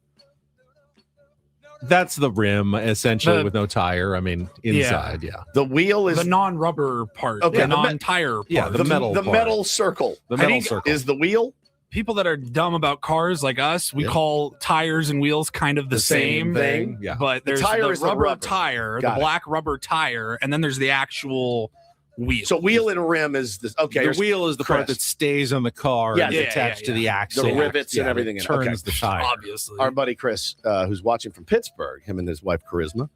That's the rim, essentially, with no tire. I mean, inside, yeah. The wheel is the non-rubber part, Okay, the non-tire part. Yeah, the metal the part. metal circle. The metal circle. Is the wheel. People that are dumb about cars like us, we call tires and wheels kind of the same thing. Yeah. But there's tire the is the rubber rubber. tire, Got the it. black rubber tire, and then there's the actual wheel. So wheel and rim is this. Okay, The wheel is the part that stays on the car and is attached to the axle. The rivets and everything. It turns Okay. the tire. Obviously. Our buddy Chris, who's watching from Pittsburgh, him and his wife Charisma,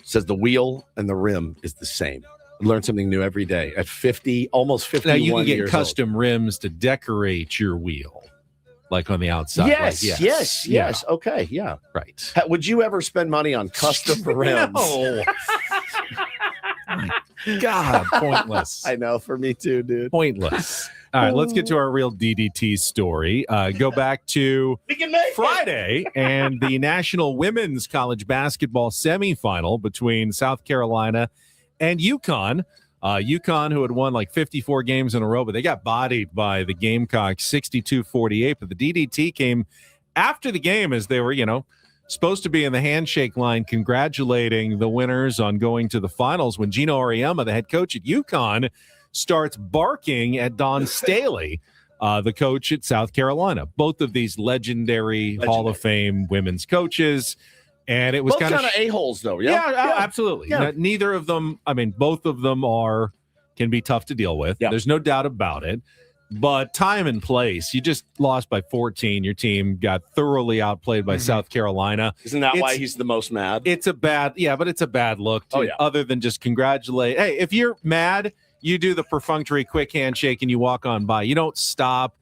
says the wheel and the rim is the same. Learn something new every day. At 50, almost 51 Now you can get years custom rims to decorate your wheel, like on the outside. Yes, like, yes. Yeah. Okay, yeah. Right. Would you ever spend money on custom rims? No. God, pointless. I know, for me too, dude. Pointless. All right, let's get to our real DDT story. Go back to Friday and the National Women's College Basketball semifinal between South Carolina and UConn. UConn, who had won like 54 games in a row, but they got bodied by the Gamecocks 62-48. But the DDT came after the game as they were, supposed to be in the handshake line congratulating the winners on going to the finals when Gino Auriemma, the head coach at UConn, starts barking at Don Staley, the coach at South Carolina. Both of these legendary Hall of Fame women's coaches. And it was Both kind of a-holes, though. Yeah, absolutely. Yeah. Neither of them, both of them can be tough to deal with. Yeah. There's no doubt about it. But time and place, you just lost by 14. Your team got thoroughly outplayed by South Carolina. Isn't that why he's the most mad? It's a bad look. Other than just congratulate. Hey, if you're mad, you do the perfunctory quick handshake and you walk on by. You don't stop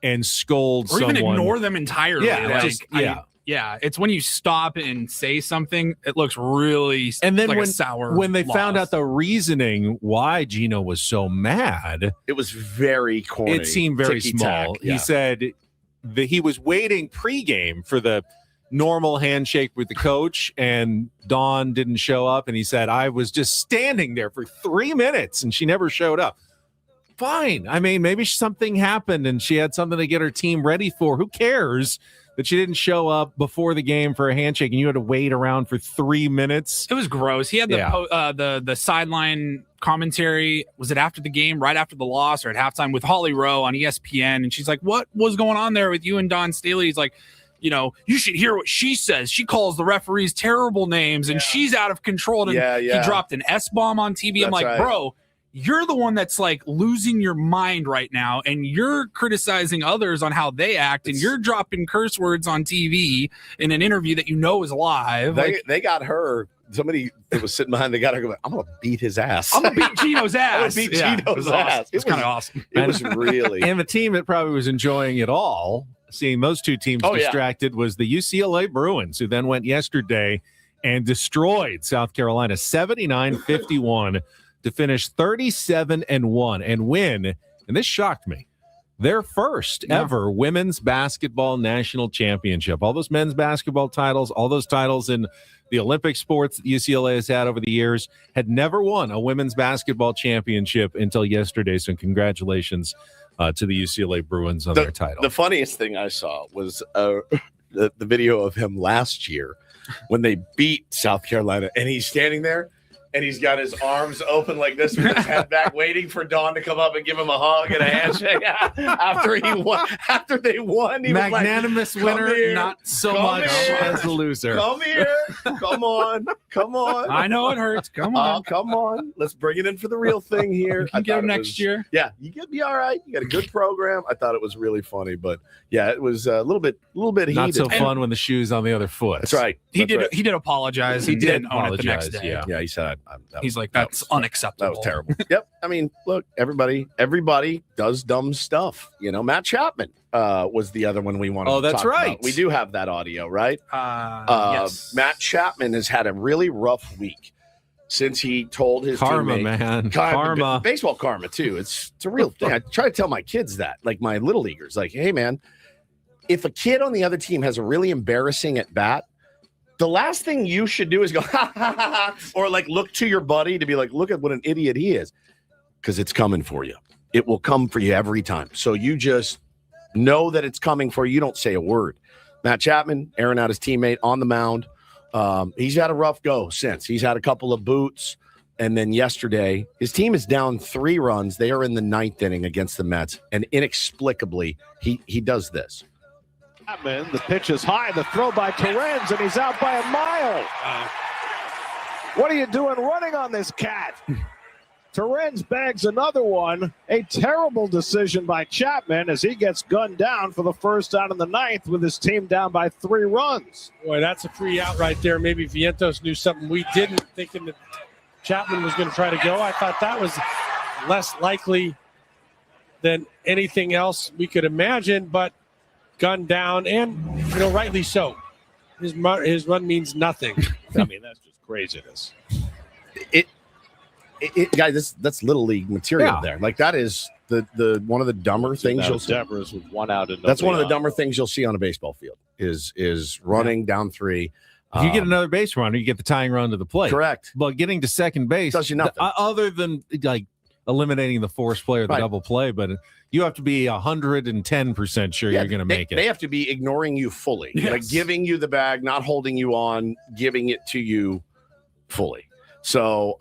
and scold or someone. even ignore them entirely. Yeah, Yeah, it's when you stop and say something, it looks really and then like a sour when they loss. found out the reasoning why Gino was so mad, it was very corny. It seemed very Ticky-tack, small. yeah. He said that he was waiting pregame for the normal handshake with the coach, and Dawn didn't show up. And he said, I was just standing there for 3 minutes and she never showed up. Fine. Maybe something happened and she had something to get her team ready for. Who cares that she didn't show up before the game for a handshake and you had to wait around for 3 minutes? It was gross. He had the sideline commentary. Was it after the game, right after the loss, or at halftime with Holly Rowe on ESPN? And she's like, "What was going on there with you and Don Staley?" He's like, you should hear what she says. She calls the referees terrible names and she's out of control. And he dropped an S-bomb on TV. I'm like, bro, you're the one that's like losing your mind right now, and you're criticizing others on how they act, and you're dropping curse words on TV in an interview that is live. They got her. Somebody that was sitting behind, they got her going, I'm going to beat his ass. I'm going to beat Gino's ass. I'm going to beat Gino's ass. It's kind of awesome. It was really. And the team that probably was enjoying it all, seeing those two teams distracted, was the UCLA Bruins, who then went yesterday and destroyed South Carolina 79-51. to finish 37-1 and win, and this shocked me, their first ever women's basketball national championship. All those men's basketball titles, all those titles in the Olympic sports that UCLA has had over the years, had never won a women's basketball championship until yesterday. So congratulations to the UCLA Bruins on their title. The funniest thing I saw was the video of him last year when they beat South Carolina, and he's standing there and he's got his arms open like this with his head back, waiting for Dawn to come up and give him a hug and a handshake after he won. After they won, he magnanimous was like, winner, here, not so much as a loser. Come here, come on. I know it hurts. Come on, come on. Let's bring it in for the real thing here. You can get him next year. Yeah, you get me all right. You got a good program. I thought it was really funny, but yeah, it was a little bit heated. Not so fun when the shoe's on the other foot. That's right. He did apologize. He did own it the next day. Yeah, he said. He's like, that's unacceptable. That was terrible. Yep. I mean, look, everybody does dumb stuff. Matt Chapman was the other one we wanted to that's talk right. about. We do have that audio, right? Yes. Matt Chapman has had a really rough week since he told his karma, teammate, man. Karma. Baseball karma, too. It's a real thing. I try to tell my kids that, like my little leaguers, like, hey, man, if a kid on the other team has a really embarrassing at bat, the last thing you should do is go, ha, ha, ha, ha, or like look to your buddy to be like, look at what an idiot he is, because it's coming for you. It will come for you every time. So you just know that it's coming for you. You don't say a word. Matt Chapman, airing out his teammate on the mound. He's had a rough go since. He's had a couple of boots. And then yesterday, his team is down 3 runs. They are in the 9th inning against the Mets. And inexplicably, he does this. The pitch is high. The throw by Torrens, and he's out by a mile. What are you doing running on this cat? Torrens bags another one. A terrible decision by Chapman as he gets gunned down for the first out in the 9th with his team down by 3 runs. Boy, that's a free out right there. Maybe Vientos knew something we didn't, thinking that Chapman was going to try to go. I thought that was less likely than anything else we could imagine, but gunned down, and rightly so. His run means nothing. I mean, that's just craziness. Guys, that's little league material there. Like that is the one of the dumber things you'll see. Devers with 1 out and that's one of the dumber things you'll see on a baseball field is running down 3. If you get another base runner, you get the tying run to the plate. Correct. But getting to second base does you nothing other than like eliminating the force play or the double play. But you have to be 110% sure you're going to make it. They have to be ignoring you fully, like giving you the bag, not holding you on, giving it to you fully. So,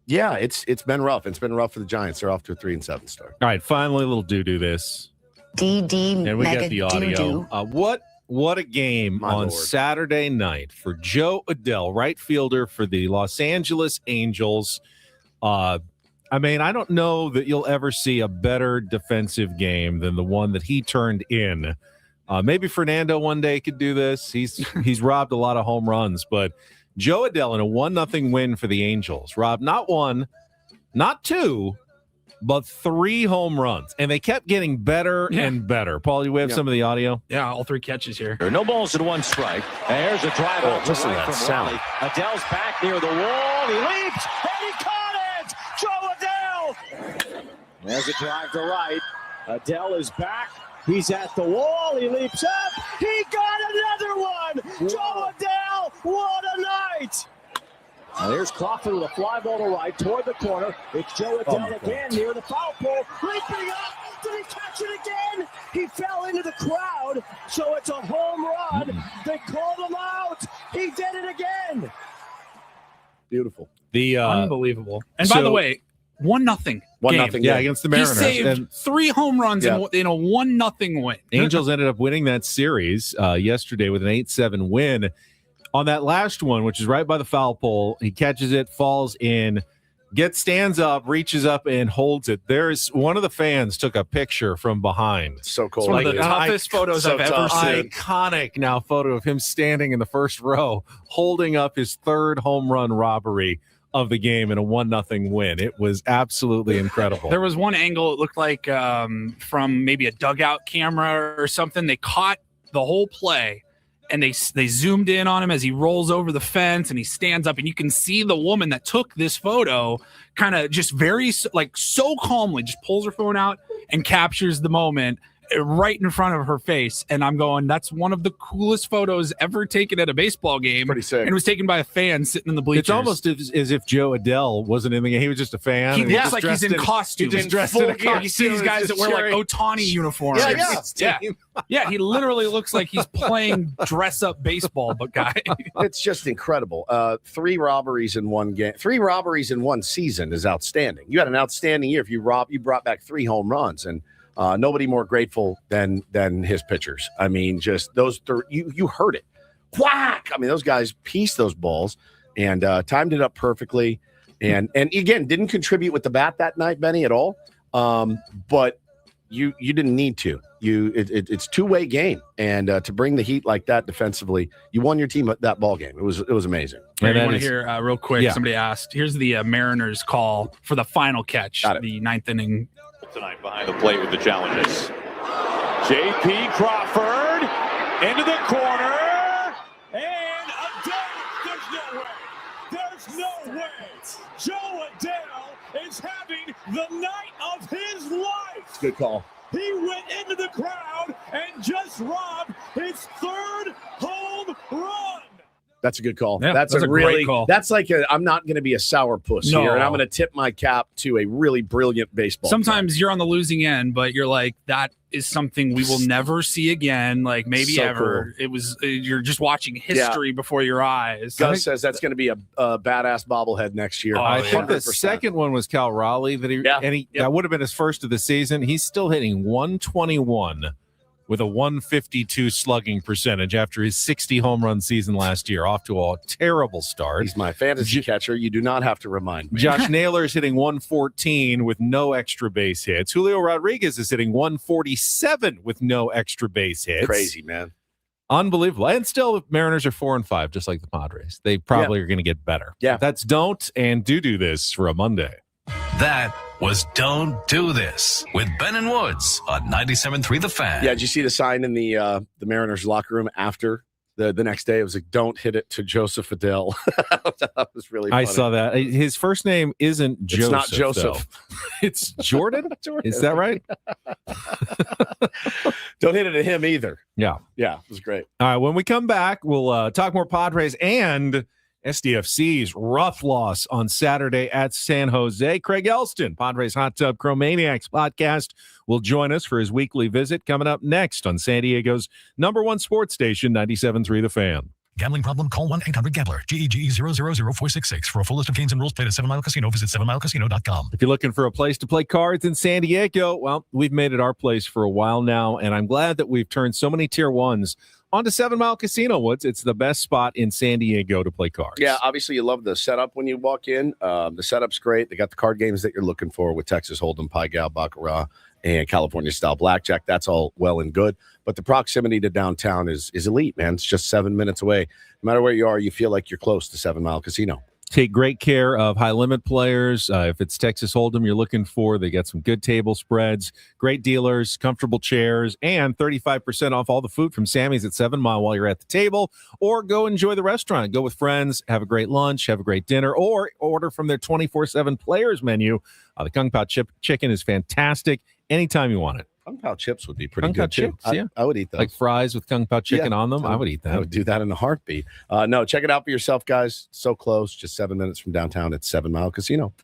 it's been rough. It's been rough for the Giants. They're off to a 3-7 start. All right, finally, a little doo-doo this. DD and we mega got the audio. What a game on Saturday night for Joe Adell, right fielder for the Los Angeles Angels. I mean, I don't know that you'll ever see a better defensive game than the one that he turned in. Maybe Fernando one day could do this. He's robbed a lot of home runs, but Joe Adell in a 1-0 win for the Angels. Rob, not 1, not 2, but 3 home runs. And they kept getting better and better. Paul, you have some of the audio? Yeah, all 3 catches here. No balls and 1 strike. And here's a drive out to right from Raleigh. Adell's back near the wall. He leaps, and he caught it! Joe Adell! There's a drive to right. Adell is back. He's at the wall. He leaps up. He got another one. Joe Adell, what a night. Now here's Crawford with a fly ball to right toward the corner. It's Joe Adell again near the foul pole. Leaping up. Did he catch it again? He fell into the crowd. So it's a home run. They called him out. He did it again. Beautiful. Unbelievable. And by the way, 1-0. 1-0. Yeah, against the Mariners. He saved 3 home runs in a 1-0 win. Angels ended up winning that series yesterday with an 8-7 win. On that last one, which is right by the foul pole, he catches it, falls in, stands up, reaches up, and holds it. There's one of the fans took a picture from behind. So cool. It's one of the toughest photos I've ever seen. Iconic now photo of him standing in the first row, holding up his 3rd home run robbery of the game in a 1-0 win. It was absolutely incredible. There was one angle, it looked like from maybe a dugout camera or something. They caught the whole play and they zoomed in on him as he rolls over the fence and he stands up, and you can see the woman that took this photo kind of just very so calmly just pulls her phone out and captures the moment right in front of her face. And I'm going, that's one of the coolest photos ever taken at a baseball game. Pretty sick. And it was taken by a fan sitting in the bleachers. It's almost as if Joe Adell wasn't in the game. He was just a fan. He looks like he's in costume. He's dressed in a costume. You see these guys that wear like Ohtani uniforms. Yeah, he literally looks like he's playing dress-up baseball, but guy. It's just incredible. 3 robberies in one game. 3 robberies in one season is outstanding. You had an outstanding year if you brought back 3 home runs, and nobody more grateful than his pitchers. I mean, just those you heard it. Whack! I mean, those guys pieced those balls and timed it up perfectly. And again, didn't contribute with the bat that night, Benny, at all. But you didn't need to. It's 2-way game, and to bring the heat like that defensively, you won your team at that ball game. It was amazing. I want to hear real quick. Yeah. Somebody asked. Here's the Mariners call for the final catch, the 9th inning. Tonight behind the plate with the challenges. J.P. Crawford into the corner, and Adell. There's no way. Joe Adell is having the night of his life. Good call. He went into the crowd and just robbed his 3rd home run. That's a good call. Yeah, that's a great really call. That's like I'm not going to be a sourpuss No. here, and I'm going to tip my cap to a really brilliant baseball. Sometimes you're on the losing end, but you're like, that is something we will never see again. Like maybe So ever. cool. It was you're just watching history before your eyes. Gus says that's going to be a badass bobblehead next year. I think the 100%. second one was Cal Raleigh that would have been his first of the season. He's still hitting 121 with a 152 slugging percentage after his 60 home run season last year, off to a terrible start. He's my fantasy catcher. You do not have to remind me. Josh Naylor is hitting 114 with no extra base hits. Julio Rodriguez is hitting 147 with no extra base hits. Crazy, man. Unbelievable. And still, the Mariners are 4-5, just like the Padres. They probably are going to get better. Yeah. That's don't and do this for a Monday. That was Don't Do This with Ben and Woods on 97.3 The Fan. Yeah, did you see the sign in the Mariners locker room after the next day? It was like, "Don't hit it to Joseph Adele." That was really funny. I saw that. His first name isn't Joseph. It's not Joseph. Though. It's Jordan? Jordan. Is that right? Don't hit it at him either. Yeah. Yeah, it was great. All right, when we come back, we'll talk more Padres and SDFC's rough loss on Saturday at San Jose. Craig Elsten, Padres Hot Tub Chromaniacs podcast, will join us for his weekly visit coming up next on San Diego's #1 sports station, 97.3 The Fan. Gambling problem? Call 1-800-GAMBLER. GEGE 000-466. For a full list of games and rules, play at 7 Mile Casino. Visit 7milecasino.com. If you're looking for a place to play cards in San Diego, well, we've made it our place for a while now, and I'm glad that we've turned so many Tier 1s onto 7 Mile Casino, Woods. It's the best spot in San Diego to play cards. Yeah, obviously you love the setup when you walk in. The setup's great. They got the card games that you're looking for with Texas Hold'em, Pai Gow, Baccarat, and California-style blackjack. That's all well and good. But the proximity to downtown is elite, man. It's just 7 minutes away. No matter where you are, you feel like you're close to 7 Mile Casino. Take great care of high-limit players. If it's Texas Hold'em you're looking for, they got some good table spreads, great dealers, comfortable chairs, and 35% off all the food from Sammy's at 7 Mile while you're at the table. Or go enjoy the restaurant. Go with friends, have a great lunch, have a great dinner, or order from their 24/7 players menu. The Kung Pao chicken is fantastic anytime you want it. Kung Pao chips would be pretty Kung Pao good, too. chips, yeah. I would eat those. Like fries with Kung Pao chicken on them, I would eat that. I would do that in a heartbeat. No, check it out for yourself, guys. So close, just 7 minutes from downtown at 7 Mile Casino.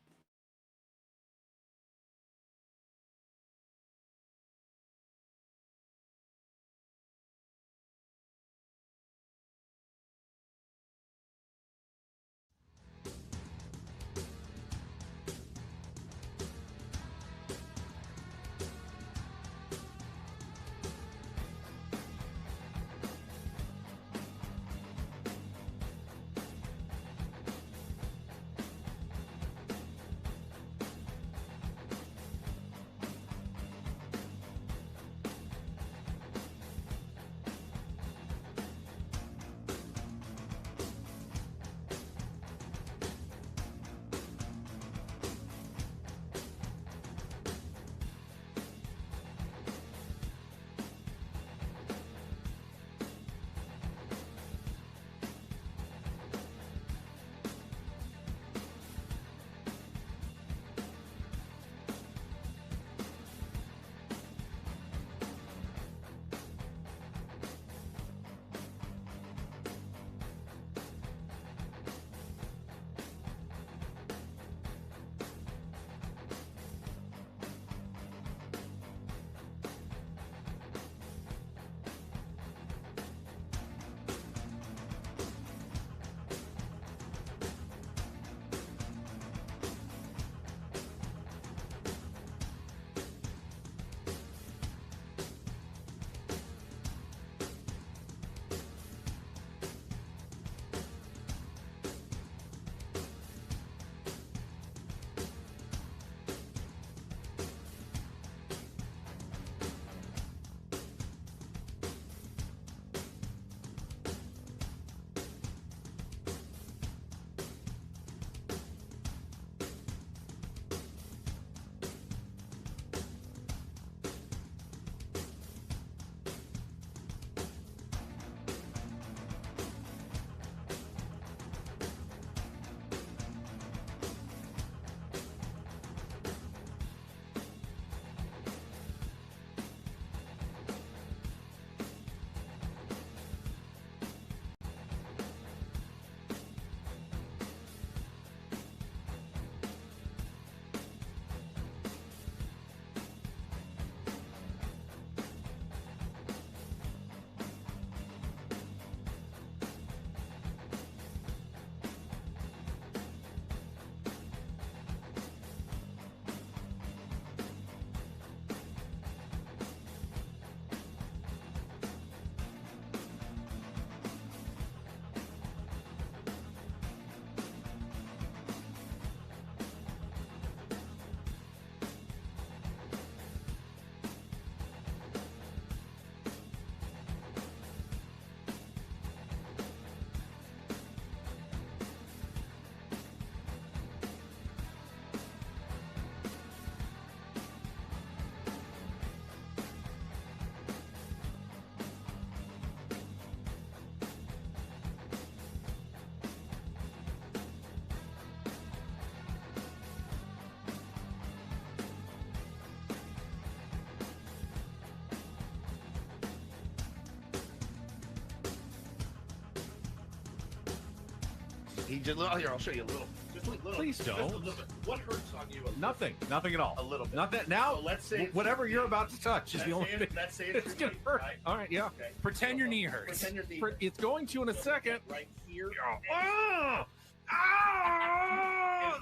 He just, here, I'll show you a little. Just a little. Please don't. Just a little bit. What hurts on you? Nothing at all. A little bit. Not that now. So let's say whatever you're about to touch is the only thing. Let's say it's gonna hurt. Right? All right, yeah. Okay. Pretend your knee hurts. Pretend your knee hurts. It's going to in a second. Right here. Oh,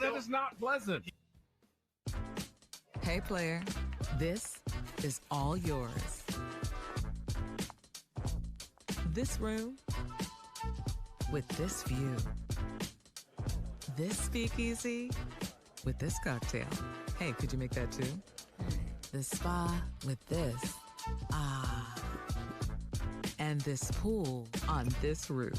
that is not pleasant. Hey, player, this is all yours. This room with this view. This speakeasy with this cocktail. Hey, could you make that too? The spa with this. Ah. And this pool on this roof.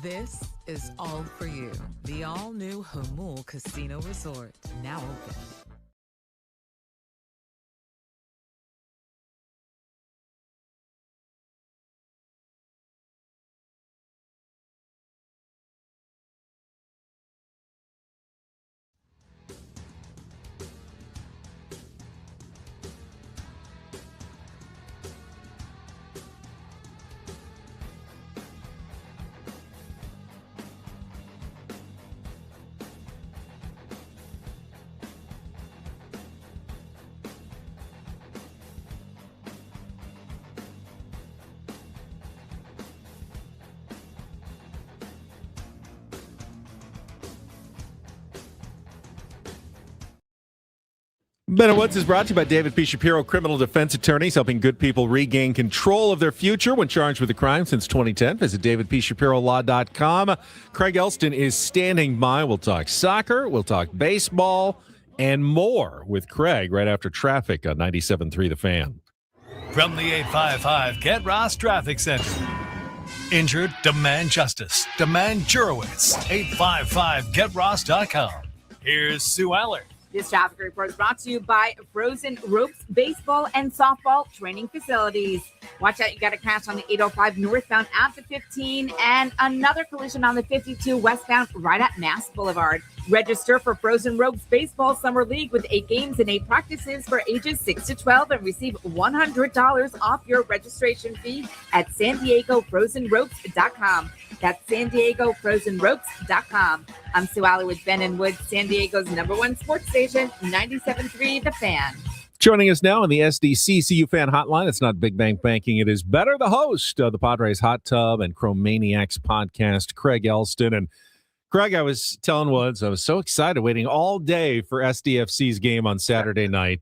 This is all for you. The all-new Hamul Casino Resort, now open. Ben and Woods is brought to you by David P. Shapiro, criminal defense attorneys, helping good people regain control of their future when charged with a crime since 2010. Visit davidpshapirolaw.com. Craig Elsten is standing by. We'll talk soccer, we'll talk baseball, and more with Craig right after traffic on 97.3 The Fan. From the 855 Get Ross Traffic Center. Injured? Demand justice. Demand Jurowitz. 855GetRoss.com. Here's Sue Aller. This traffic report is brought to you by Frozen Ropes Baseball and Softball Training Facilities. Watch out, you got a crash on the 805 northbound at the 15 and another collision on the 52 westbound right at Mass Boulevard. Register for Frozen Ropes Baseball Summer League with 8 games and 8 practices for ages 6 to 12 and receive $100 off your registration fee at SanDiegoFrozenRopes.com. That's SanDiegoFrozenRopes.com. I'm Sue Aller with Ben and Woods, San Diego's #1 sports station, 97.3 The Fan. Joining us now on the SDCCU Fan Hotline, it's not Big Bang Banking, it is Better, the host of the Padres Hot Tub and Chromaniacs podcast, Craig Elsten. And Craig, I was telling Woods, I was so excited waiting all day for SDFC's game on Saturday night.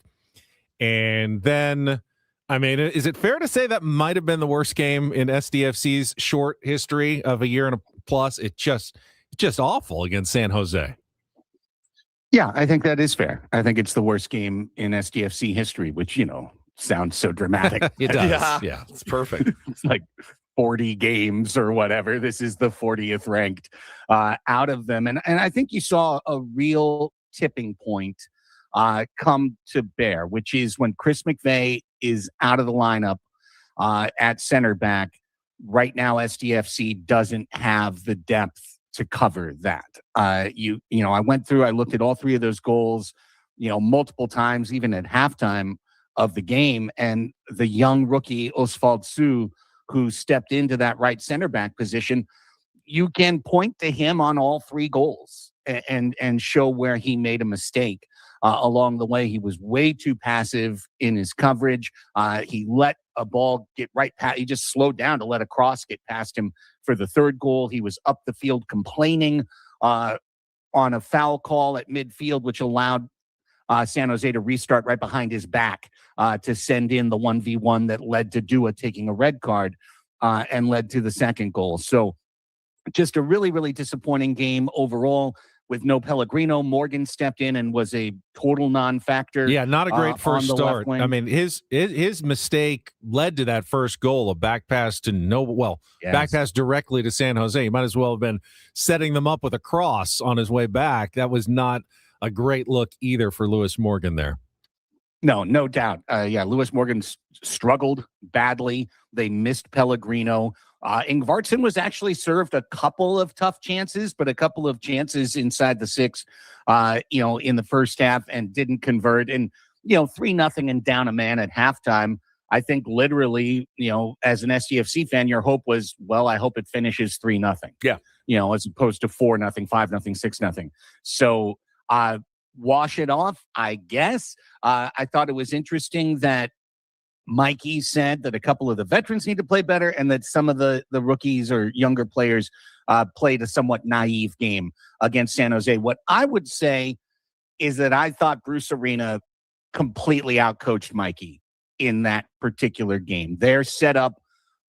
And then, I mean, is it fair to say that might have been the worst game in SDFC's short history of a year and a plus? It's just awful against San Jose. Yeah, I think that is fair. I think it's the worst game in SDFC history, which, sounds so dramatic. It does. Yeah, it's perfect. It's like 40 games or whatever. This is the 40th ranked out of them. And I think you saw a real tipping point come to bear, which is when Chris McVay is out of the lineup at center back. Right now, SDFC doesn't have the depth to cover that. I looked at all 3 of those goals, multiple times, even at halftime of the game. And the young rookie Oswald Su, who stepped into that right center back position, you can point to him on all 3 goals and show where he made a mistake along the way. He was way too passive in his coverage. He let a ball get right past. He just slowed down to let a cross get past him for the 3rd goal. He was up the field complaining on a foul call at midfield, which allowed San Jose to restart right behind his back to send in the 1v1 that led to Dua taking a red card and led to the 2nd goal. So just a really, really disappointing game overall. With no Pellegrino, Morgan stepped in and was a total non-factor. Yeah, not a great first start. I mean, his mistake led to that first goal, a back pass to back pass directly to San Jose. He might as well have been setting them up with a cross on his way back. That was not a great look either for Lewis Morgan there. No doubt. Lewis Morgan struggled badly. They missed Pellegrino. Ingvarsson was actually served a couple of tough chances, but a couple of chances inside the 6, in the first half and didn't convert. And, 3-0 and down a man at halftime. I think literally, as an SDFC fan, your hope was, I hope it finishes 3-0. Yeah. as opposed to 4-0, 5-0, 6-0. So wash it off, I guess. I thought it was interesting that Mikey said that a couple of the veterans need to play better and that some of the rookies or younger players played a somewhat naive game against San Jose. What I would say is that I thought Bruce Arena completely outcoached Mikey in that particular game. Their setup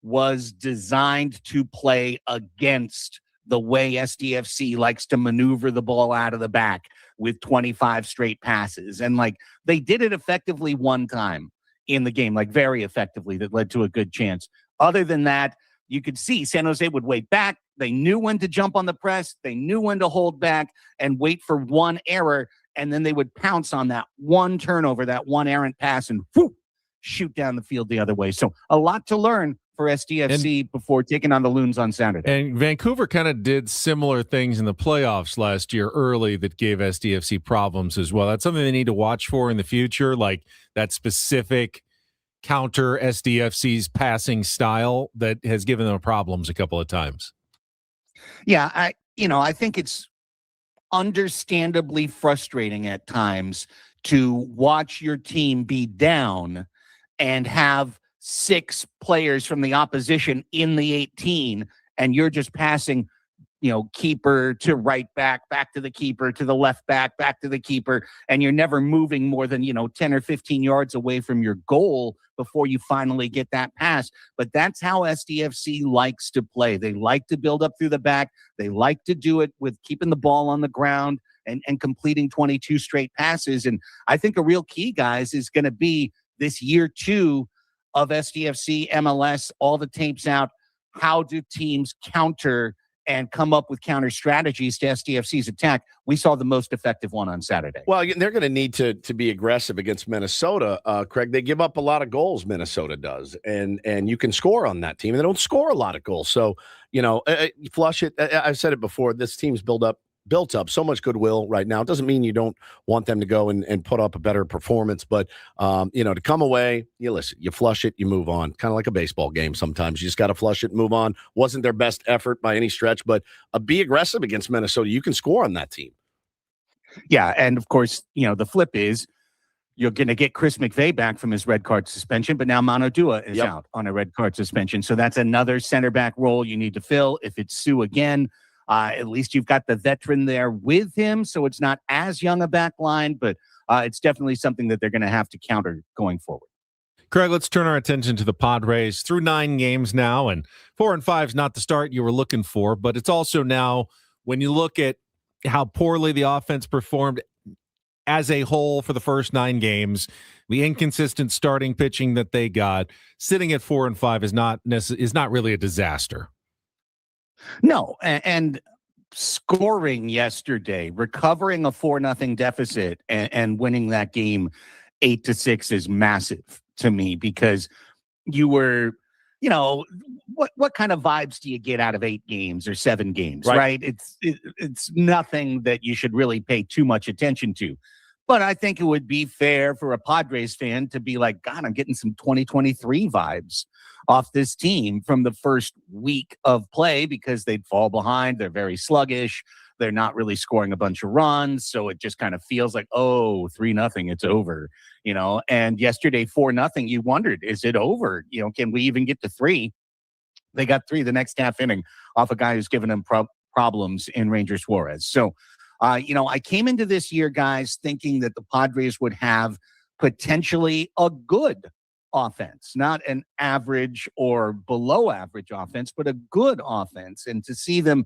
was designed to play against the way SDFC likes to maneuver the ball out of the back with 25 straight passes. And they did it effectively one time in the game, very effectively, that led to a good chance. Other than that, you could see San Jose would wait back. They knew when to jump on the press. They knew when to hold back and wait for one error. And then they would pounce on that one turnover, that one errant pass, and shoot down the field the other way. So a lot to learn for SDFC before taking on the Loons on Saturday. And Vancouver kind of did similar things in the playoffs last year early that gave SDFC problems as well. That's something they need to watch for in the future, like that specific counter SDFC's passing style that has given them problems a couple of times. Yeah, I think it's understandably frustrating at times to watch your team be down and have 6 players from the opposition in the 18, and you're just passing, keeper to right back to the keeper, to the left back to the keeper, and you're never moving more than, 10 or 15 yards away from your goal before you finally get that pass. But that's how SDFC likes to play. They like to build up through the back. They like to do it with keeping the ball on the ground and completing 22 straight passes. And I think a real key, guys, is going to be this year 2 of SDFC MLS, all the tapes out. How do teams counter and come up with counter strategies to SDFC's attack? We saw the most effective one on Saturday. Well, they're going to need to be aggressive against Minnesota, Craig. They give up a lot of goals, Minnesota does, and you can score on that team. And they don't score a lot of goals. So, flush it. I've said it before. This team's built up so much goodwill right now. It doesn't mean you don't want them to go and put up a better performance, but to come away, you flush it, you move on. Kind of like a baseball game. Sometimes you just got to flush it and move on. Wasn't their best effort by any stretch, but be aggressive against Minnesota. You can score on that team. Yeah, and of course, the flip is you're going to get Chris McVeigh back from his red card suspension, but now Mano Dua is out on a red card suspension. So that's another center back role you need to fill. If it's Sue again, at least you've got the veteran there with him, so it's not as young a back line, but it's definitely something that they're going to have to counter going forward. Craig, let's turn our attention to the Padres. Through 9 games now, and 4-5 is not the start you were looking for, but it's also now, when you look at how poorly the offense performed as a whole for the first 9 games, the inconsistent starting pitching that they got, sitting at 4-5 is not really a disaster. No, and scoring yesterday, recovering a 4-0 deficit and winning that game 8-6 is massive to me, because you were, what kind of vibes do you get out of 8 games or 7 games, right? It's nothing that you should really pay too much attention to. But I think it would be fair for a Padres fan to be like, God, I'm getting some 2023 vibes off this team from the first week of play, because they'd fall behind. They're very sluggish. They're not really scoring a bunch of runs. So it just kind of feels like, 3-0, it's over, and yesterday 4-0, you wondered, is it over? Can we even get to 3? They got 3 the next half inning off a guy who's given them problems in Ranger Suarez. So, I came into this year, guys, thinking that the Padres would have potentially a good offense, not an average or below average offense, but a good offense. And to see them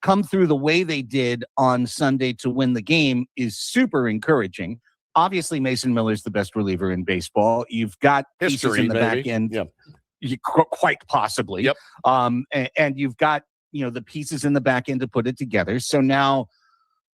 come through the way they did on Sunday to win the game is super encouraging. Obviously, Mason Miller's the best reliever in baseball. You've got pieces in the back end. Yep. Quite possibly. Yep. And you've got, the pieces in the back end to put it together. So now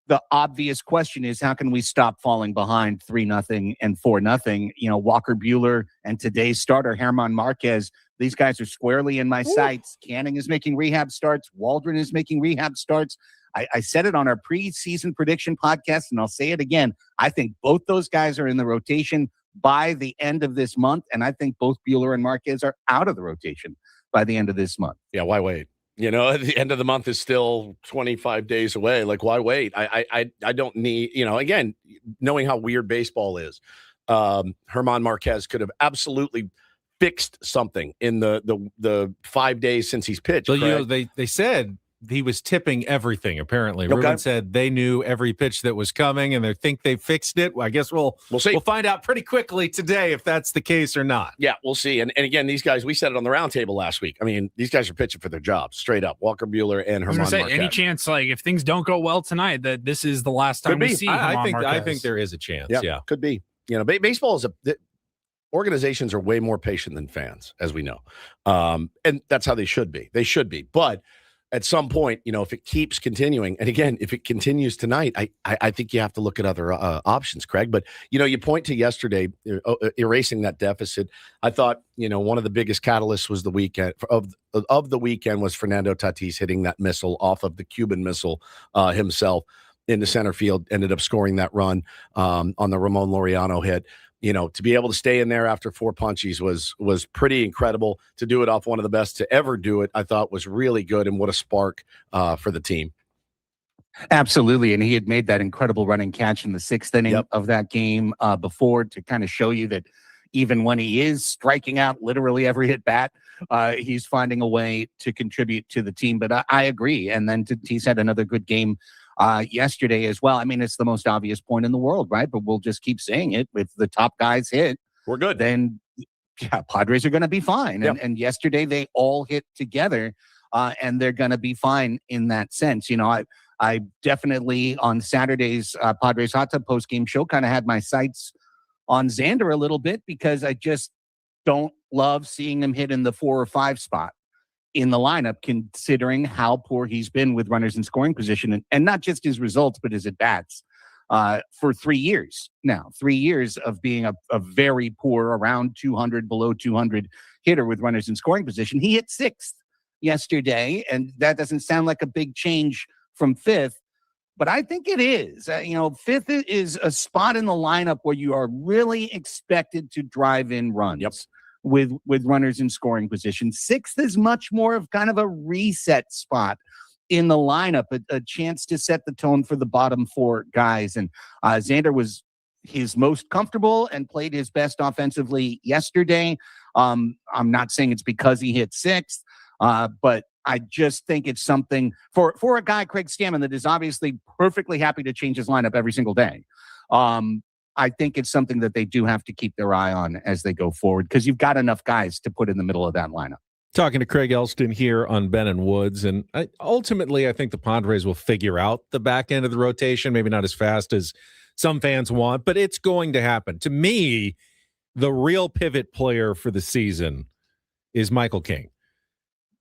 the obvious question is, how can we stop falling behind 3-0 and 4-0? Walker Buehler and today's starter, German Marquez, these guys are squarely in my sights. Canning is making rehab starts. Waldron is making rehab starts. I said it on our preseason prediction podcast, and I'll say it again. I think both those guys are in the rotation by the end of this month, and I think both Buehler and Marquez are out of the rotation by the end of this month. Yeah, why wait? At the end of the month is still 25 days away. Like, why wait? I don't need, again, knowing how weird baseball is, Herman Marquez could have absolutely fixed something in the 5 days since he's pitched. So, Craig. they said he was tipping everything, apparently. Okay. Ruben said they knew every pitch that was coming, and they think they fixed it. Well, I guess we'll see. We'll find out pretty quickly today if that's the case or not. Yeah, we'll see. And again, these guys, we said it on the roundtable last week. I mean, these guys are pitching for their jobs, straight up. Walker Buehler and Herman Marquez. Any chance, like, if things don't go well tonight, that this is the last time we see Herman Marquez? I think there is a chance, yeah. Could be. Baseball is organizations are way more patient than fans, as we know. And that's how they should be. They should be. But at some point, if it keeps continuing, and again, if it continues tonight, I think you have to look at other options, Craig. But, you point to yesterday, erasing that deficit. I thought, one of the biggest catalysts was the weekend of the weekend was Fernando Tatis hitting that missile off of the Cuban Missile himself into center field, ended up scoring that run on the Ramon Laureano hit. To be able to stay in there after 4 punchies was pretty incredible. To do it off one of the best to ever do it, I thought was really good, and what a spark for the team. Absolutely, and he had made that incredible running catch in the 6th inning of that game before to kind of show you that even when he is striking out literally every at bat, he's finding a way to contribute to the team. But I agree, and then Tatis had another good game yesterday as well. I mean, it's the most obvious point in the world, right? But we'll just keep saying it. If the top guys hit, we're good. Then Padres are going to be fine. And yesterday they all hit together, and they're going to be fine in that sense. I definitely on Saturday's Padres Hot Tub post-game show kind of had my sights on Xander a little bit because I just don't love seeing him hit in the 4 or 5 spot in the lineup, considering how poor he's been with runners in scoring position, and not just his results, but his at-bats for 3 years now. 3 years of being a very poor, around 200, below 200 hitter with runners in scoring position. He hit 6th yesterday, and that doesn't sound like a big change from 5th, but I think it is. 5th is a spot in the lineup where you are really expected to drive in runs. With runners in scoring position. 6th is much more of kind of a reset spot in the lineup, a chance to set the tone for the bottom 4 guys. And Xander was his most comfortable and played his best offensively yesterday. I'm not saying it's because he hit 6th, but I just think it's something for a guy, Craig Stammen, that is obviously perfectly happy to change his lineup every single day. I think it's something that they do have to keep their eye on as they go forward, because you've got enough guys to put in the middle of that lineup. Talking to Craig Elsten here on Ben and Woods, and ultimately I think the Padres will figure out the back end of the rotation, maybe not as fast as some fans want, but it's going to happen. To me, the real pivot player for the season is Michael King.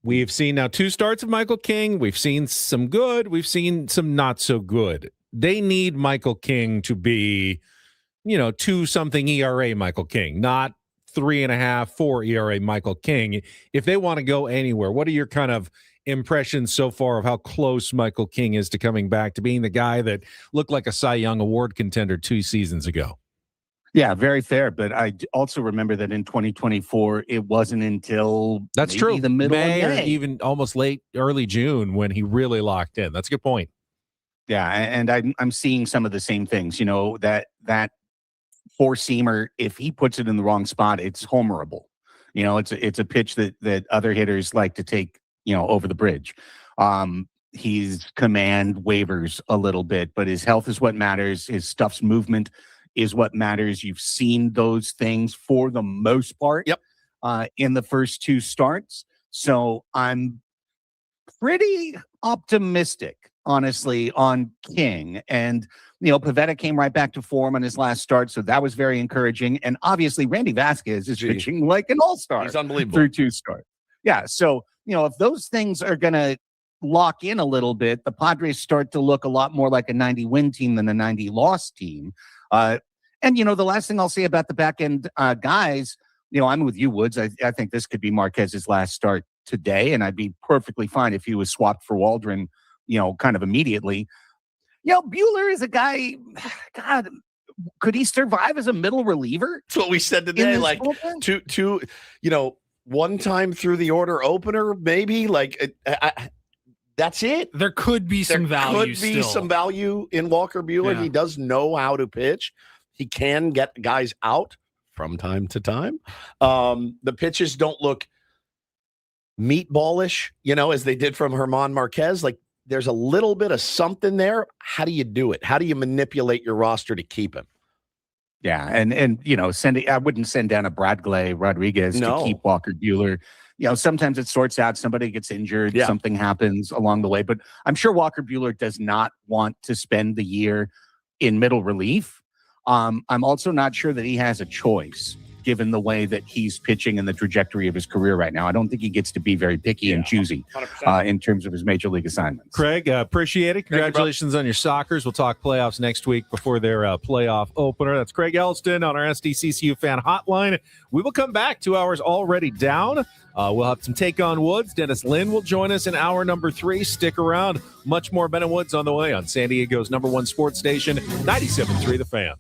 We've seen now 2 starts of Michael King. We've seen some good. We've seen some not so good. They need Michael King to be 2-something ERA Michael King, not 3.5, 4 ERA Michael King. If they want to go anywhere, what are your kind of impressions so far of how close Michael King is to coming back to being the guy that looked like a Cy Young Award contender 2 seasons ago? Yeah, very fair. But I also remember that in 2024, it wasn't until that's true the middle May of May, or even almost early June when he really locked in. That's a good point. Yeah, and I'm seeing some of the same things. That 4-seamer, if he puts it in the wrong spot, it's homerable. It's a pitch that other hitters like to take, over the bridge. His command wavers a little bit, but his health is what matters. His stuff's movement is what matters. You've seen those things for the most part in the first 2 starts. So I'm pretty optimistic, honestly, on King. And Pivetta came right back to form on his last start, so that was very encouraging. And obviously, Randy Vasquez is pitching like an all-star. He's unbelievable through 2 starts. Yeah, so if those things are going to lock in a little bit, the Padres start to look a lot more like a 90-win team than a 90-loss team. And the last thing I'll say about the back-end guys, I'm with you, Woods. I think this could be Marquez's last start today, and I'd be perfectly fine if he was swapped for Waldron, kind of immediately. Buehler is a guy, God, could he survive as a middle reliever? That's what we said today. Like, one time through the order opener, maybe. Like, that's it. There could be some value. Could be some value in Walker Buehler. Yeah. He does know how to pitch. He can get guys out from time to time. The pitches don't look meatballish, as they did from German Marquez. Like, there's a little bit of something there. How do you do it? How do you manipulate your roster to keep him? Yeah, and I wouldn't send down a Bradley Rodriguez to keep Walker Buehler. Sometimes it sorts out. Somebody gets injured. Yeah. Something happens along the way. But I'm sure Walker Buehler does not want to spend the year in middle relief. I'm also not sure that he has a choice, given the way that he's pitching and the trajectory of his career right now. I don't think he gets to be very picky and choosy in terms of his major league assignments. Craig, appreciate it. Congratulations on your Sockers. We'll talk playoffs next week before their playoff opener. That's Craig Elsten on our SDCCU fan hotline. We will come back 2 hours already down. We'll have some Take on Woods. Dennis Lynn will join us in hour number 3. Stick around. Much more Ben and Woods on the way on San Diego's #1 sports station, 97.3 The Fan.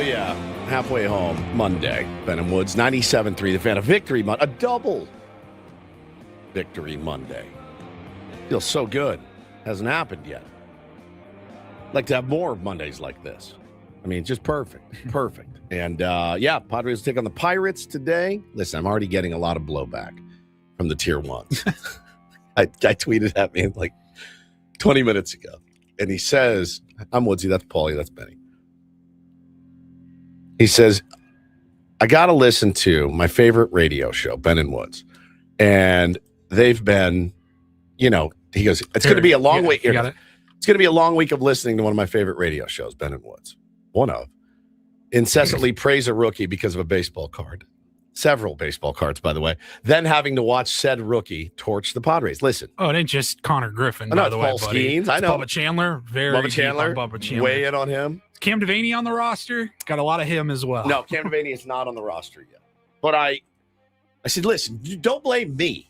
yeah. Halfway home, Monday. Ben and Woods, 97.3, the fan. A victory, a double victory Monday. Feels so good. Hasn't happened yet. Like to have more Mondays like this. I mean, just perfect. Perfect. And, yeah, Padres take on the Pirates today. Listen, I'm already getting a lot of blowback from the Tier 1s. I tweeted at me like 20 minutes ago. And he says, I'm Woodsy, that's Paulie, that's Benny. He says, I got to listen to my favorite radio show, Ben and Woods. And they've been, he goes, it's going to be a long week. It's going to be a long week of listening to one of my favorite radio shows, Ben and Woods. One of. Incessantly praise a rookie because of a baseball card. Several baseball cards, by the way. Then having to watch said rookie torch the Padres. Listen. Oh, it ain't just Connor Griffin, I know, by the way, Paul buddy. Skeens. I know. Bubba Chandler. Bubba Chandler. Weigh in on him. Cam Devaney on the roster. Got a lot of him as well. No, Cam Devaney is not on the roster yet. But I said, listen, don't blame me.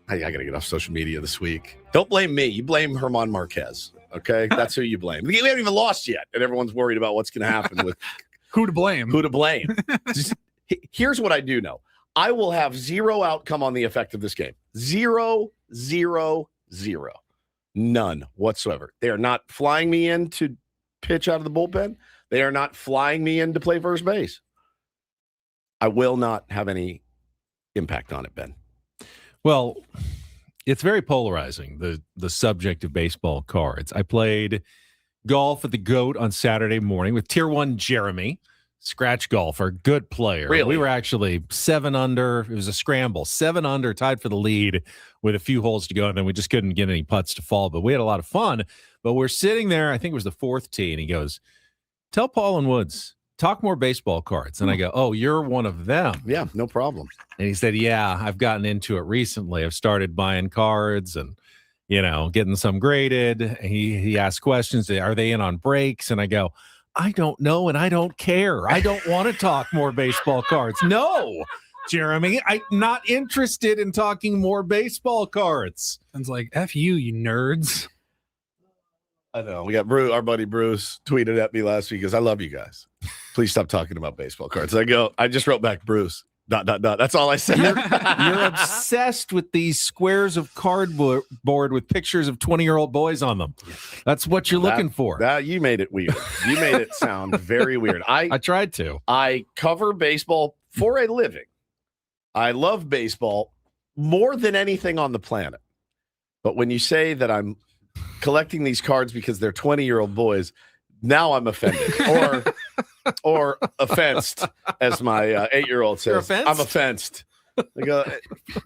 I got to get off social media this week. Don't blame me. You blame Herman Marquez. Okay? That's who you blame. We haven't even lost yet, and everyone's worried about what's going to happen with who to blame. Who to blame. Here's what I do know. I will have zero outcome on the effect of this game. 0, 0, 0. None whatsoever. They are not flying me in to pitch out of the bullpen. They are not flying me in to play first base. I will not have any impact on it, Ben. Well, it's very polarizing, the subject of baseball cards. I played golf at the GOAT on Saturday morning with Tier 1 Jeremy, scratch golfer, good player. Really? We were actually 7 under. It was a scramble. 7 under, tied for the lead with a few holes to go, and then we just couldn't get any putts to fall. But we had a lot of fun. But we're sitting there, I think it was the 4th tee, and he goes, tell Paul and Woods, talk more baseball cards. And I go, oh, you're one of them. Yeah, no problem. And he said, yeah, I've gotten into it recently. I've started buying cards and, getting some graded. He asked questions. Are they in on breaks? And I go, I don't know, and I don't care. I don't want to talk more baseball cards. No, Jeremy, I'm not interested in talking more baseball cards. Sounds like F you nerds. I know. We got Bruce, our buddy Bruce, tweeted at me last week because I love you guys. Please stop talking about baseball cards. I just wrote back, Bruce, ... That's all I said. You're obsessed with these squares of cardboard with pictures of 20-year-old boys on them. That's what you're looking for. You made it weird. You made it sound very weird. I tried to. I cover baseball for a living. I love baseball more than anything on the planet. But when you say that I'm collecting these cards because they're 20-year-old boys, now I'm offended. Or offensed, as my 8-year-old says. I'm offensed. I go,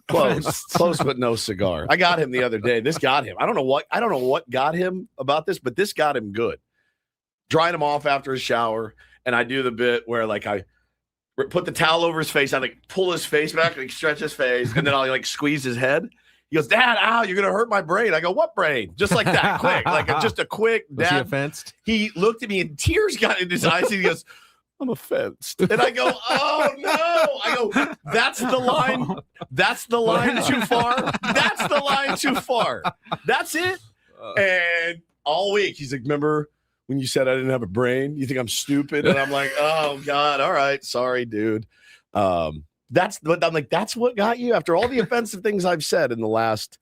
close, but no cigar. I got him the other day. This got him. I don't know what got him about this, but this got him good. Drying him off after his shower, and I do the bit where I put the towel over his face. I pull his face back, stretch his face, and then I'll squeeze his head. He goes, Dad, ow, you're going to hurt my brain. I go, what brain? Just like that, quick. Just a quick, Dad. Was he offensed? He looked at me and tears got in his eyes. And he goes, I'm offensed. And I go, oh, no. I go, that's the line. That's the line too far. That's the line too far. That's it. And all week, he's like, remember when you said I didn't have a brain? You think I'm stupid? And I'm like, oh, God, all right. Sorry, dude. That's what got you after all the offensive things I've said in the last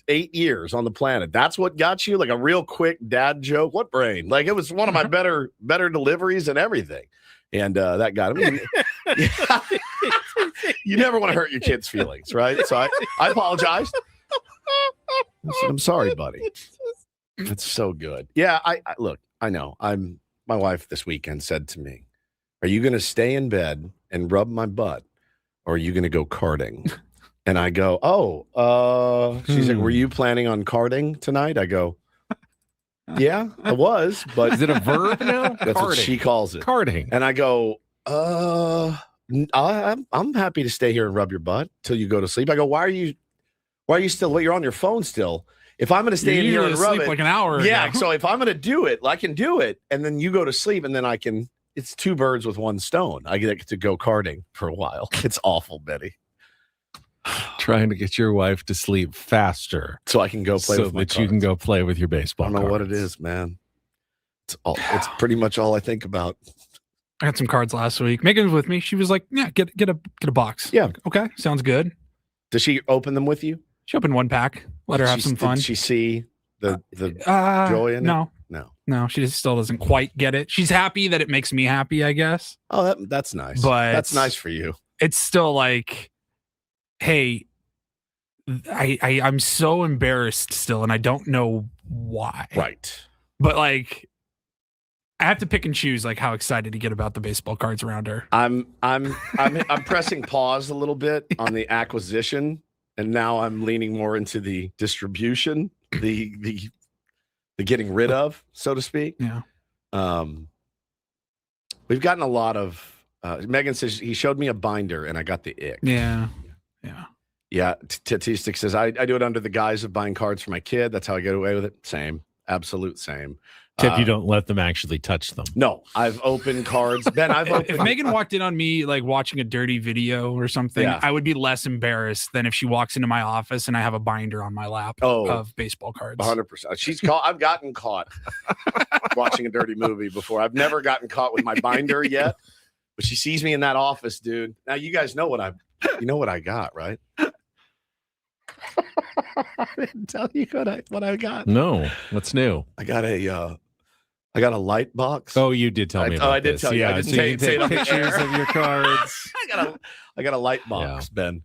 8 years on the planet. That's what got you, a real quick dad joke. What brain? It was one of my better deliveries and everything. And that got him. You never want to hurt your kids' feelings, right? So I apologize. I'm sorry, buddy. It's so good. Yeah, I look, I know. My wife this weekend said to me, are you going to stay in bed and rub my butt, or are you going to go karting? And I go, she's like, were you planning on karting tonight? I go, yeah, I was, but is it a verb now? That's what she calls it. Karting. And I go, I'm happy to stay here and rub your butt till you go to sleep. I go, why are you still, you're on your phone still. If I'm going to stay in here and rub it, an hour. Yeah. Ago. So if I'm going to do it, I can do it. And then you go to sleep and then it's 2 birds with 1 stone. I get to go karting for a while. It's awful, Betty. Trying to get your wife to sleep faster so I can go play with my cards. You can go play with your baseball. I don't know cards. what it is, man. It's pretty much all I think about. I had some cards last week. Megan was with me. She was like, "Yeah, get a box." Yeah. Like, okay, sounds good. Does she open them with you? She opened one pack. Let her have some fun. Did she see the joy in it? No, she still doesn't quite get it. She's happy that it makes me happy, I guess. Oh, that's nice. But that's nice for you. It's still like, hey, I'm so embarrassed still, and I don't know why. Right. But like, I have to pick and choose like how excited to get about the baseball cards around her. I'm pressing pause a little bit on the acquisition, and now I'm leaning more into the distribution, the getting rid of, so to speak. Yeah. We've gotten a lot of. Megan says he showed me a binder, and I got the ick. Yeah. Yeah. T-Stick says I do it under the guise of buying cards for my kid. That's how I get away with it. Same. Absolute same. Except you don't let them actually touch them. No, I've opened cards. Ben, I've opened. If Megan walked in on me like watching a dirty video or something, Yeah. I would be less embarrassed than if she walks into my office and I have a binder on my lap of baseball cards. 100%. I've gotten caught watching a dirty movie before. I've never gotten caught with my binder yet, but she sees me in that office, dude. Now you guys know what I got, right? I didn't tell you what I got. No, what's new? I got a light box. Oh, you did tell me about I did this. tell you. Yeah, I didn't so you say it on the pictures air. of your cards. I got a light box, Ben,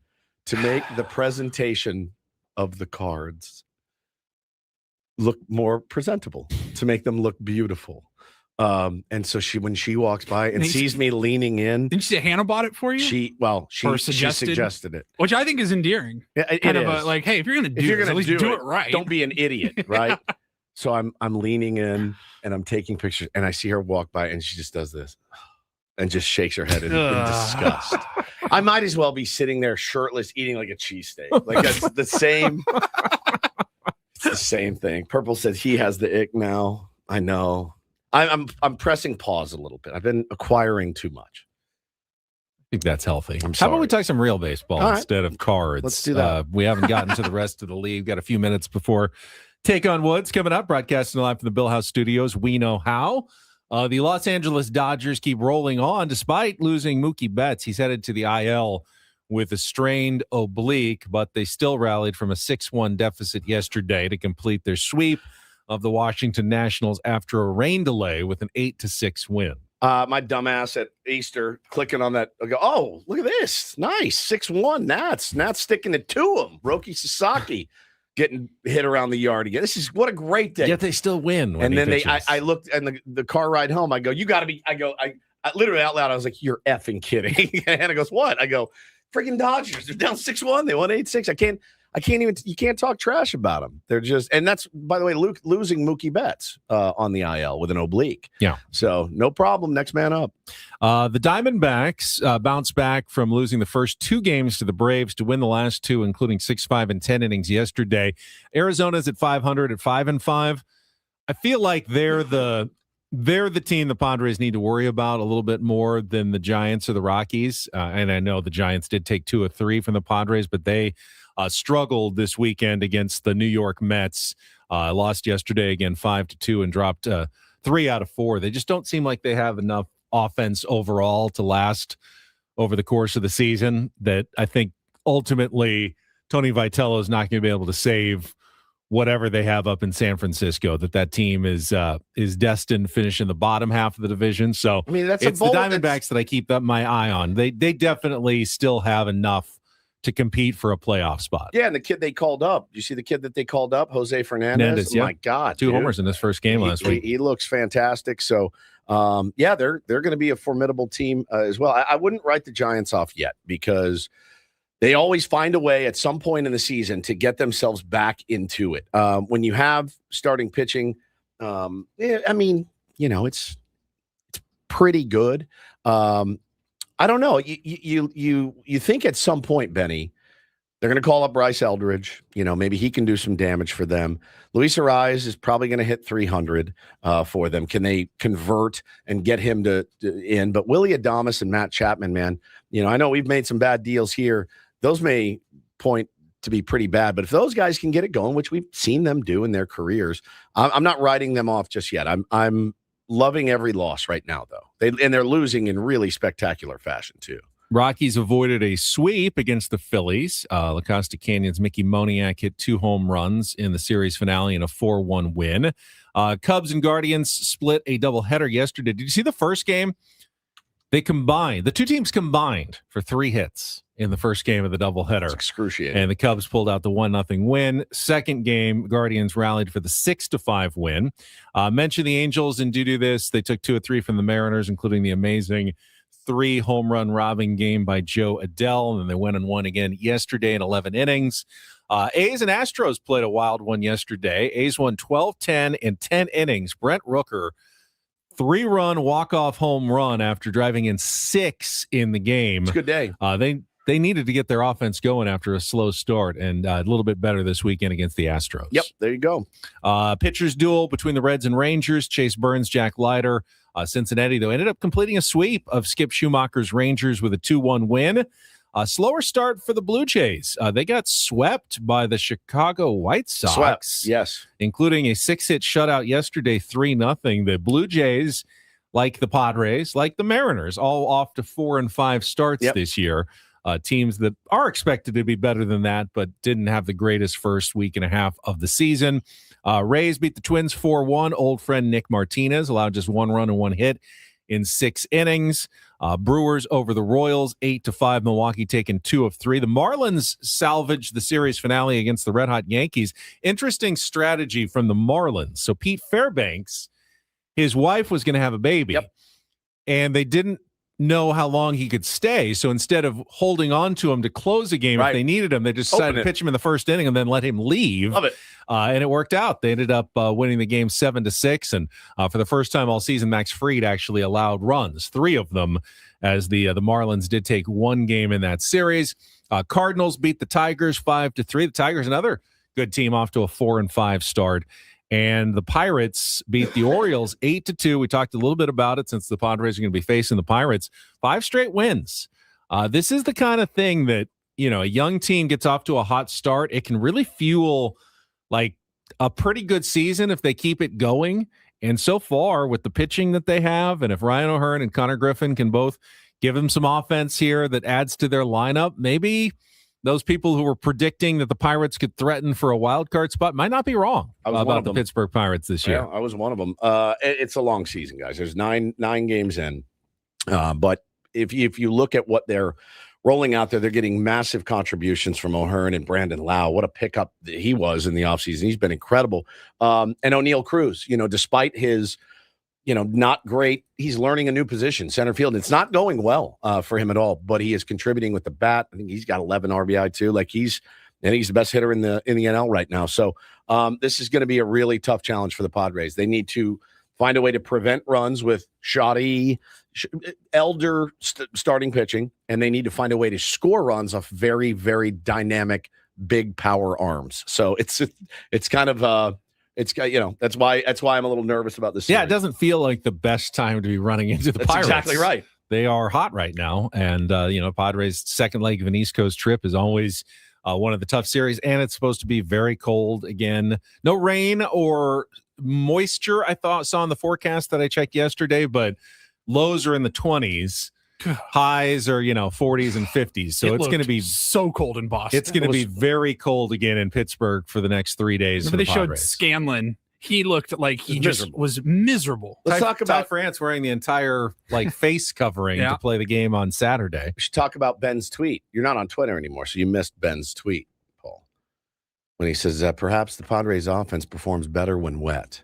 to make the presentation of the cards look more presentable, to make them look beautiful. And so when she walks by and sees me leaning in, didn't she say Hannah bought it for you? She suggested it, which I think is endearing. Yeah, it kind of is. like, hey, if you're gonna do it, at least do it right. Don't be an idiot, right? So I'm leaning in and I'm taking pictures, and I see her walk by, and she just does this and just shakes her head in disgust. I might as well be sitting there shirtless, eating like a cheesesteak. Like that's the same. It's the same thing. Purple said he has the ick now. I know. I'm pressing pause a little bit. I've been acquiring too much. I think that's healthy. I'm How sorry. about we talk some real baseball All right. instead of cards? Let's do that. We haven't gotten to the rest of the league. Got a few minutes before Take on Woods coming up. Broadcasting live from the Bill House Studios. We know how. The Los Angeles Dodgers keep rolling on despite losing Mookie Betts. He's headed to the IL with a strained oblique, but they still rallied from a 6-1 deficit yesterday to complete their sweep of the Washington Nationals after a rain delay with an 8-6 win. My dumbass at Easter clicking on that. I go, oh, look at this. Nice. 6-1. Nats sticking it to him. Roki Sasaki getting hit around the yard again. What a great day. Yet they still win. And then I looked and the car ride home. I go, you got to be. I literally out loud, I was like, you're effing kidding. And Hannah goes, what? I go, freaking Dodgers. They're down 6-1. They won 8-6. I can't even, you can't talk trash about them. They're just, and that's, by the way, losing Mookie Betts on the IL with an oblique. Yeah. So no problem. Next man up. The Diamondbacks bounced back from losing the first 2 games to the Braves to win the last 2, including 6-5 and 10 innings yesterday. Arizona's at 500 at 5-5. I feel like they're the team the Padres need to worry about a little bit more than the Giants or the Rockies. And I know the Giants did take 2 of 3 from the Padres, but they struggled this weekend against the New York Mets. Lost yesterday again 5-2 and dropped 3 out of 4. They just don't seem like they have enough offense overall to last over the course of the season. That I think ultimately Tony Vitello is not going to be able to save whatever they have up in San Francisco. That team is destined to finish in the bottom half of the division. So I mean, it's the Diamondbacks that I keep my eye on. They definitely still have enough to compete for a playoff spot. Yeah, and the kid they called up. You see the kid that they called up, Jose Fernandez? Yeah. My God. 2 homers in his first game last week. He looks fantastic. So, yeah, they're going to be a formidable team as well. I wouldn't write the Giants off yet because they always find a way at some point in the season to get themselves back into it. When you have starting pitching, I mean, it's pretty good. I don't know. You think at some point, Benny, they're going to call up Bryce Eldridge. Maybe he can do some damage for them. Luis Ariz is probably going to hit 300 for them. Can they convert and get him to in? But Willie Adames and Matt Chapman, man, I know we've made some bad deals here. Those may point to be pretty bad, but if those guys can get it going, which we've seen them do in their careers, I'm not writing them off just yet. I'm loving every loss right now, though. They're losing in really spectacular fashion, too. Rockies avoided a sweep against the Phillies. La Costa Canyon's Mickey Moniak hit 2 home runs in the series finale in a 4-1 win. Cubs and Guardians split a doubleheader yesterday. Did you see the first game? The two teams combined for 3 hits in the first game of the doubleheader. It's excruciating. And the Cubs pulled out the 1-0 win. Second game, Guardians rallied for the 6-5 win. Mention the Angels and do this. They took 2 of 3 from the Mariners, including the amazing 3 home run robbing game by Joe Adell. And then they went and won again yesterday in 11 innings. A's and Astros played a wild one yesterday. A's won 12-10 in 10 innings. Brent Rooker, 3-run walk-off home run after driving in 6 in the game. It's a good day. They needed to get their offense going after a slow start, and a little bit better this weekend against the Astros. Yep, there you go. Pitchers duel between the Reds and Rangers. Chase Burns, Jack Leiter. Cincinnati, though, ended up completing a sweep of Skip Schumacher's Rangers with a 2-1 win. A slower start for the Blue Jays. They got swept by the Chicago White Sox. Yes. Including a 6-hit shutout yesterday, 3-0. The Blue Jays, like the Padres, like the Mariners, all off to 4 and 5 starts this year. Teams that are expected to be better than that, but didn't have the greatest first week and a half of the season. Rays beat the Twins 4-1. Old friend Nick Martinez allowed just 1 run and 1 hit in 6 innings. Brewers over the Royals 8-5. Milwaukee taking 2 of 3. The Marlins salvaged the series finale against the Red Hot Yankees. Interesting strategy from the Marlins. So Pete Fairbanks, his wife was going to have a baby, and they didn't know how long he could stay. So instead of holding on to him to close the game, if they needed him, they just decided to pitch him in the first inning and then let him leave. Love it. And it worked out. They ended up winning the game 7-6. And for the first time all season, Max Fried actually allowed runs, 3 of them, as the Marlins did take 1 game in that series. Cardinals beat the Tigers 5-3. The Tigers, another good team, off to a 4-5 start. And the Pirates beat the Orioles 8-2. We talked a little bit about it since the Padres are going to be facing the Pirates. 5 straight wins. This is the kind of thing that, a young team gets off to a hot start. It can really fuel like a pretty good season if they keep it going. And so far with the pitching that they have, and if Ryan O'Hearn and Connor Griffin can both give them some offense here that adds to their lineup, maybe those people who were predicting that the Pirates could threaten for a wild card spot might not be wrong about the Pittsburgh Pirates this year. Yeah, I was one of them. It's a long season, guys. There's nine games in. But if you look at what they're rolling out there, they're getting massive contributions from O'Hearn and Brandon Lau. What a pickup he was in the offseason. He's been incredible. And O'Neal Cruz, despite his not great. He's learning a new position, center field. It's not going well for him at all, but he is contributing with the bat. I think he's got 11 RBI too. He's the best hitter in the NL right now. So this is going to be a really tough challenge for the Padres. They need to find a way to prevent runs with shoddy, elder starting pitching, and they need to find a way to score runs off very, very dynamic, big power arms. So it's kind of that's why I'm a little nervous about this series. Yeah, it doesn't feel like the best time to be running into the Pirates. Exactly right. They are hot right now, and Padres' second leg of an East Coast trip is always one of the tough series, and it's supposed to be very cold again. No rain or moisture, I saw in the forecast that I checked yesterday, but lows are in the 20s. Highs are 40s and 50s, so it's going to be so cold in Boston. It's going to be very cold again in Pittsburgh for the next 3 days. Remember they showed Scanlon. He looked like he just was miserable. Let's talk about France wearing the entire face covering to play the game on Saturday. We should talk about Ben's tweet. You're not on Twitter anymore, so you missed Ben's tweet, Paul, when he says perhaps the Padres offense performs better when wet.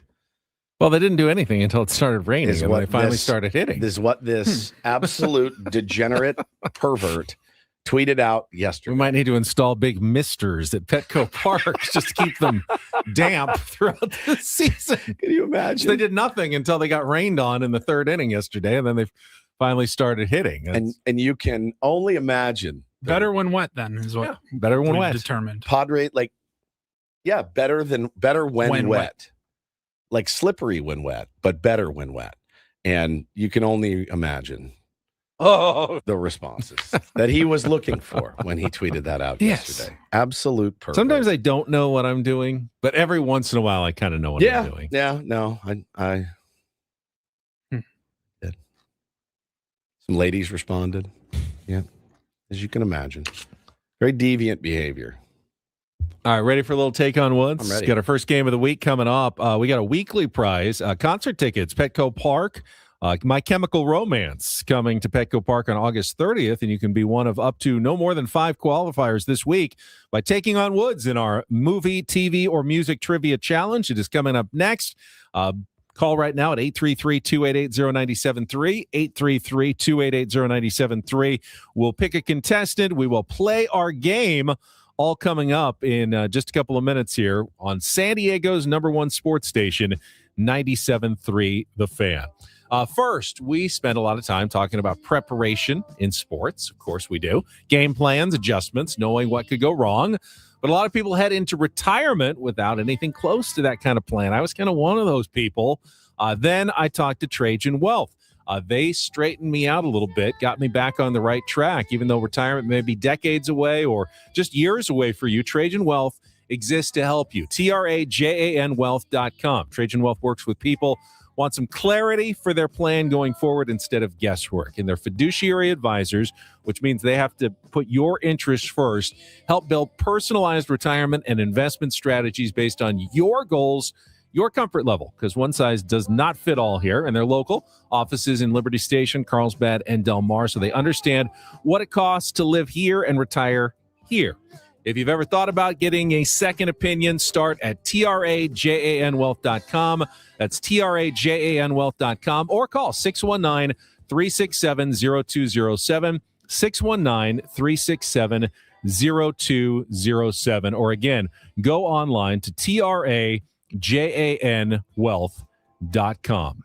Well, they didn't do anything until it started raining and they finally started hitting. This is what this absolute degenerate pervert tweeted out yesterday. We might need to install big misters at Petco Park just to keep them damp throughout the season. Can you imagine? They did nothing until they got rained on in the 3rd inning yesterday, and then they finally started hitting. And you can only imagine. Better when wet, then, is what better when wet. Determined. Padre, better when wet. Like slippery when wet, but better when wet. And you can only imagine the responses that he was looking for when he tweeted that out yesterday. Absolute perfect. Sometimes I don't know what I'm doing, but every once in a while I kind of know what I'm doing. Yeah, no, I Some ladies responded. Yeah, as you can imagine. Very deviant behavior. All right, ready for a little take on Woods? I'm ready. Got our first game of the week coming up. We got a weekly prize, concert tickets, Petco Park, My Chemical Romance coming to Petco Park on August 30th, and you can be one of up to no more than 5 qualifiers this week by taking on Woods in our movie, TV, or music trivia challenge. It is coming up next. Call right now at 833-288-0973, 833-288-0973. We'll pick a contestant. We will play our game, all coming up in just a couple of minutes here on San Diego's #1 sports station, 97.3 The Fan. First, we spend a lot of time talking about preparation in sports. Of course we do. Game plans, adjustments, knowing what could go wrong. But a lot of people head into retirement without anything close to that kind of plan. I was kind of one of those people. Then I talked to Trajan Wealth. They straightened me out a little bit, got me back on the right track, even though retirement may be decades away or just years away for you. Trajan Wealth exists to help you. TRAJANwealth.com. Trajan Wealth works with people want some clarity for their plan going forward instead of guesswork. And they're fiduciary advisors, which means they have to put your interests first, help build personalized retirement and investment strategies based on your goals, your comfort level, because one size does not fit all here. And they're local offices in Liberty Station, Carlsbad, and Del Mar, so they understand what it costs to live here and retire here. If you've ever thought about getting a second opinion, start at TRAJANwealth.com. That's TRAJANwealth.com, or call 619-367-0207, 619-367-0207. Or again, go online to TRAJANwealth.com.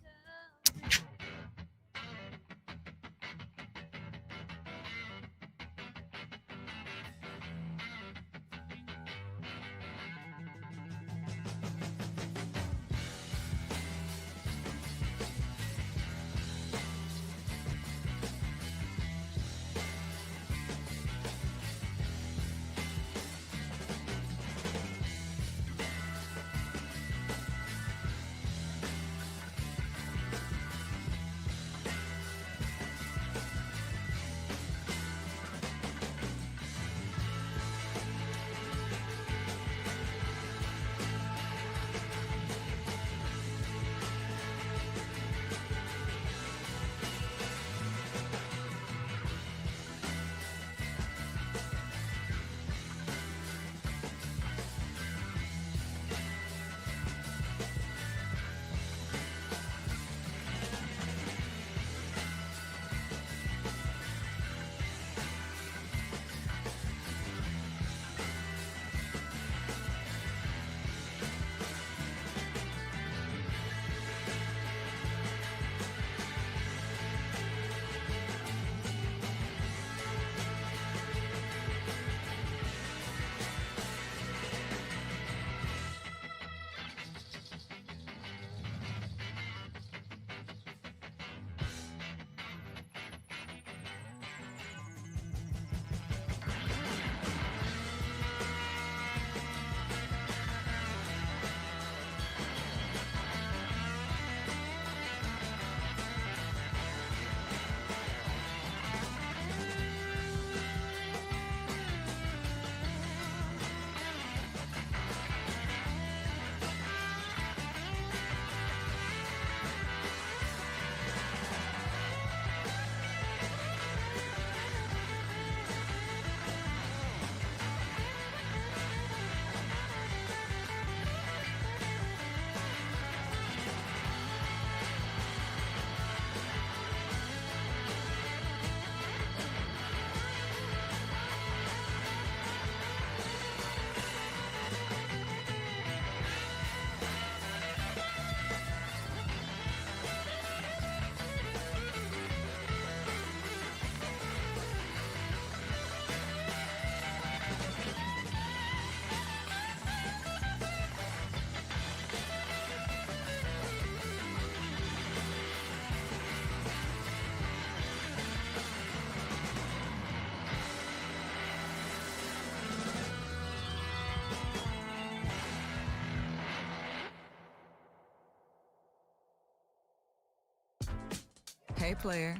Hey, player.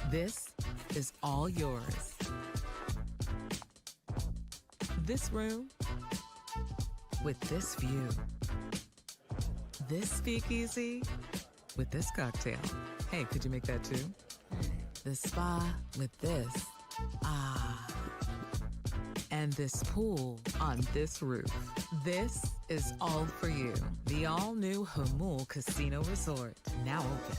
This is all yours. This room with this view. This speakeasy with this cocktail. Hey, could you make that too? The spa with this. Ah. And this pool on this roof. This is all for you. The all-new Hamul Casino Resort, now open.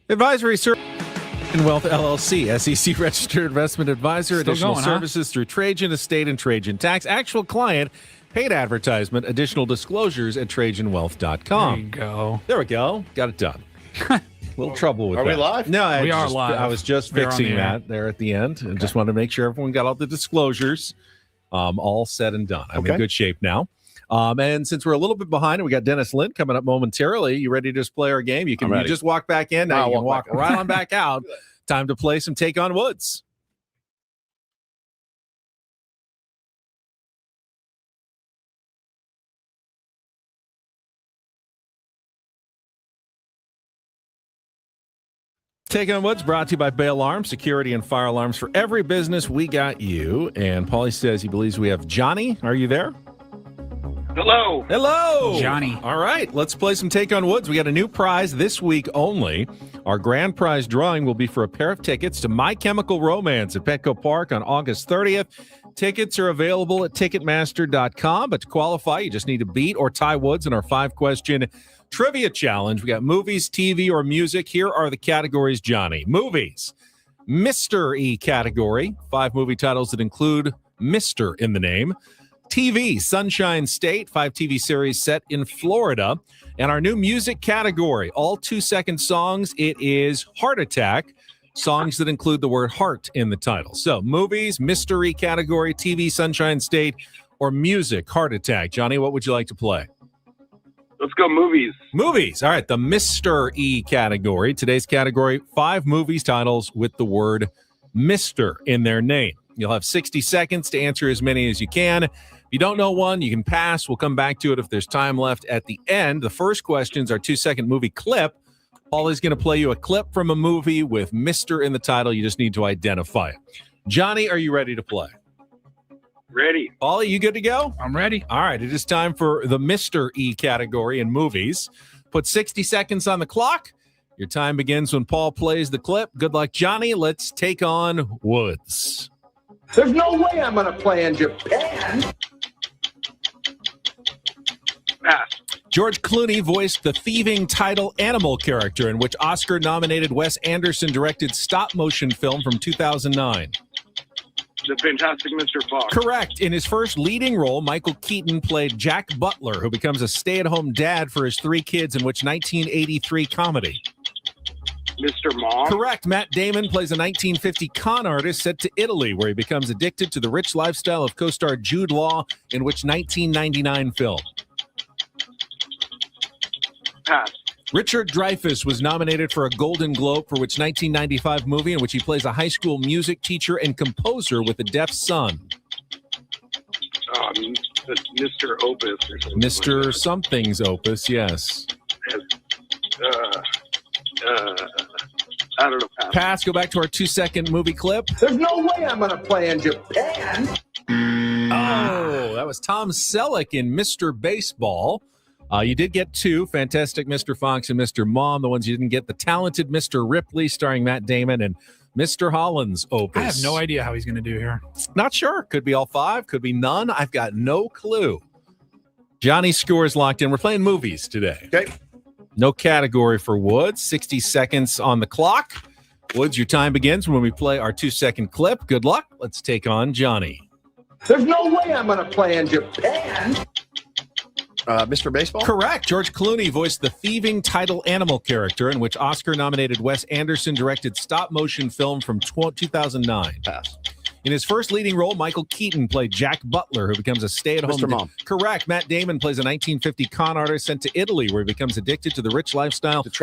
Advisory Service and Wealth LLC, SEC registered investment advisor. Still Additional going, services through Trajan Estate and Trajan Tax. Actual client, paid advertisement, additional disclosures at TrajanWealth.com. There you go. There we go. Got it done. A little trouble with Are that. we live? No, We are live. I was just We're on fixing the air. that there at the end, and just wanted to make sure everyone got all the disclosures all said and done. I'm in Okay. good shape now. And since we're a little bit behind, and we got Dennis Lind coming up momentarily. You ready to just play our game? You just walk back in. Now I'll you can walk walk back. right on back out. Time to play some Take on Woods. Take on Woods brought to you by Bay Alarm, security and fire alarms for every business. We got you. And Paulie says he believes we have Johnny. Are you there? Hello. Hello, Johnny. All right, let's play some Take on Woods. We got a new prize this week only. Our grand prize drawing will be for a pair of tickets to My Chemical Romance at Petco Park on August 30th. Tickets are available at Ticketmaster.com, but to qualify, you just need to beat or tie Woods in our 5-question trivia challenge. We got movies, TV, or music. Here are the categories, Johnny. Movies, Mr. E category, 5 movie titles that include Mr. in the name. TV, Sunshine State, 5 TV series set in Florida. And our new music category, all 2-second songs. It is Heart Attack, songs that include the word heart in the title. So movies, mystery category, TV, Sunshine State, or music, Heart Attack. Johnny, what would you like to play? Let's go movies. Movies. All right, the Mr. E category. Today's category, 5 movies titles with the word Mr. in their name. You'll have 60 seconds to answer as many as you can. If you don't know one, you can pass. We'll come back to it if there's time left at the end. The first questions are 2-second movie clip. Paul is going to play you a clip from a movie with Mr. in the title. You just need to identify it. Johnny, are you ready to play? Ready. Paulie, you good to go? I'm ready. All right, it is time for the Mr. E category in movies. Put 60 seconds on the clock. Your time begins when Paul plays the clip. Good luck, Johnny. Let's take on Woods. There's no way I'm going to play in Japan. Pass. George Clooney voiced the thieving title animal character in which Oscar-nominated Wes Anderson directed stop-motion film from 2009. The Fantastic Mr. Fox. Correct. In his first leading role, Michael Keaton played Jack Butler, who becomes a stay-at-home dad for his 3 kids in which 1983 comedy. Mr. Mom. Correct. Matt Damon plays a 1950 con artist set to Italy, where he becomes addicted to the rich lifestyle of co-star Jude Law in which 1999 film. Pass. Richard Dreyfuss was nominated for a Golden Globe for which 1995 movie in which he plays a high school music teacher and composer with a deaf son. Mr. Opus or something. Mr. Something's Opus, yes. I don't know. Pass. Pass. Go back to our 2-second movie clip. There's no way I'm going to play in Japan. Oh, that was Tom Selleck in Mr. Baseball. You did get 2, Fantastic Mr. Fox and Mr. Mom. The ones you didn't get, The Talented Mr. Ripley, starring Matt Damon, and Mr. Holland's Opus. I have no idea how he's going to do here. Not sure. Could be all 5, could be none. I've got no clue. Johnny's score is locked in. We're playing movies today. Okay. No category for Woods. 60 seconds on the clock. Woods, your time begins when we play our 2-second clip. Good luck. Let's take on Johnny. There's no way I'm going to play in Japan. Mr. Baseball? Correct. George Clooney voiced the thieving title animal character in which Oscar-nominated Wes Anderson directed stop-motion film from 2009. Pass. In his first leading role, Michael Keaton played Jack Butler, who becomes a stay-at-home... Mr. Mom. Correct. Matt Damon plays a 1950 con artist sent to Italy, where he becomes addicted to the rich lifestyle of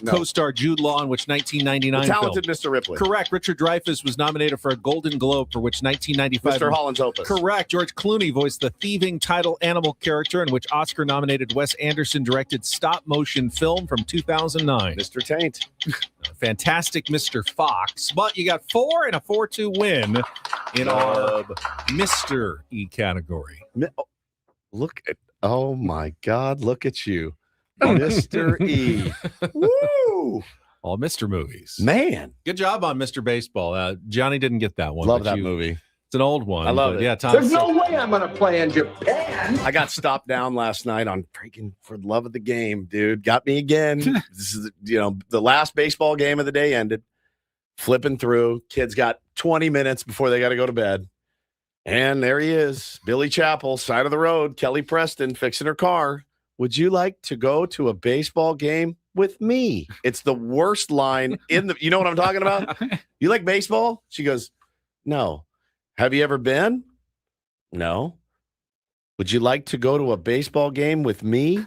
co-star Jude Law, in which 1999 The Talented film. Mr. Ripley. Correct. Richard Dreyfuss was nominated for a Golden Globe, for which 1995... Mr. Holland's Opus. Correct. George Clooney voiced the thieving title animal character in which Oscar-nominated Wes Anderson directed stop-motion film from 2009. Mr. Taint. Fantastic Mr. Fox. But you got 4 and a 4-2 win in our Mr. E category. Look at, oh my God, look at you. Mr. E. Woo! All Mr. movies. Man. Good job on Mr. Baseball. Johnny didn't get that one. Love that movie. It's an old one. I love it. Yeah, Tom. There's no way I'm going to play in Japan. I got stopped down last night on freaking For the Love of the Game, dude. Got me again. This is, the last baseball game of the day ended. Flipping through. Kids got 20 minutes before they got to go to bed. And there he is. Billy Chappell, side of the road. Kelly Preston fixing her car. Would you like to go to a baseball game with me? It's the worst line in the, you know what I'm talking about? You like baseball? She goes, no. Have you ever been? No. Would you like to go to a baseball game with me?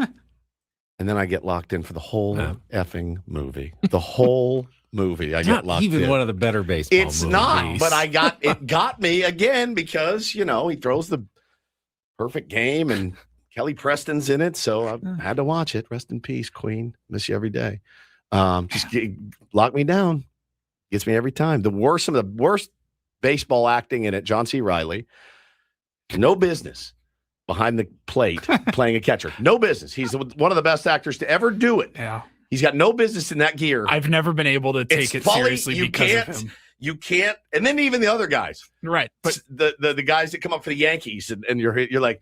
And then I get locked in for the whole effing movie. The whole movie. I get locked in. Even one of the better baseball It's movies. not, but it got me again because, he throws the perfect game and Kelly Preston's in it. So I had to watch it. Rest in peace, Queen. Miss you every day. Lock me down. Gets me every time. Some of the worst baseball acting in it. John C. Reilly. No business behind the plate playing a catcher. No business. He's one of the best actors to ever do it. Yeah. He's got no business in that gear. I've never been able to take it seriously because of him. You can't. And then even the other guys. Right. But the guys that come up for the Yankees and you're like,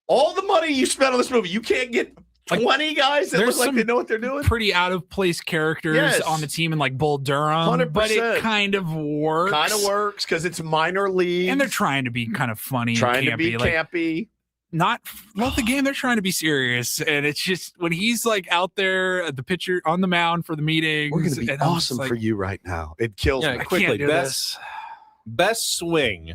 all the money you spent on this movie, you can't get 20 guys that look like they know what they're doing. Pretty out of place characters on the team in like Bull Durham, 100%. but it kind of works. Kind of works because it's minor league, and they're trying to be kind of funny, trying and to be campy. Not the game. They're trying to be serious, and it's just when he's like out there at the pitcher on the mound for the meetings. We're going to be awesome for you right now. It kills me. Quickly, best swing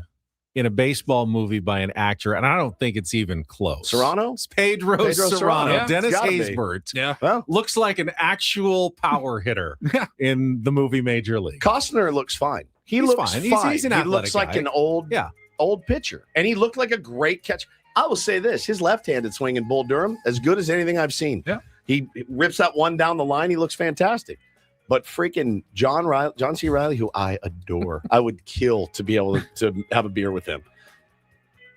in a baseball movie by an actor, and I don't think it's even close. Serrano? It's Pedro Serrano. Yeah, Dennis Haysbert. Yeah. Well, looks like an actual power hitter in the movie Major League. Costner looks fine. He looks fine. He's an athletic looks like guy. an old pitcher. And he looked like a great catcher. I will say this, his left-handed swing in Bull Durham, as good as anything I've seen. Yeah. He rips that one down the line. He looks fantastic. But freaking John C. Reilly, who I adore, I would kill to be able to have a beer with him.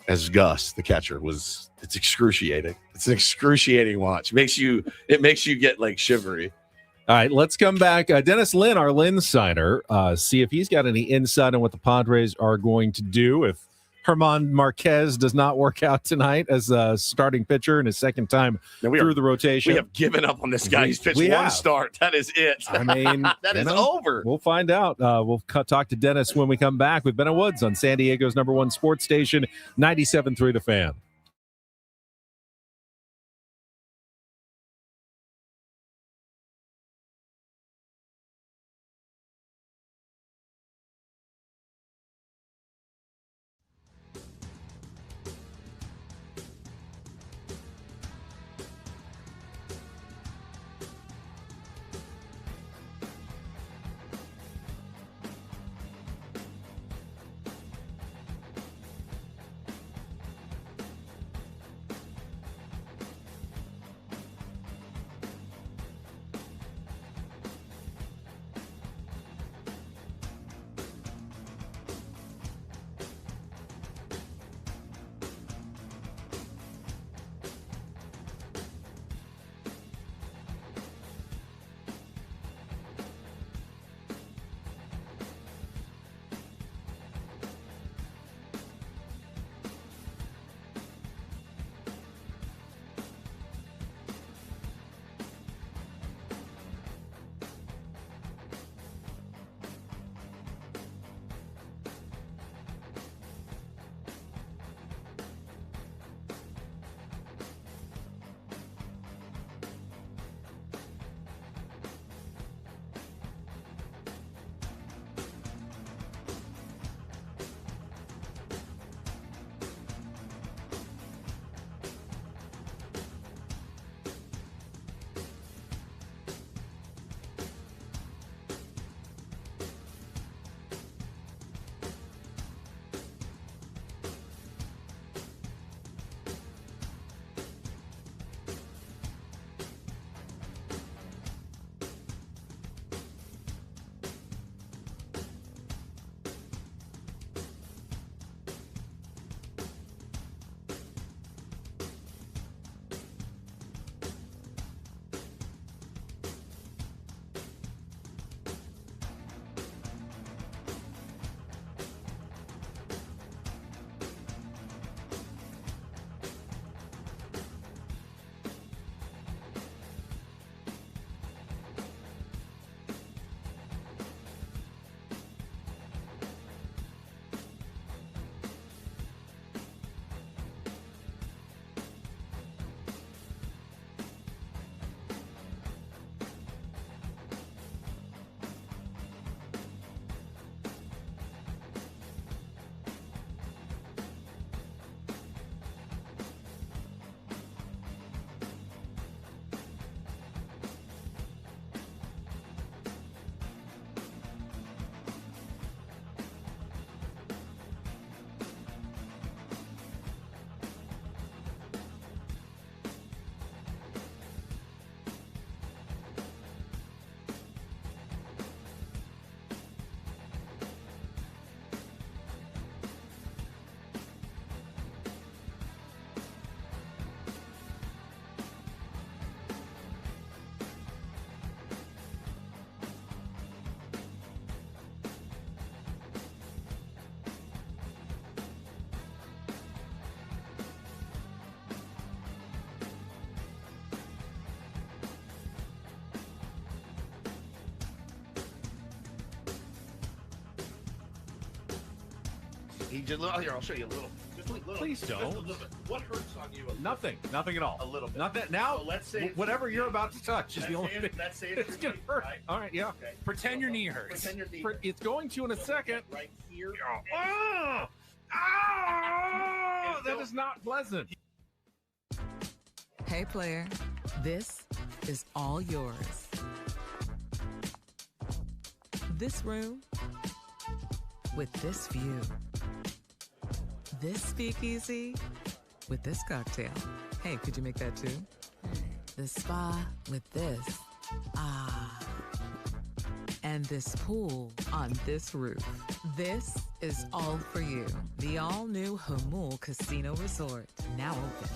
as Gus, the catcher, it's excruciating. It's an excruciating watch. It makes you get like shivery. All right, let's come back. Dennis Lynn, our Lynn signer, see if he's got any insight on what the Padres are going to do if German Marquez does not work out tonight as a starting pitcher in his second time through the rotation. We have given up on this guy. He's pitched one start. That is it. I mean, that is over. We'll find out. We'll talk to Dennis when we come back with Ben and Woods on San Diego's #1 sports station, 97.3 The Fan. He just here. I'll show you a little. Just a little. Please don't. Just a little bit. What hurts on you? Nothing at all. A little bit. Not that now. So let's say whatever you're about to touch is the only thing. Let's say it's gonna hurt. Right? All right, yeah. Okay. Pretend your knee hurts. Pretend your knee. It's going to in a second. Right here. Oh, that is not pleasant. Hey, player, this is all yours. This room with this view. This speakeasy with this cocktail. Hey, could you make that too? The spa with this. Ah. And and this pool on this roof. This is all for you. The all-new Hamul Casino Resort, now open.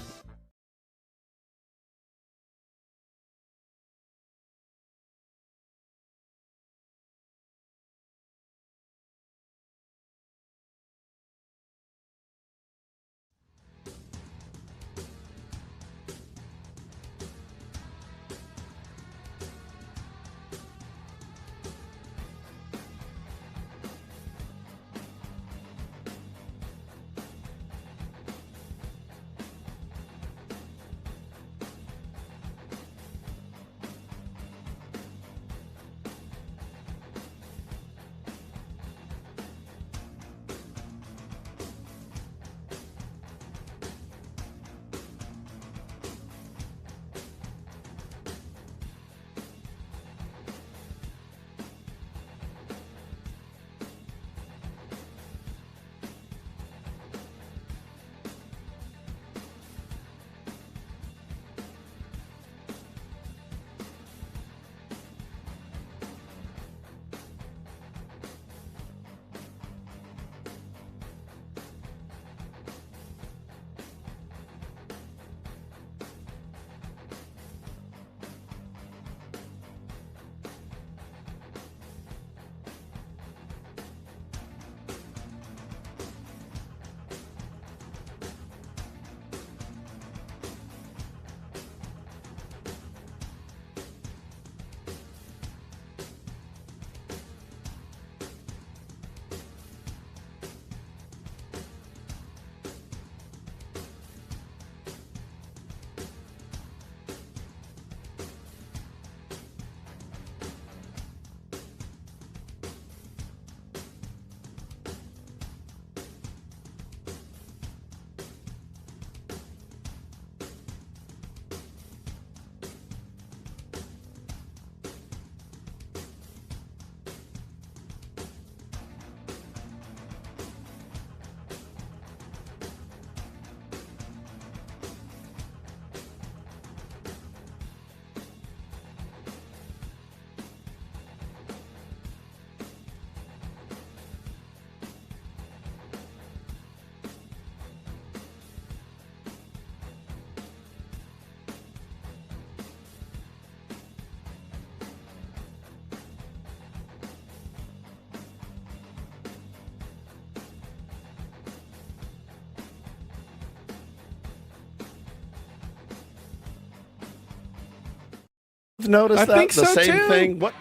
Noticed I that think the so, same too. thing. What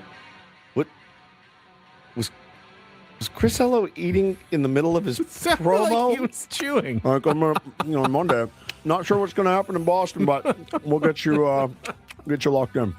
was Chris Ello eating in the middle of his promo? Like he was chewing. Like, I'm gonna, Monday. Not sure what's going to happen in Boston, but we'll get you locked in.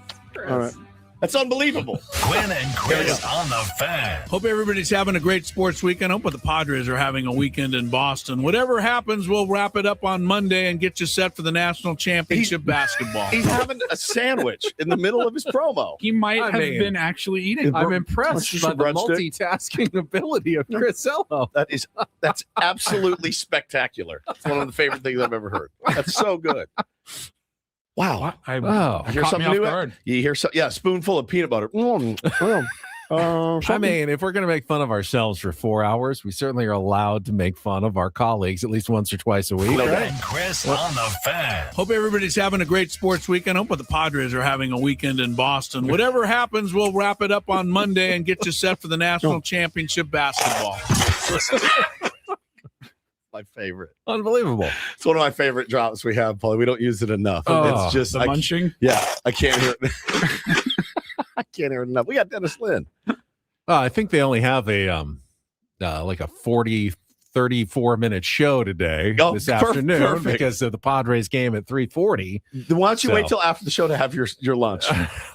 All right. That's unbelievable. Quinn and Chris on the Fan. Hope everybody's having a great sports weekend. Hope the Padres are having a weekend in Boston. Whatever happens, we'll wrap it up on Monday and get you set for the national championship basketball. He's having a sandwich in the middle of his promo. He might have been actually eating. I'm impressed by the multitasking ability of Chris Ello. That's absolutely spectacular. It's one of the favorite things I've ever heard. That's so good. Wow. You hear caught me something off new? guard. You hear spoonful of peanut butter. I mean, if we're going to make fun of ourselves for 4 hours, we certainly are allowed to make fun of our colleagues at least once or twice a week. Quinn Right? and Chris on the Fan. Hope everybody's having a great sports weekend. Hope the Padres are having a weekend in Boston. Whatever happens, we'll wrap it up on Monday and get you set for the national championship basketball. My favorite. Unbelievable. It's one of my favorite drops we have, Paulie. We don't use it enough. It's just the munching. Yeah, I can't hear it. I can't hear it enough. We got Dennis Lynn. I think they only have a like a 34-minute show today this afternoon perfect. because of the Padres game at 3:40. Then why don't you wait till after the show to have your lunch?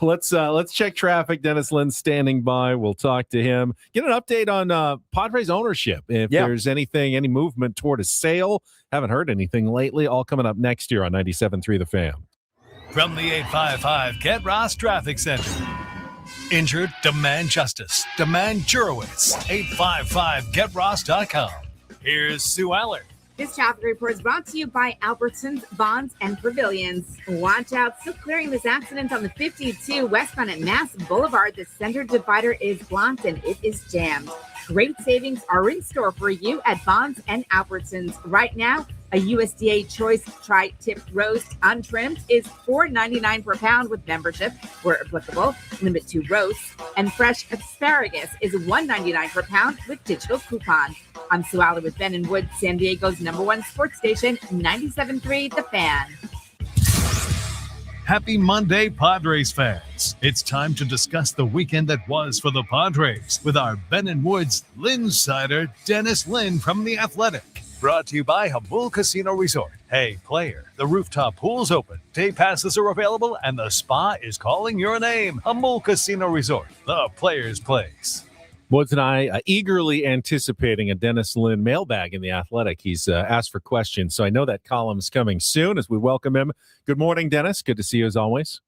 Let's check traffic. Dennis Lynn standing by. We'll talk to him. Get an update on Padres ownership. If there's any movement toward a sale. Haven't heard anything lately. All coming up next year on 97.3 The Fan. From the 855 Get Ross Traffic Center. Injured? Demand justice. Demand Jurowitz. 855GetRoss.com. Here's Sue Aller. This traffic report is brought to you by Albertsons Bonds and Pavilions. Watch out, still clearing this accident on the 52 westbound at Mass Boulevard. The center divider is blocked and it is jammed. Great savings are in store for you at Bonds and Albertsons. Right now, a USDA Choice Tri-Tip Roast untrimmed is $4.99 per pound with membership, where applicable. Limit to roast. And fresh asparagus is $1.99 per pound with digital coupon. I'm Sue Allen with Ben and Wood, San Diego's #1 sports station, 97.3 The Fan. Happy Monday, Padres fans. It's time to discuss the weekend that was for the Padres with our Ben and Woods Linsider, Dennis Lin from The Athletic. Brought to you by Hamul Casino Resort. Hey, player, the rooftop pool's open, day passes are available, and the spa is calling your name. Hamul Casino Resort, the player's place. Woods and I eagerly anticipating a Dennis Lin mailbag in The Athletic. He's asked for questions, so I know that column's coming soon as we welcome him. Good morning, Dennis. Good to see you as always.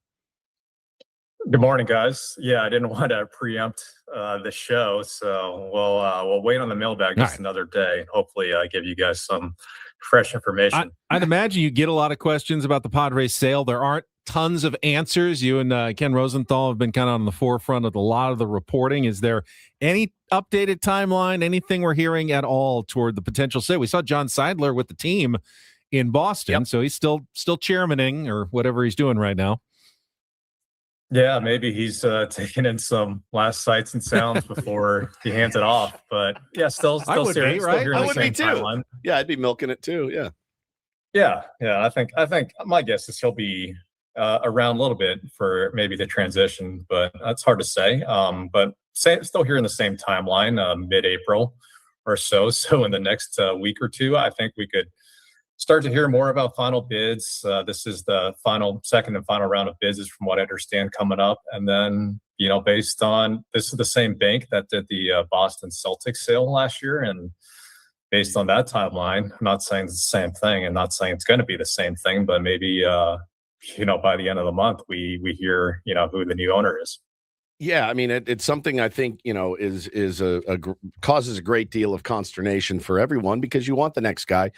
Good morning, guys. Yeah, I didn't want to preempt the show, so we'll wait on the mailbag just another day. Hopefully, give you guys some fresh information. I'd imagine you get a lot of questions about the Padres sale. There aren't tons of answers. You and Ken Rosenthal have been kind of on the forefront of a lot of the reporting. Is there any updated timeline, anything we're hearing at all toward the potential sale? We saw John Seidler with the team in Boston, so he's still chairmaning or whatever he's doing right now. Yeah, maybe he's taking in some last sights and sounds before he hands it off. But yeah, still I would serious, be, right? still I would be too. Timeline. Yeah, I'd be milking it too. Yeah. I think my guess is he'll be around a little bit for maybe the transition, but that's hard to say. But still here in the same timeline, mid-April or so. So in the next week or two, I think we could start to hear more about final bids. This is the second and final round of bids, is from what I understand, coming up. And then, based on, this is the same bank that did the Boston Celtics sale last year. And based on that timeline, I'm not saying it's the same thing and not saying it's going to be the same thing, but maybe, by the end of the month, we hear, who the new owner is. Yeah, I mean, it's something I think, is causes a great deal of consternation for everyone, because you want the next guy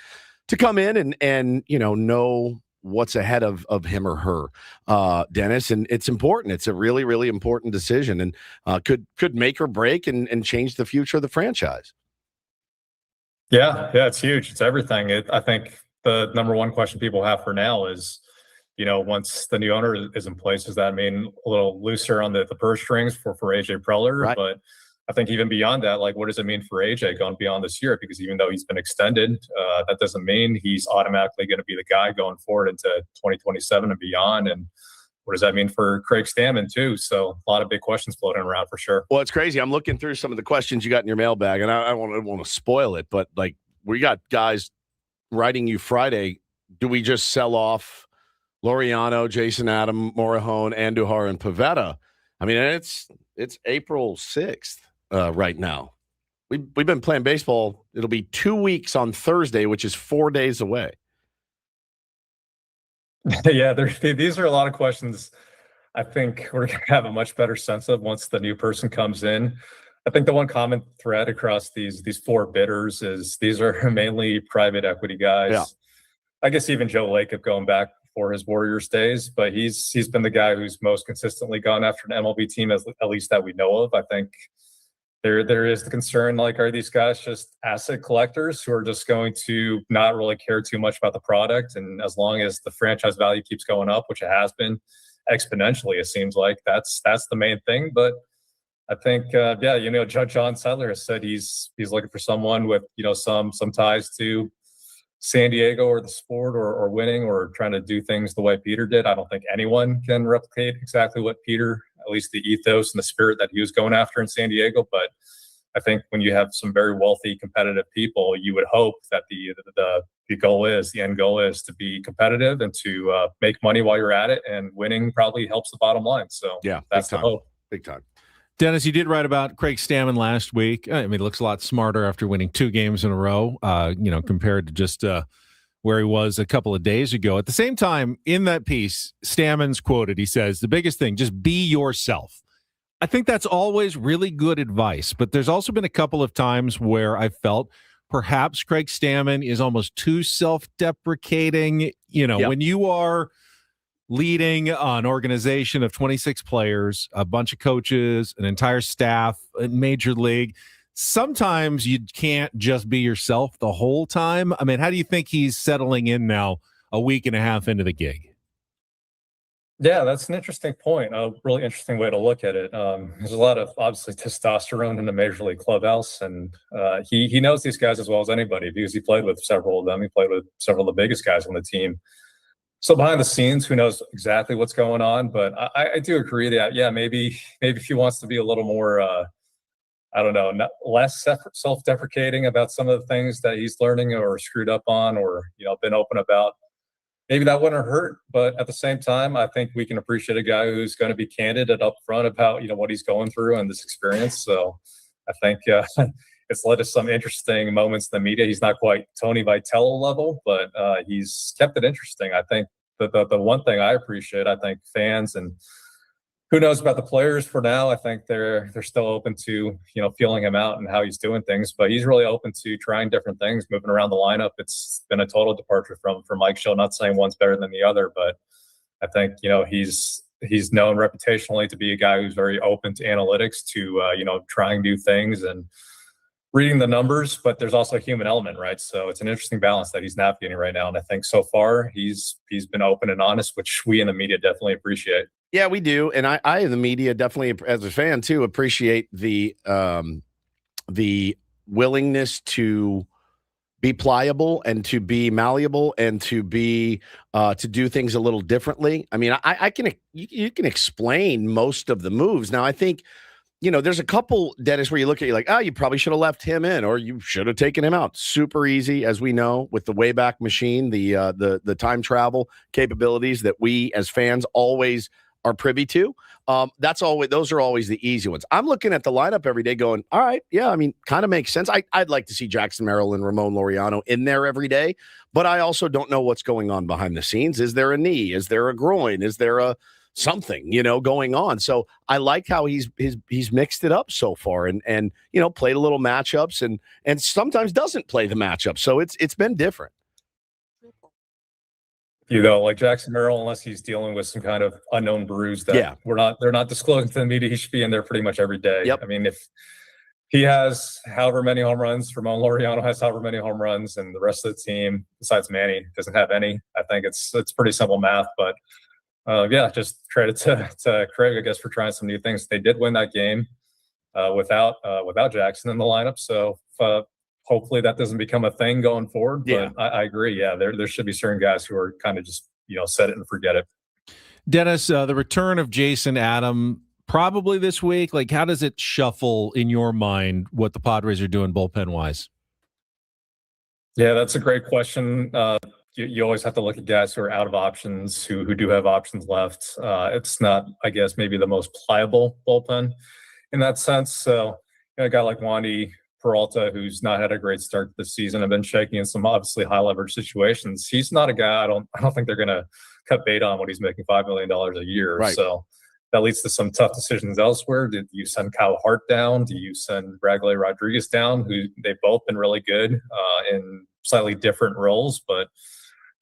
to come in and know what's ahead of him or her, Dennis. And it's important. It's a really, really important decision, and could make or break and change the future of the franchise. Yeah, it's huge. It's everything. I think the number one question people have for now is, once the new owner is in place, does that mean a little looser on the purse strings for AJ Preller? Right. But I think even beyond that, what does it mean for AJ going beyond this year? Because even though he's been extended, that doesn't mean he's automatically going to be the guy going forward into 2027 and beyond. And what does that mean for Craig Stammen too? So a lot of big questions floating around for sure. Well, it's crazy. I'm looking through some of the questions you got in your mailbag, and I don't want to spoil it, but we got guys writing you Friday. Do we just sell off Laureano, Jason Adam, Morihone, Andujar, and Pivetta? I mean, it's April 6th. Right now, we've been playing baseball. It'll be 2 weeks on Thursday, which is 4 days away. Yeah, these are a lot of questions. I think we're going to have a much better sense of once the new person comes in. I think the one common thread across these four bidders is these are mainly private equity guys. Yeah. I guess even Joe Lacob going back for his Warriors days, but he's been the guy who's most consistently gone after an MLB team, at least that we know of. I think there is the concern, are these guys just asset collectors who are just going to not really care too much about the product? And as long as the franchise value keeps going up, which it has been exponentially, it seems like that's the main thing. But I think, Judge John Seidler has said he's looking for someone with, some ties to San Diego or the sport or winning or trying to do things the way Peter did. I don't think anyone can replicate exactly what Peter, at least the ethos and the spirit that he was going after in San Diego. But I think when you have some very wealthy, competitive people, you would hope that the end goal is to be competitive and to make money while you're at it, and winning probably helps the bottom line. So yeah, that's the hope. Big time. Dennis, you did write about Craig Stammen last week. I mean, it looks a lot smarter after winning 2 games in a row, compared to just where he was a couple of days ago. At the same time, in that piece, Stammen's quoted, he says, the biggest thing, just be yourself. I think that's always really good advice, but there's also been a couple of times where I felt perhaps Craig Stammen is almost too self-deprecating. When you are leading an organization of 26 players, a bunch of coaches, an entire staff in Major League, sometimes you can't just be yourself the whole time. I mean, how do you think he's settling in now a week and a half into the gig? Yeah, that's an interesting point. A really interesting way to look at it. There's a lot of obviously testosterone in the Major League clubhouse, and he knows these guys as well as anybody because he played with several of them. He played with several of the biggest guys on the team. So behind the scenes, who knows exactly what's going on? But I do agree that maybe if he wants to be a little more, less self-deprecating about some of the things that he's learning or screwed up on, or been open about. Maybe that wouldn't hurt, but at the same time, I think we can appreciate a guy who's going to be candid and upfront about what he's going through and this experience. So I think it's led to some interesting moments in the media. He's not quite Tony Vitello level, but he's kept it interesting. I think the one thing I appreciate, I think fans and who knows about the players for now, I think they're still open to feeling him out and how he's doing things, but he's really open to trying different things, moving around the lineup. It's been a total departure from Mike Schill. Not saying one's better than the other, but I think he's known reputationally to be a guy who's very open to analytics, to trying new things and reading the numbers, but there's also a human element, right? So it's an interesting balance that he's navigating right now, and I think so far he's been open and honest, which we in the media definitely appreciate. Yeah, we do, and I in the media definitely, as a fan too, appreciate the willingness to be pliable and to be malleable and to be to do things a little differently. I mean, you can explain most of the moves. Now, I think there's a couple, Dennis, where you look at, you're like, you probably should have left him in, or you should have taken him out. Super easy, as we know, with the Wayback Machine, the time travel capabilities that we as fans always are privy to. Those are always the easy ones. I'm looking at the lineup every day going, all right, yeah, I mean, kind of makes sense. I'd like to see Jackson Merrill and Ramon Laureano in there every day, but I also don't know what's going on behind the scenes. Is there a knee? Is there a groin? Is there a something, going on? So I like how he's mixed it up so far and played a little matchups and sometimes doesn't play the matchup. So it's been different. Like Jackson Merrill, unless he's dealing with some kind of unknown bruise that they're not disclosing to the media, he should be in there pretty much every day. Yep. I mean, if he has however many home runs, Ramon Laureano has however many home runs, and the rest of the team, besides Manny, doesn't have any, I think it's pretty simple math. But just credit to Craig, I guess, for trying some new things. They did win that game without Jackson in the lineup. So hopefully that doesn't become a thing going forward. But I agree. Yeah, there should be certain guys who are kind of just, set it and forget it. Dennis, the return of Jason Adam probably this week. Like, how does it shuffle in your mind what the Padres are doing bullpen-wise? Yeah, that's a great question. You always have to look at guys who are out of options, who do have options left. It's not, I guess, maybe the most pliable bullpen in that sense. So a guy like Wandy Peralta, who's not had a great start this season, have been shaking in some obviously high leverage situations. He's not a guy I don't think they're going to cut bait on when he's making $5 million a year. Right. So that leads to some tough decisions elsewhere. Did you send Kyle Hart down? Do you send Bradley Rodriguez down? Who they've both been really good in slightly different roles, but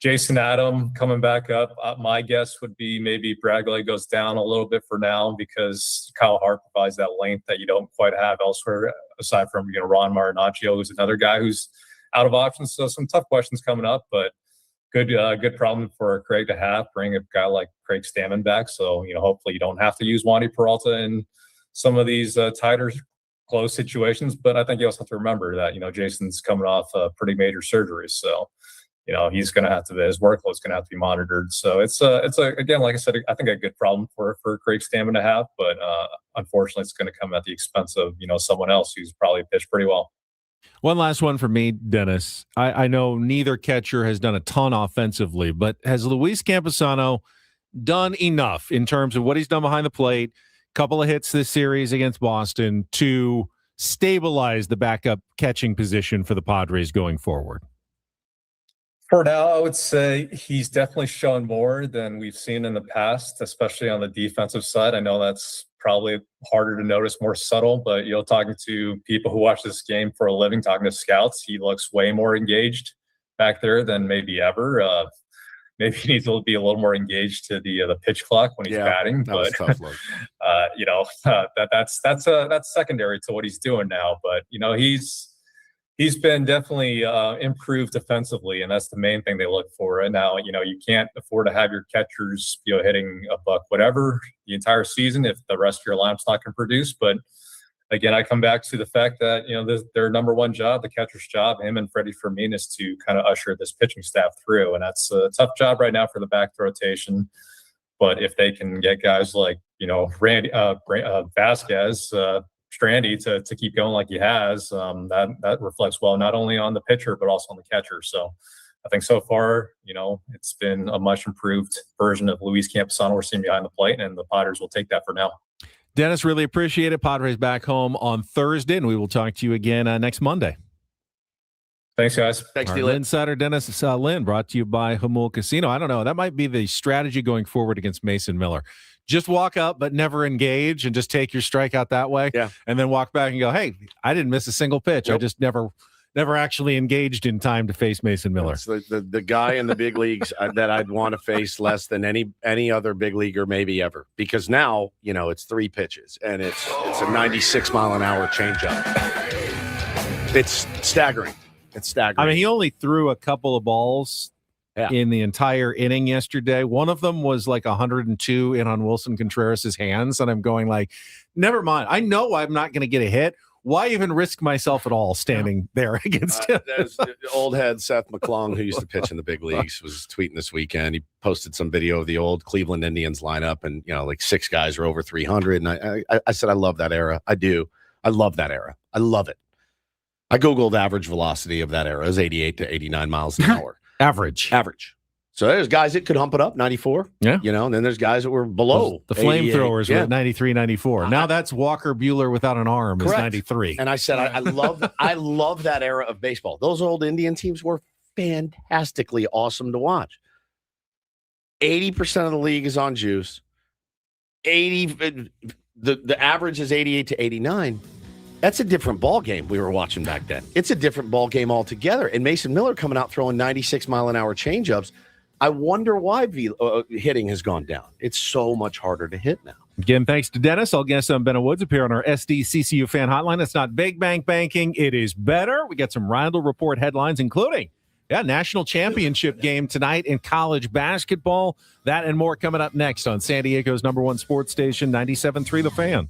Jason Adam coming back up. My guess would be maybe Bradley goes down a little bit for now because Kyle Hart provides that length that you don't quite have elsewhere, aside from Ron Marinaccio, who's another guy who's out of options. So some tough questions coming up, but good problem for Craig to have. Bring a guy like Craig Stammen back, so hopefully you don't have to use Wandy Peralta in some of these tighter, close situations. But I think you also have to remember that Jason's coming off a pretty major surgery, so. He's going to have to, his workload's going to have to be monitored. So it's again, like I said, I think a good problem for Craig Stammen to have, but unfortunately it's going to come at the expense of, someone else who's probably pitched pretty well. One last one for me, Dennis. I know neither catcher has done a ton offensively, but has Luis Camposano done enough in terms of what he's done behind the plate, couple of hits this series against Boston to stabilize the backup catching position for the Padres going forward? For now, I would say he's definitely shown more than we've seen in the past, especially on the defensive side. I know that's probably harder to notice, more subtle, but talking to people who watch this game for a living, talking to scouts, he looks way more engaged back there than maybe ever. Maybe he needs to be a little more engaged to the pitch clock when he's batting. That was But tough look. that's secondary to what he's doing now. But he's been definitely improved defensively, and that's the main thing they look for. And now, you can't afford to have your catchers, hitting a buck whatever the entire season if the rest of your lineup's not going to produce. But again, I come back to the fact that, their number one job, the catcher's job, him and Freddie Fermin, is to kind of usher this pitching staff through. And that's a tough job right now for the back rotation. But if they can get guys like, Randy Vasquez, Strandy to keep going like he has, that reflects well, not only on the pitcher, but also on the catcher. So I think so far, it's been a much improved version of Luis Camposano we're seeing behind the plate, and the Padres will take that for now. Dennis, really appreciate it. Padres back home on Thursday, and we will talk to you again next Monday. Thanks, guys. Thanks, Our Insider Dennis Lynn, brought to you by Hamul Casino. I don't know. That might be the strategy going forward against Mason Miller. Just walk up, but never engage, and just take your strikeout that way. Yeah. And then walk back and go, hey, I didn't miss a single pitch. Nope. I just never actually engaged in time to face Mason Miller. It's the guy in the big leagues that I'd want to face less than any other big leaguer maybe ever, because now it's 3 pitches and it's a 96-mile-an-hour changeup. It's staggering. It's staggering. I mean, he only threw a couple of balls in the entire inning yesterday. One of them was like 102 in on Wilson Contreras' hands, and I'm going like, never mind. I know I'm not going to get a hit. Why even risk myself at all standing there against him? There's the old head Seth McClung, who used to pitch in the big leagues, was tweeting this weekend. He posted some video of the old Cleveland Indians lineup, and like 6 guys are over 300. And I said, I love that era. I do. I love that era. I love it. I Googled average velocity of that era. It was 88 to 89 miles an hour. Average. So there's guys that could hump it up, 94. Yeah. And then there's guys that were below. The flamethrowers were at 93, 94. Now I- that's Walker Buehler without an arm is Correct. 93. And I said, I love that era of baseball. Those old Indian teams were fantastically awesome to watch. 80% of the league is on juice. The average is 88 to 89. That's a different ball game we were watching back then. It's a different ball game altogether. And Mason Miller coming out throwing 96-mile-an-hour changeups. I wonder why hitting has gone down. It's so much harder to hit now. Again, thanks to Dennis. I'll guess Bennett Woods appear on our SDCCU fan hotline. It's not big bank banking. It is better. We got some Reindl Report headlines, including national championship game tonight in college basketball. That and more coming up next on San Diego's #1 sports station, 97.3 The Fan.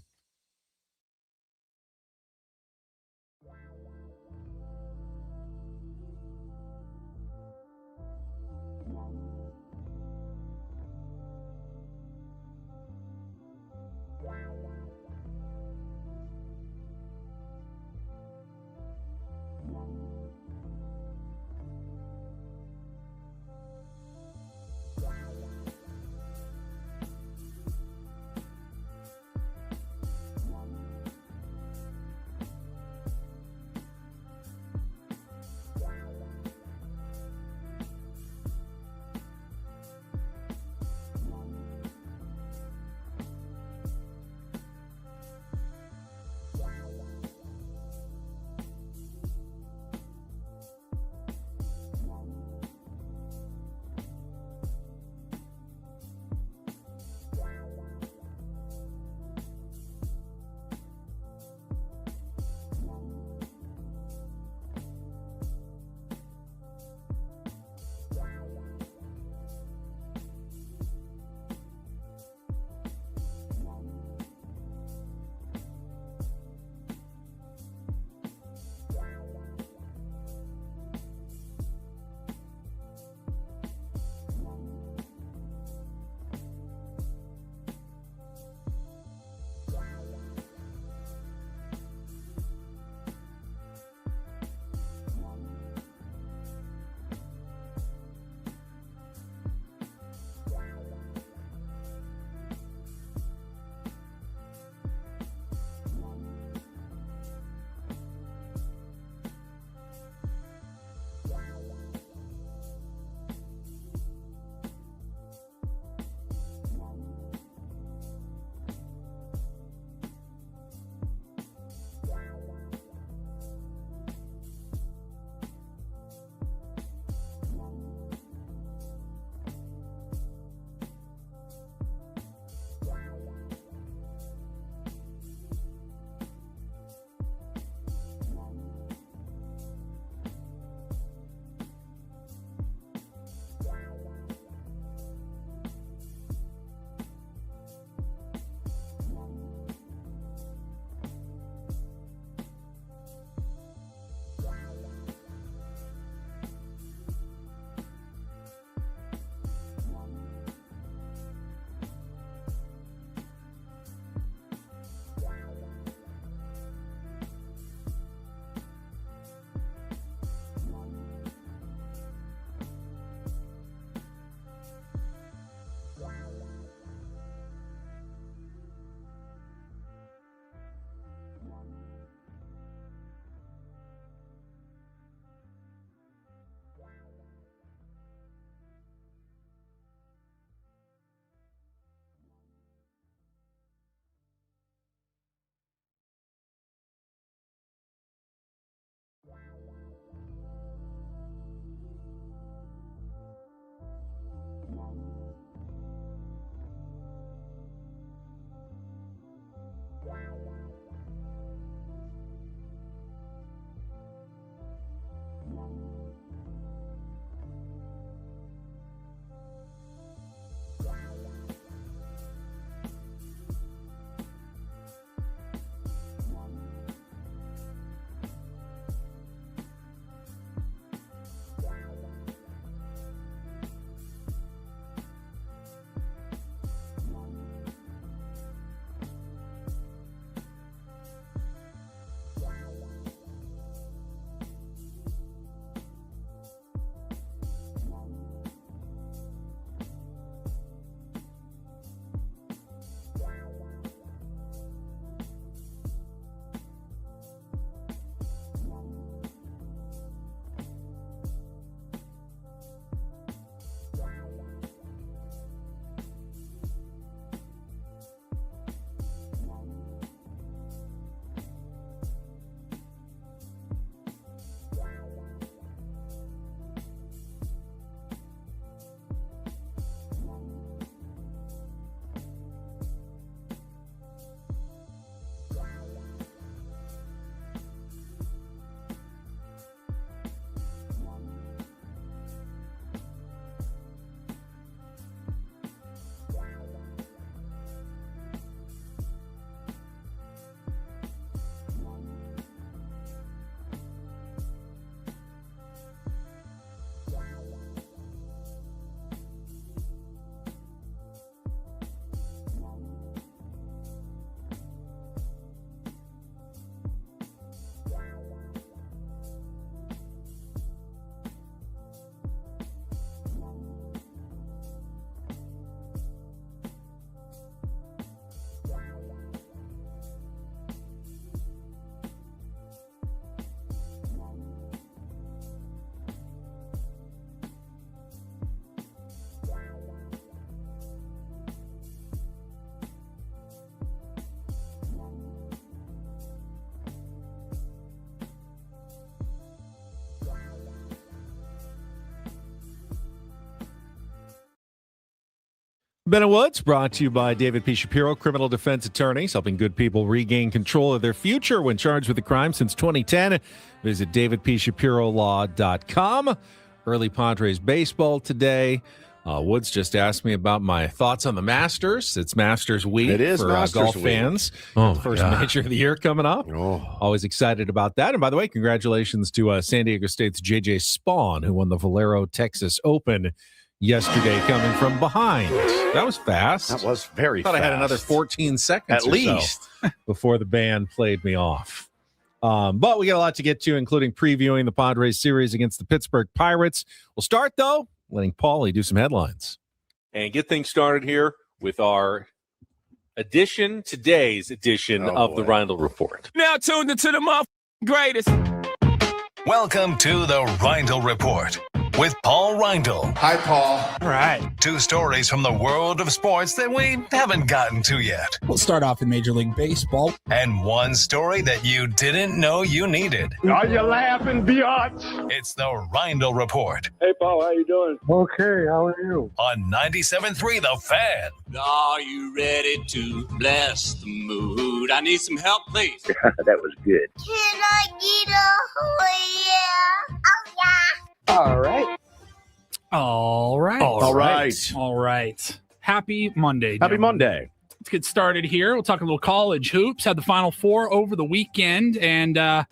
Ben and Woods brought to you by David P. Shapiro, criminal defense attorneys, helping good people regain control of their future when charged with a crime since 2010. Visit davidpshapirolaw.com. Early Padres baseball today. Woods just asked me about my thoughts on the Masters. It's Masters week It is for Masters golf week. fans. Oh, The first God. major of the year coming up. Always excited about that. And by the way, congratulations to San Diego State's J.J. Spawn, who won the Valero Texas Open yesterday, coming from behind. That was fast. That was very I thought fast. I had another 14 seconds At or least. so before the band played me off. But we got a lot to get to, including previewing the Padres series against the Pittsburgh Pirates. We'll start, though, letting Paulie do some headlines. And get things started here with our today's edition of the Reindl Report. Now tuned into the greatest. Welcome to the Reindl Report with Paul Reindl. Hi, Paul. All right. 2 stories from the world of sports that we haven't gotten to yet. We'll start off in Major League Baseball. And 1 story that you didn't know you needed. Are you laughing, biatch? It's the Reindl Report Hey, Paul, how you doing? Okay, how are you? on 97.3 The Fan. Are you ready to bless the mood? I need some help, please. That was good. Can I get a yeah? Oh, yeah. All right. All right. All right. All right. Happy Monday. Happy gentlemen. Monday. Let's get started here. We'll talk a little college hoops. Had the Final Four over the weekend and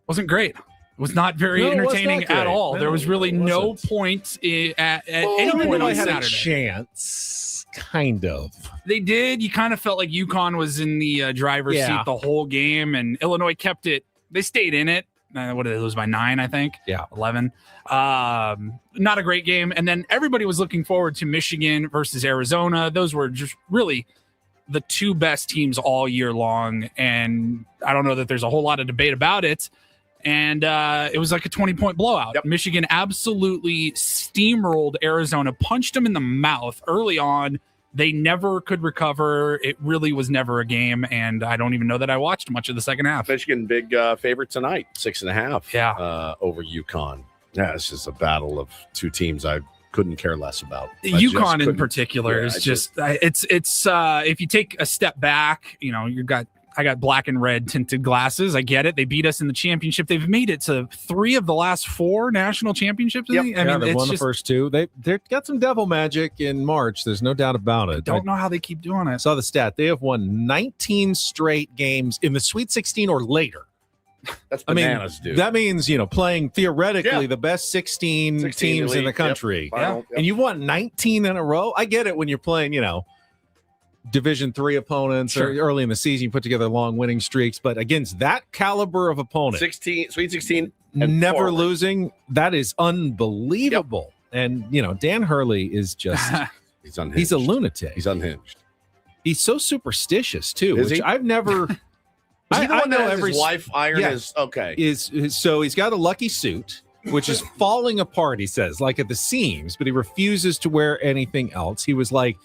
wasn't great. It was not very No, it was entertaining not great. at all. No, there was really it no wasn't. points at any point I on had a Saturday. chance, kind of. They did. You kind of felt like UConn was in the driver's Yeah. seat the whole game, and Illinois kept it. They stayed in it. What did they lose by 9? I think. Yeah, 11. Not a great game. And then everybody was looking forward to Michigan versus Arizona. Those were just really the 2 best teams all year long, and I don't know that there's a whole lot of debate about it. And it was like a 20-point blowout. Yep. Michigan absolutely steamrolled Arizona, punched them in the mouth early on. They never could recover. It really was never a game, and I don't even know that I watched much of the second half. Michigan, big favorite tonight, 6.5. Yeah. Over UConn. Yeah, it's just a battle of 2 teams I couldn't care less about. I just UConn in couldn't- particular yeah, is I just it's if you take a step back, I got black and red tinted glasses. I get it. They beat us in the championship. They've made it to 3 of the last 4 national championships. I yeah, mean, they've it's won the just, first 2. They've got some devil magic in March. There's no doubt about it. don't know how they keep doing I it. saw the stat. They have won 19 straight games in the Sweet 16 or later. That's I mean, bananas, dude. that means, playing theoretically Yeah. the best 16 16 teams in the league, country. yep, final, yep. And you won 19 in a row. I get it when you're playing, Division 3 opponents or Sure. early in the season, you put together long winning streaks. But against that caliber of opponent, 16, Sweet 16, and never forward. losing, that is unbelievable. And, Dan Hurley is just, He's unhinged. he's a lunatic. He's unhinged. He's so superstitious, too, Is which he? I've never. Is he the one that has every his wife iron Yeah. his? Okay. So he's got a lucky suit, which is falling apart, he says, like at the seams, but he refuses to wear anything else. He was like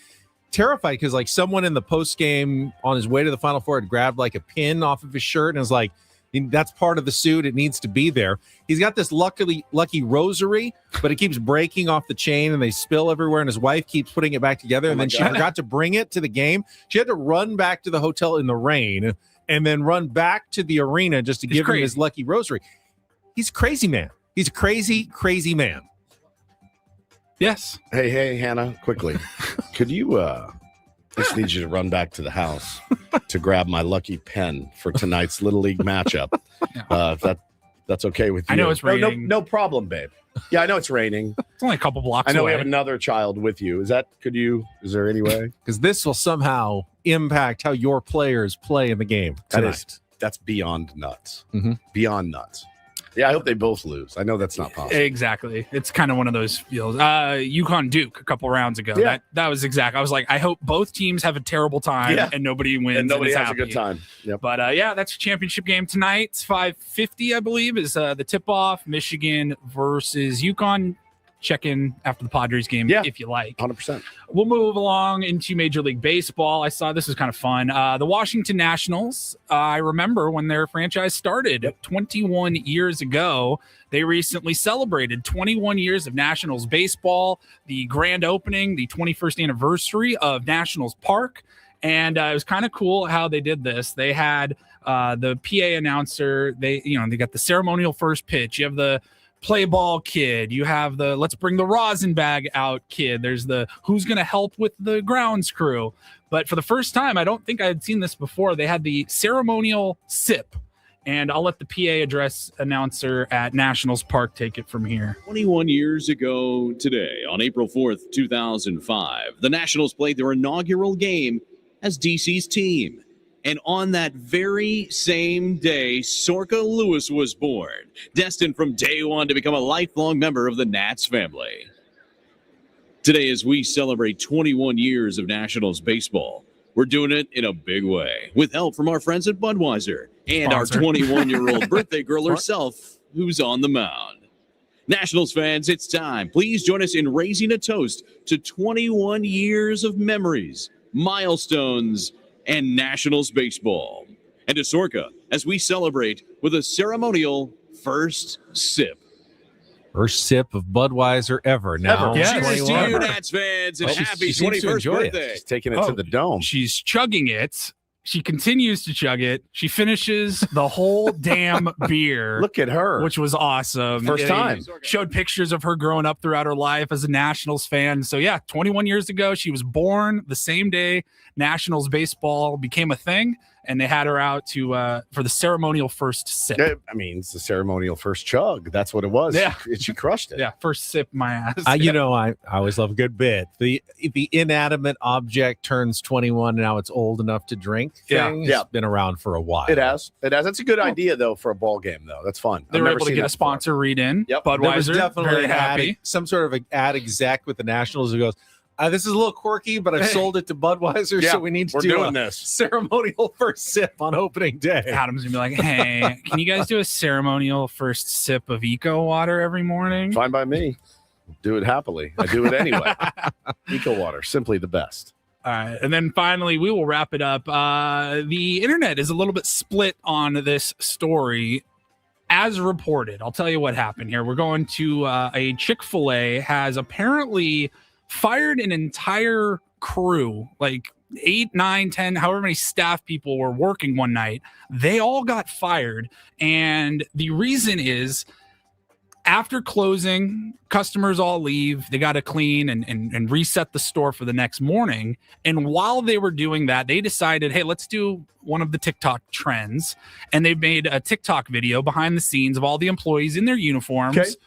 terrified because like someone in the post game on his way to the Final Four had grabbed like a pin off of his shirt and was like, that's part of the suit. It needs to be there. He's got this lucky rosary, but it keeps breaking off the chain and they spill everywhere. And his wife keeps putting it back together. And then she forgot to bring it to the game. She had to run back to the hotel in the rain and then run back to the arena just to give him his lucky rosary. He's a crazy man. He's a crazy, crazy man. Yes. Hey, Hannah, quickly. Could you, just need you to run back to the house to grab my lucky pen for tonight's Little League matchup. If that's okay with you. I know it's raining. No problem, babe. Yeah, I know it's raining. It's only a couple blocks I know away. we have another child with you. Is there any way? Because this will somehow impact how your players play in the game tonight. That's beyond nuts. Mm-hmm. Beyond nuts. Yeah, I hope they both lose. I know that's not possible. Exactly. It's kind of one of those feels. UConn Duke a couple rounds ago. Yeah. That was exact. I was like, I hope both teams have a terrible time and nobody wins. And nobody is has happy. a good time. Yep. But yeah, that's a championship game tonight. It's 5:50, I believe, is the tip off. Michigan versus UConn. check in after the Padres game if you like. 100%. We'll move along into Major League Baseball. I saw this was kind of fun. The Washington Nationals, I remember when their franchise started 21 years ago. They recently celebrated 21 years of Nationals baseball, the grand opening, the 21st anniversary of Nationals Park. And it was kind of cool how they did this. They had the PA announcer. They got the ceremonial first pitch. You have the play ball kid. You have the let's bring the rosin bag out kid. There's the who's going to help with the grounds crew. But for the first time, I don't think I had seen this before. They had the ceremonial sip. And I'll let the PA address announcer at Nationals Park take it from here. 21 years ago today, on April 4th, 2005, the Nationals played their inaugural game as DC's team. And on that very same day, Sorka Lewis was born, destined from day one to become a lifelong member of the Nats family. Today, as we celebrate 21 years of Nationals baseball, we're doing it in a big way, with help from our friends at Budweiser and our 21-year-old birthday girl herself, who's on the mound. Nationals fans, it's time. Please join us in raising a toast to 21 years of memories, milestones, and Nationals baseball. And to Sorka, as we celebrate with a ceremonial first sip. First sip of Budweiser ever. Now, Cheers to you, Nats fans, and happy 21st birthday. She's taking it to the dome. She's chugging it. She continues to chug it. She finishes the whole damn beer. Look at her. Which was awesome. First time. Showed pictures of her growing up throughout her life as a Nationals fan. So, 21 years ago, she was born the same day Nationals baseball became a thing. And they had her out to for the ceremonial first sip. I mean, it's the ceremonial first chug. That's what it was. Yeah. She crushed it. Yeah, first sip, my ass. I always love a good bit. The inanimate object turns 21 and now it's old enough to drink thing. Yeah. It's been around for a while. It has. That's a good idea, though, for a ball game, though. That's fun. They were able to get a sponsor read in. Yep. Budweiser, There was definitely very an happy. some sort of an ad exec with the Nationals who goes, this is a little quirky, but I've sold it to Budweiser, so we need to do a ceremonial first sip on opening day. Adam's gonna be like, hey, can you guys do a ceremonial first sip of Eco Water every morning? Fine by me. Do it happily. I do it anyway. Eco Water, simply the best. All right. And then finally, we will wrap it up. The internet is a little bit split on this story. As reported, I'll tell you what happened here. We're going to a Chick-fil-A has apparently fired an entire crew, like 8, 9, 10, however many staff people were working one night. They all got fired. And the reason is after closing, customers all leave. They got to clean and reset the store for the next morning. And while they were doing that, they decided, hey, let's do one of the TikTok trends. And they made a TikTok video behind the scenes of all the employees in their uniforms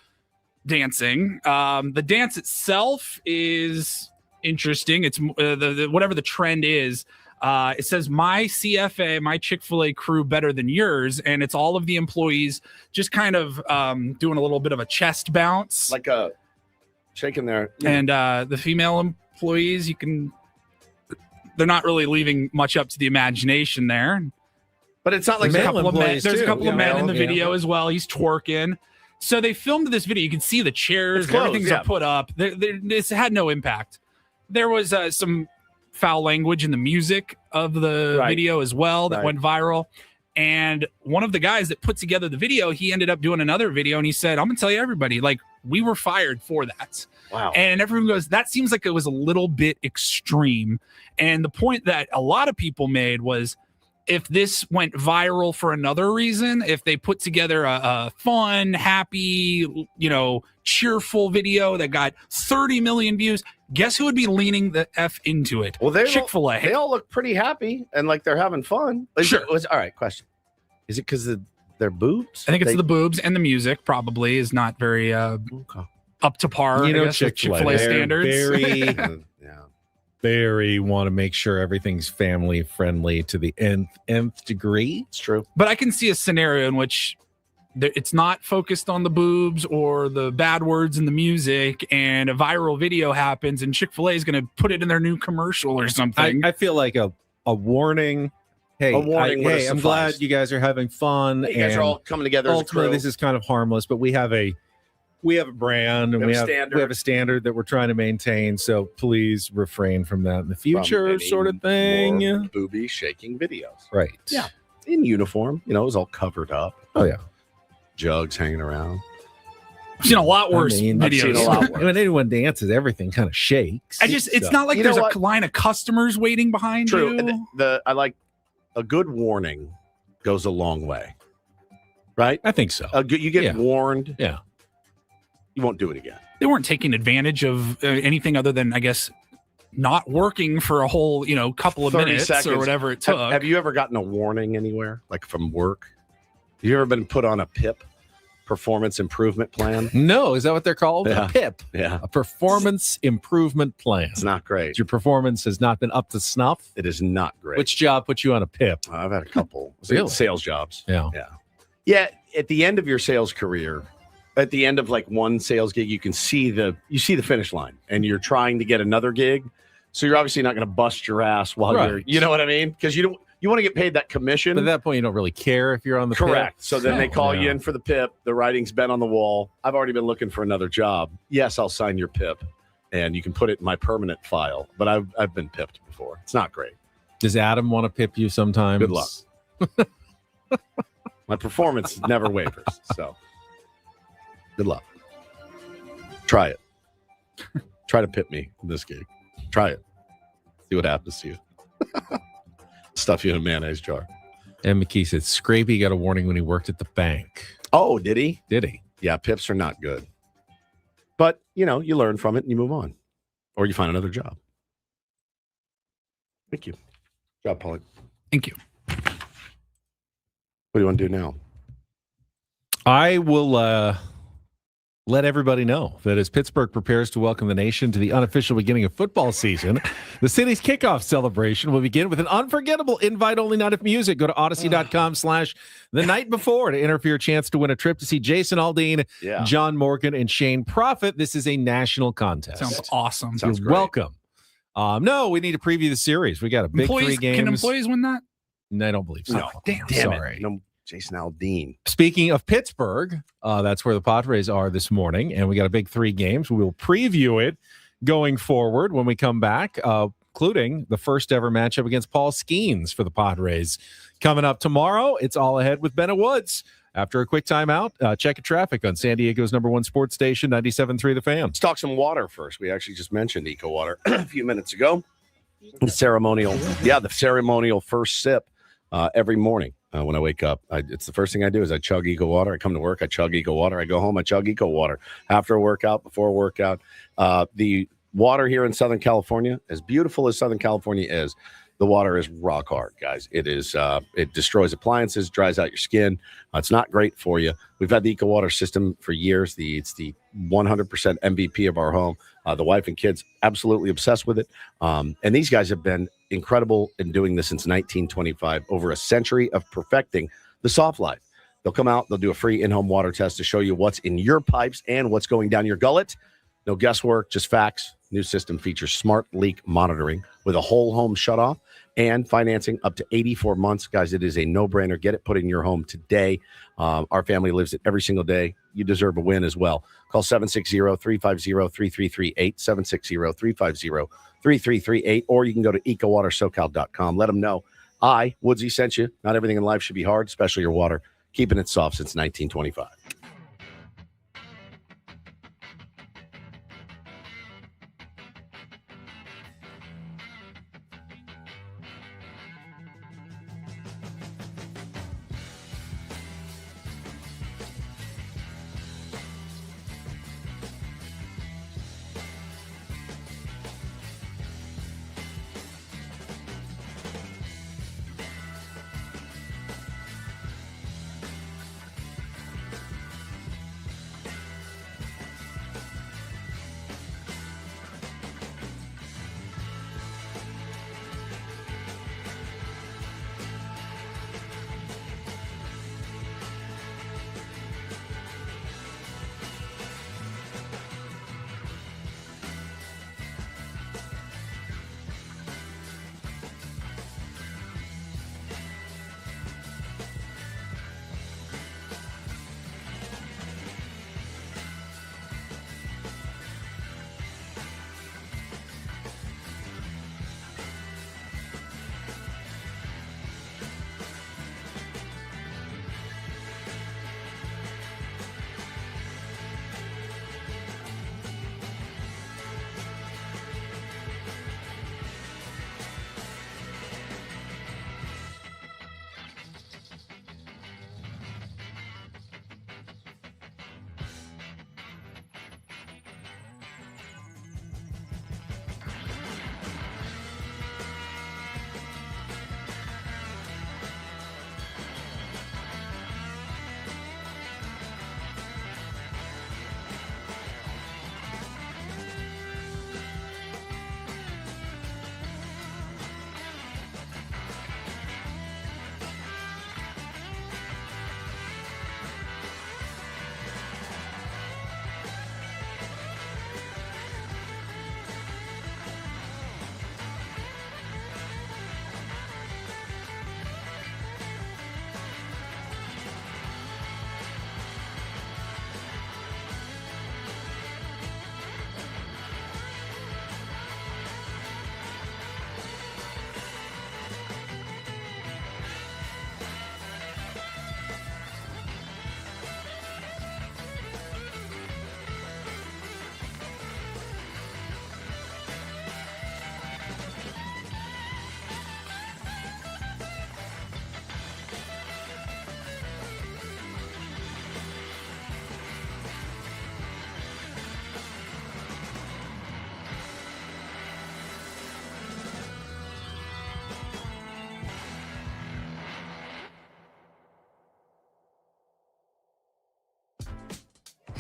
dancing. The dance itself is interesting. It's whatever the trend is. It says my CFA, my Chick-fil-A crew better than yours. And it's all of the employees just kind of doing a little bit of a chest bounce. Like a shaking their. And the female employees, they're not really leaving much up to the imagination there. But it's not like there's a couple of men in the video as well. He's twerking. So they filmed this video. You can see the chairs, everything's are put up. This had no impact. There was some foul language in the music of the video as well that went viral. And one of the guys that put together the video, he ended up doing another video and he said, I'm going to tell you everybody, like, we were fired for that. Wow. And everyone goes, that seems like it was a little bit extreme. And the point that a lot of people made was, if this went viral for another reason, if they put together a fun, happy, cheerful video that got 30 million views, guess who would be leaning the F into it? Well, Chick-fil-A. They all look pretty happy and like they're having fun. Sure. All right, question. Is it because of their boobs? I think it's the boobs, and the music probably is not very up to par, I guess, with Chick-fil-A standards. Very want to make sure everything's family friendly to the nth degree. It's true. But I can see a scenario in which it's not focused on the boobs or the bad words in the music, and a viral video happens and Chick-fil-A is going to put it in their new commercial or something. I feel like a warning. Hey, I'm glad you guys are having fun. You guys are all coming together as a ultimately, crew. this is kind of harmless, but we have a We have a brand and we have a standard that we're trying to maintain. So please refrain from that in the future, sort of thing. More booby shaking videos. Right. Yeah. In uniform, it was all covered up. Oh yeah. Jugs hanging around. I've seen a lot worse videos. I've seen a lot worse. When anyone dances, everything kind of shakes. It's not like there's a line of customers waiting behind True. you. I like a good warning goes a long way. Right? I think so. You get warned. Yeah. You won't do it again. They weren't taking advantage of anything other than, I guess, not working for a whole, couple of 30 minutes seconds. or whatever it took. Have you ever gotten a warning anywhere, like from work? Have you ever been put on a PIP, performance improvement plan? No, is that what they're called? Yeah. A PIP. Yeah. A performance improvement plan. It's not great. Your performance has not been up to snuff. It is not great. Which job put you on a PIP? I've had a couple Really? sales jobs. Yeah. Yeah. At the end of your sales career, at the end of like one sales gig, you see the finish line, and you're trying to get another gig. So you're obviously not going to bust your ass while you're, you know what I mean? Because you want to get paid that commission. But at that point, you don't really care if you're on the Correct. PIP. So then they call you in for the PIP. The writing's been on the wall. I've already been looking for another job. Yes, I'll sign your PIP, and you can put it in my permanent file. But I've been pipped before. It's not great. Does Adam want to pip you sometimes? Good luck. My performance never wavers. So good luck. Try it. Try to pip me in this gig. Try it. See what happens to you. Stuff you in a mayonnaise jar. And McKee said Scrapey got a warning when he worked at the bank. Oh, did he? Did he? Yeah, pips are not good. But, you learn from it and you move on. Or you find another job. Thank you. Good job, Paulie. Thank you. What do you want to do now? I will let everybody know that as Pittsburgh prepares to welcome the nation to the unofficial beginning of football season, the city's kickoff celebration will begin with an unforgettable invite-only night of music. Go to Odyssey.com/the night before to enter for your chance to win a trip to see Jason Aldean, John Morgan, and Shane Profit. This is a national contest. Sounds awesome. You're welcome. No, we need to preview the series. We got a big 3 games. Can employees win that? No, I don't believe so. No, damn Sorry. It. No, Jason Aldean. Speaking of Pittsburgh, that's where the Padres are this morning, and we got a big 3 games. We will preview it going forward when we come back, including the first ever matchup against Paul Skeens for the Padres. Coming up tomorrow, it's all ahead with Bennett Woods. After a quick timeout, check traffic on San Diego's #1 sports station, 97.3 The Fan. Let's talk some water first. We actually just mentioned Eco Water a few minutes ago. The ceremonial first sip every morning when I wake up. It's the first thing I do is I chug Eco Water. I come to work, I chug Eco Water. I go home, I chug Eco Water. After a workout, before a workout. The water here in Southern California, as beautiful as Southern California is, the water is rock hard, guys. It is. It destroys appliances, dries out your skin. It's not great for you. We've had the Eco Water system for years. It's the 100% MVP of our home. The wife and kids absolutely obsessed with it. And these guys have been incredible in doing this since 1925, over a century of perfecting the soft life. They'll come out, they'll do a free in-home water test to show you what's in your pipes and what's going down your gullet. No guesswork, just facts. New system features smart leak monitoring with a whole home shutoff and financing up to 84 months. Guys, it is a no-brainer. Get it put in your home today. Our family lives it every single day. You deserve a win as well. Call 760-350-3338, 760-350-3338, or you can go to ecowatersocal.com. Let them know I, Woodsy, sent you. Not everything in life should be hard, especially your water. Keeping it soft since 1925.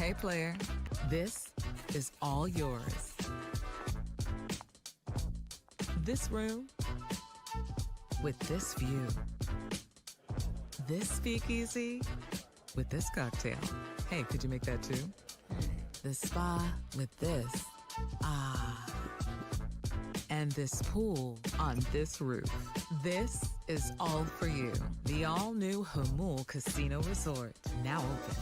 Hey, player, this is all yours. This room with this view. This speakeasy with this cocktail. Hey, could you make that too? The spa with this. Ah. And this pool on this roof. This is all for you. The all-new Hamul Casino Resort, now open.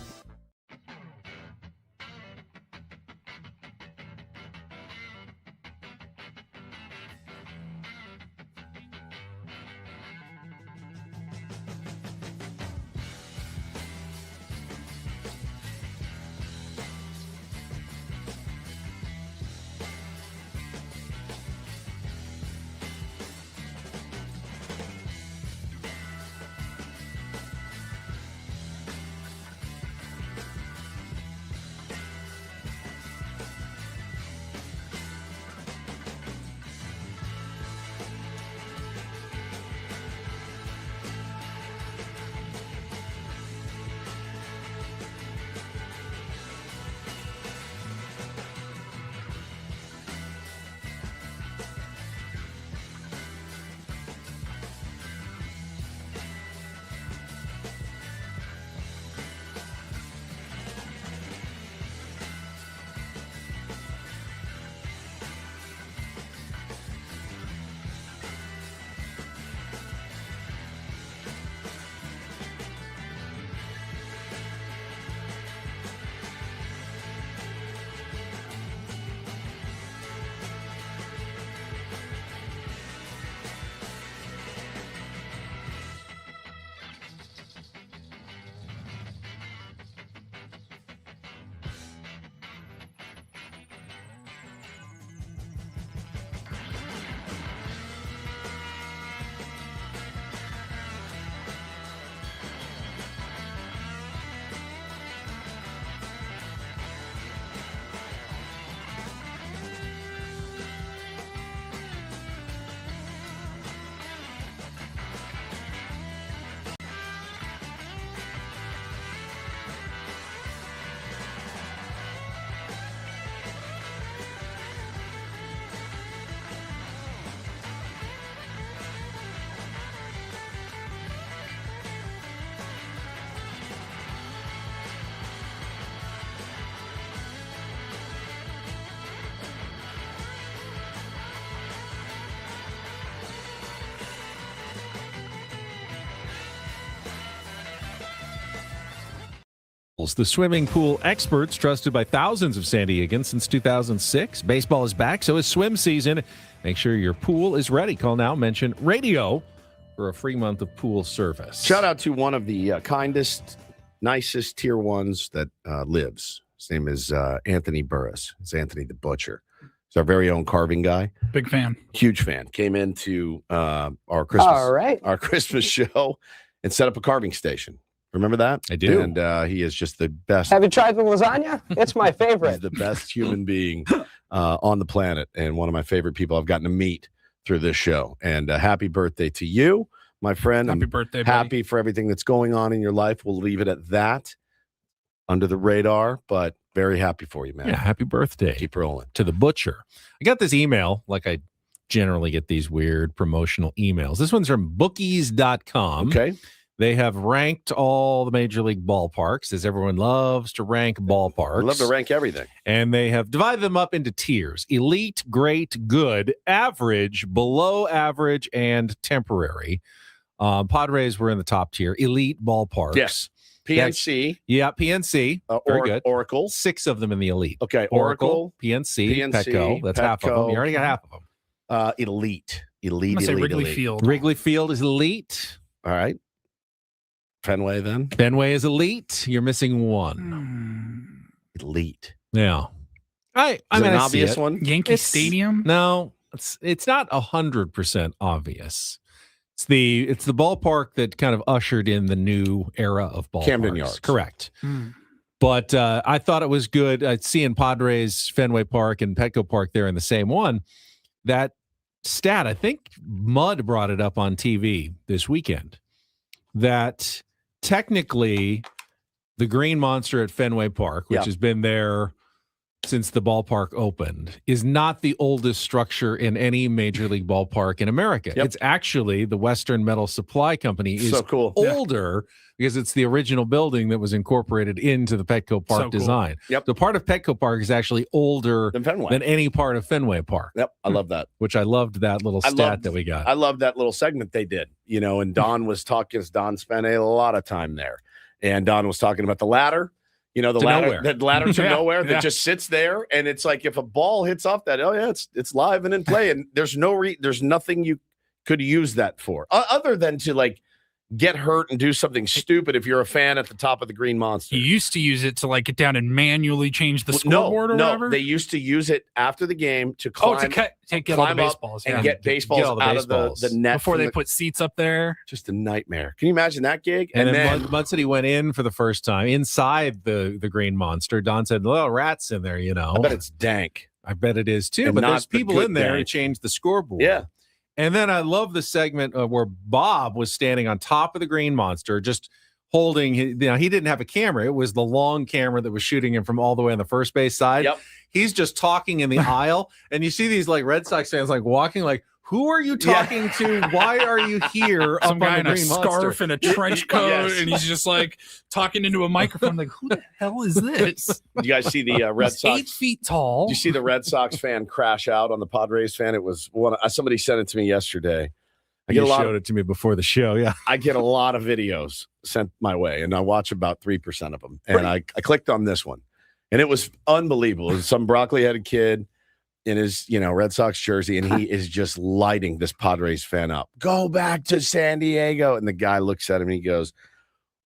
The swimming pool experts trusted by thousands of San Diegans since 2006. Baseball is back, so is swim season. Make sure your pool is ready. Call now, mention radio for a free month of pool service. Shout out to one of the kindest, nicest tier ones that lives. His name is Anthony Burris. It's Anthony the Butcher. He's our very own carving guy. Big fan. Huge fan. Came into our Christmas show and set up a carving station. Remember that? I do. And he is just the best. Have you tried the lasagna? It's my favorite. He's the best human being on the planet and one of my favorite people I've gotten to meet through this show. And happy birthday to you, my friend. Happy birthday, buddy. Happy for everything that's going on in your life. We'll leave it at that, under the radar, but very happy for you, man. Yeah, happy birthday. Keep rolling. To the Butcher. I got this email, like I generally get these weird promotional emails. This one's from bookies.com. Okay. They have ranked all the major league ballparks, as everyone loves to rank ballparks. We love to rank everything. And they have divided them up into tiers: elite, great, good, average, below average, and temporary. Padres were in the top tier. Elite ballparks. Yes. PNC. PNC. Very good. Oracle. 6 of them in the elite. Okay. Oracle, PNC, Petco. That's half of them. You already got half of them. Elite. Elite. I'm gonna say Wrigley elite. Field. Wrigley Field is elite. All right. Fenway then? Fenway is elite. You're missing one. Elite. Yeah. I Is mean, it an I see obvious it. one? Yankee It's- Stadium? No, it's not 100% obvious. It's the ballpark that kind of ushered in the new era of ballparks. Camden Yards. Correct. But I thought it was good seeing Padres, Fenway Park, and Petco Park there in the same one. That stat, I think Mud brought it up on TV this weekend, that technically the Green Monster at Fenway Park, which has been there since the ballpark opened, is not the oldest structure in any major league ballpark in America. It's actually the Western Metal Supply Company is so cool. older because it's the original building that was incorporated into the Petco Park design. So part of Petco Park is actually older than any part of Fenway Park. I love that. Which I loved that little stat that we got. I love that little segment they did, and Don was talking, Don spent a lot of time there. And Don was talking about the ladder. The ladder to nowhere that just sits there, and it's like if a ball hits off that, it's live and in play, and there's nothing you could use that for other than to like get hurt and do something stupid if you're a fan at the top of the Green Monster. You used to use it to like get down and manually change the scoreboard or whatever? They used to use it after the game to climb, get all the baseballs and get baseballs out of the net. Before they put seats up there. Just a nightmare. Can you imagine that gig? And then Mud City went in for the first time inside the Green Monster. Don said, little rats in there, I bet it's dank. I bet it is too. And but not there's the people good in there who dank. changed the scoreboard. Yeah. And then I love the segment where Bob was standing on top of the Green Monster, just holding. He didn't have a camera. It was the long camera that was shooting him from all the way on the first base side. He's just talking in the aisle, and you see these like Red Sox fans like walking, like, who are you talking to? Why are you here? Some up guy on in the a Green scarf Monster? and a trench coat, and he's just like talking into a microphone. Like, who the hell is this? You guys see the Red Sox? 8 feet tall. Did you see the Red Sox fan crash out on the Padres fan? It was one. Somebody sent it to me yesterday. You showed it to me before the show. Yeah, I get a lot of videos sent my way, and I watch about 3% of them. And I clicked on this one, and it was unbelievable. It was some broccoli-headed kid in his Red Sox jersey, and he is just lighting this Padres fan up. Go back to San Diego. And the guy looks at him and he goes,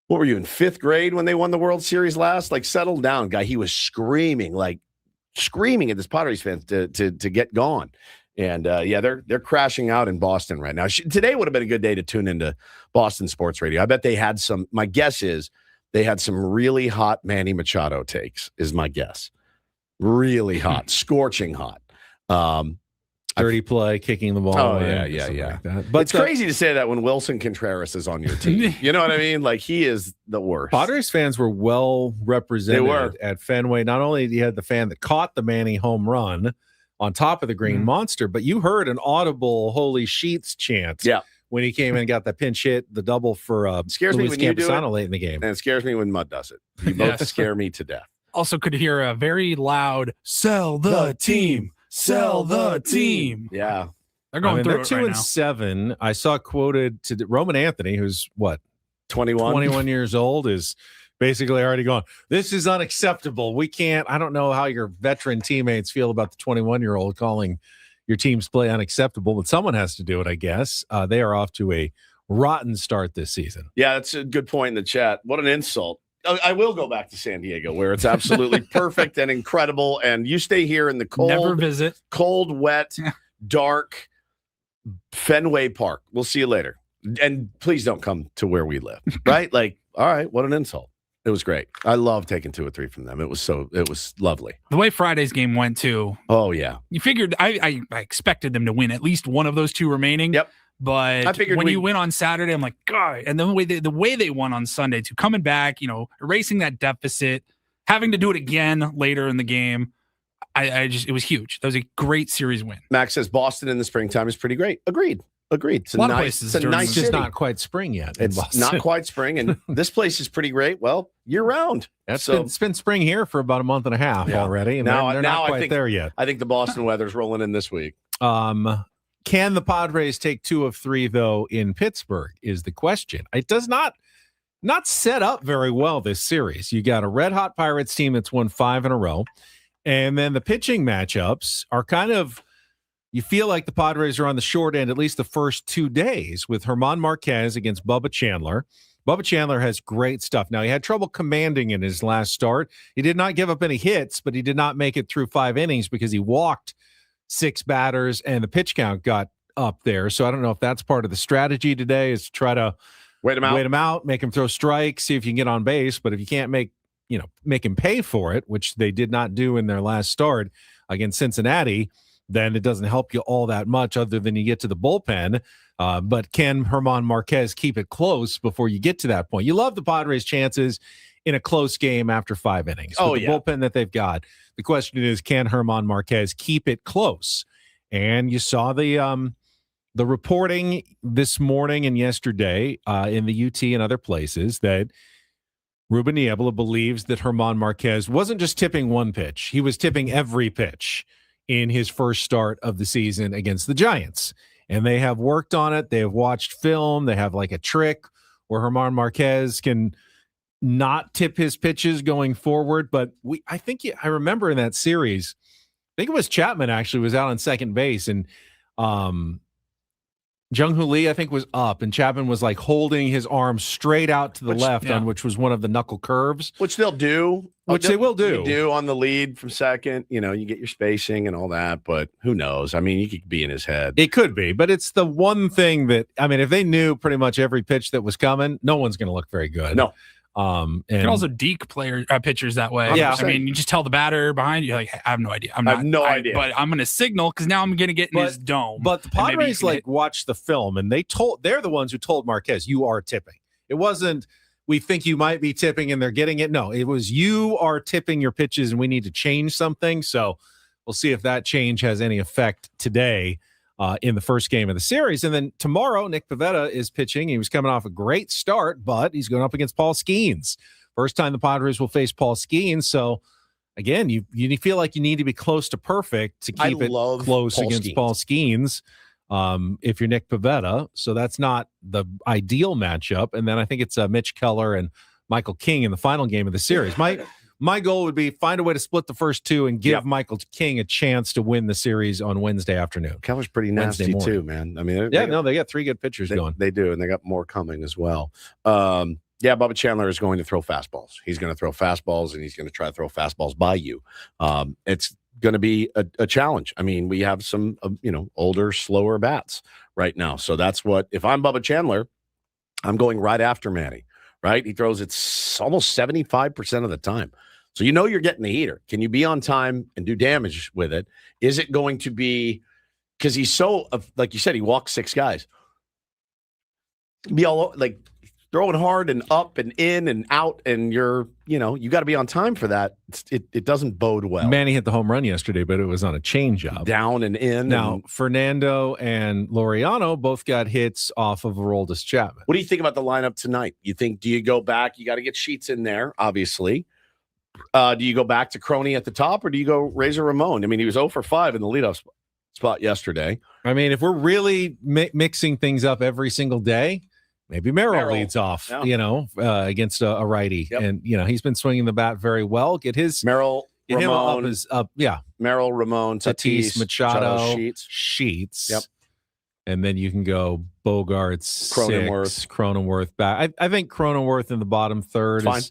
what were you, in 5th grade when they won the World Series last? Like, settle down, guy. He was screaming at this Padres fans to get gone. And they're crashing out in Boston right now. Today would have been a good day to tune into Boston sports radio. I bet they had some, my guess is they had some really hot Manny Machado takes, is my guess. Really hot, scorching hot. Dirty play, kicking the ball. Oh, away, yeah. like that. But it's crazy to say that when Wilson Contreras is on your team. You know what I mean? Like, he is the worst. Padres fans were well represented They were. at Fenway. Not only you had the fan that caught the Manny home run on top of the Green Monster, but you heard an audible "Holy Sheets" chant. When he came in and got that pinch hit, the double for scares me Luis when you do Campusano it, late in the game. and it scares me when Mud does it. You both scare me to death. Also could hear a very loud "Sell the team, sell the team." Yeah, they're going through they're it 2-7. I saw quoted to Roman Anthony, who's what 21 years old, is basically already going, this is unacceptable. We can't. I don't know how your veteran teammates feel about the 21-year-old calling your team's play unacceptable, but someone has to do it, I guess. They are off to a rotten start this season. Yeah, that's a good point in the chat. What an insult. I will go back to San Diego, where it's absolutely perfect and incredible. And you stay here in the cold, Never visit. Cold, wet, dark Fenway Park. We'll see you later. And please don't come to where we live. Right? Like, all right, what an insult. It was great. I love taking 2 or 3 from them. It was lovely. The way Friday's game went too. Oh yeah. You figured I expected them to win at least one of those 2 remaining. Yep. But I figured when you win on Saturday, I'm like, God. And then the way they won on Sunday, to coming back, erasing that deficit, having to do it again later in the game, it was huge. That was a great series win. Max says Boston in the springtime is pretty great. Agreed. It's a lot of places. It's a nice just city. not quite spring yet. It's not quite spring, and this place is pretty great. Well, year round. It's been spring here for about a month and a half already, and they're not quite there yet. I think the Boston weather's rolling in this week. Can the Padres take 2 of 3 though in Pittsburgh? Is the question. It does not set up very well this series. You got a red hot Pirates team that's won 5 in a row, and then the pitching matchups are kind of. You feel like the Padres are on the short end at least the first 2 days with German Marquez against Bubba Chandler. Bubba Chandler has great stuff. Now, he had trouble commanding in his last start. He did not give up any hits, but he did not make it through 5 innings because he walked 6 batters and the pitch count got up there. So I don't know if that's part of the strategy today is to try to wait him out, make him throw strikes, see if you can get on base. But if you can't make him pay for it, which they did not do in their last start against Cincinnati, then it doesn't help you all that much other than you get to the bullpen. But can German Marquez keep it close before you get to that point? You love the Padres' chances in a close game after 5 innings. With the bullpen that they've got. The question is, can German Marquez keep it close? And you saw the reporting this morning and yesterday in the UT and other places that Ruben Niebla believes that German Marquez wasn't just tipping one pitch. He was tipping every pitch in his first start of the season against the Giants. And they have worked on it. They have watched film. They have like a trick where German Marquez can not tip his pitches going forward. But I remember in that series, I think it was Chapman actually was out on second base, and Jung-Hoo Lee, I think, was up, and Chapman was like holding his arm straight out to the left, on which was one of the knuckle curves. Which they'll do. They will do. You do on the lead from second. You know, you get your spacing and all that, but who knows? I mean, you could be in his head. It could be, but it's the one thing that, I mean, if they knew pretty much every pitch that was coming, no one's going to look very good. No. And you can also deke pitchers that way. Yeah. I mean, you just tell the batter behind you, like, hey, I have no idea. I have no idea. But I'm going to signal because now I'm going to get in his dome. But the Padres watched the film, and they're the ones who told Marquez, you are tipping. It wasn't, we think you might be tipping and they're getting it. No, it was, you are tipping your pitches and we need to change something. So we'll see if that change has any effect today in the first game of the series. And then tomorrow, Nick Pivetta is pitching. He was coming off a great start, but he's going up against Paul Skeens. First time the Padres will face Paul Skeens. So again, you feel like you need to be close to perfect to keep it close against Paul Skeens. If you're Nick Pivetta. So that's not the ideal matchup. And then I think it's Mitch Keller and Michael King in the final game of the series. My goal would be find a way to split the first two and give Michael King a chance to win the series on Wednesday afternoon. Keller's pretty nasty too, man. I mean, they got 3 good pitchers going. They do, and they got more coming as well. Bubba Chandler is going to throw fastballs. He's going to throw fastballs, and he's going to try to throw fastballs by you. It's going to be a challenge. I mean, we have some, older, slower bats right now. So that's what, if I'm Bubba Chandler, I'm going right after Manny, right? He throws it almost 75% of the time. So you're getting the heater. Can you be on time and do damage with it? Is it going to be, because he's so, like you said, he walks 6 guys. Be all like throwing hard and up and in and out, and you got to be on time for that. It doesn't bode well. Manny hit the home run yesterday, but it was on a changeup. Down and in. Now, Fernando and Laureano both got hits off of Aroldis Chapman. What do you think about the lineup tonight? Do you go back? You got to get Sheets in there, obviously. Do you go back to Crony at the top, or do you go Razor Ramon? I mean, he was 0 for 5 in the leadoff spot yesterday. I mean, if we're really mixing things up every single day, maybe Merrill leads off, against a righty. Yep. And, he's been swinging the bat very well. Get Ramon, him up as up. Yeah. Merrill, Ramon, Tatis, Machado, Sheets. Yep. And then you can go Bogarts, Cronenworth back. I think Cronenworth in the bottom third is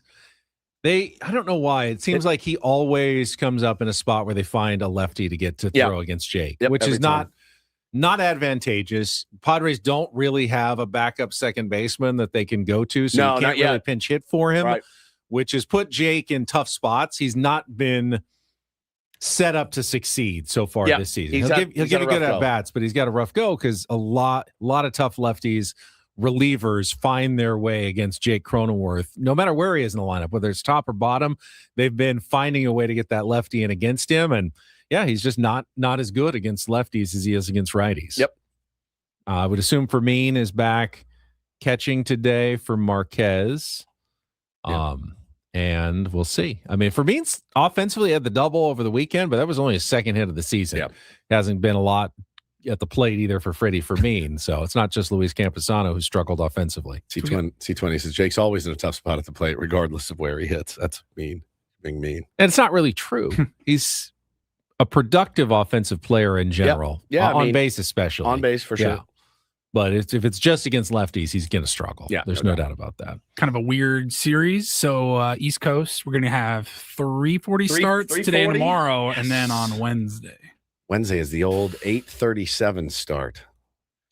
I don't know why. It seems like he always comes up in a spot where they find a lefty to get to throw against Jake, which is not advantageous. Padres don't really have a backup second baseman that they can go to, so you can't really pinch hit for him, which has put Jake in tough spots. He's not been set up to succeed so far this season. He'll get a good at bats, but he's got a rough go because a lot of tough lefties, relievers find their way against Jake Cronenworth, no matter where he is in the lineup, whether it's top or bottom. They've been finding a way to get that lefty in against him, and he's just not as good against lefties as he is against righties. Yep. I would assume Fermin is back catching today for Marquez. And we'll see. I mean, Fermin's offensively had the double over the weekend, but that was only his second hit of the season. Yep. Hasn't been a lot at the plate either for Freddie Fermin. So it's not just Luis Camposano who struggled offensively. C20 says Jake's always in a tough spot at the plate, regardless of where he hits. That's mean, being mean. And it's not really true. He's a productive offensive player in general. On base especially. On base for sure. Yeah. But if it's just against lefties, he's going to struggle. Yeah, there's no doubt about that. Kind of a weird series. So East Coast, we're going to have 3:40 starts today and tomorrow, and then on Wednesday. Wednesday is the old 8:37 start.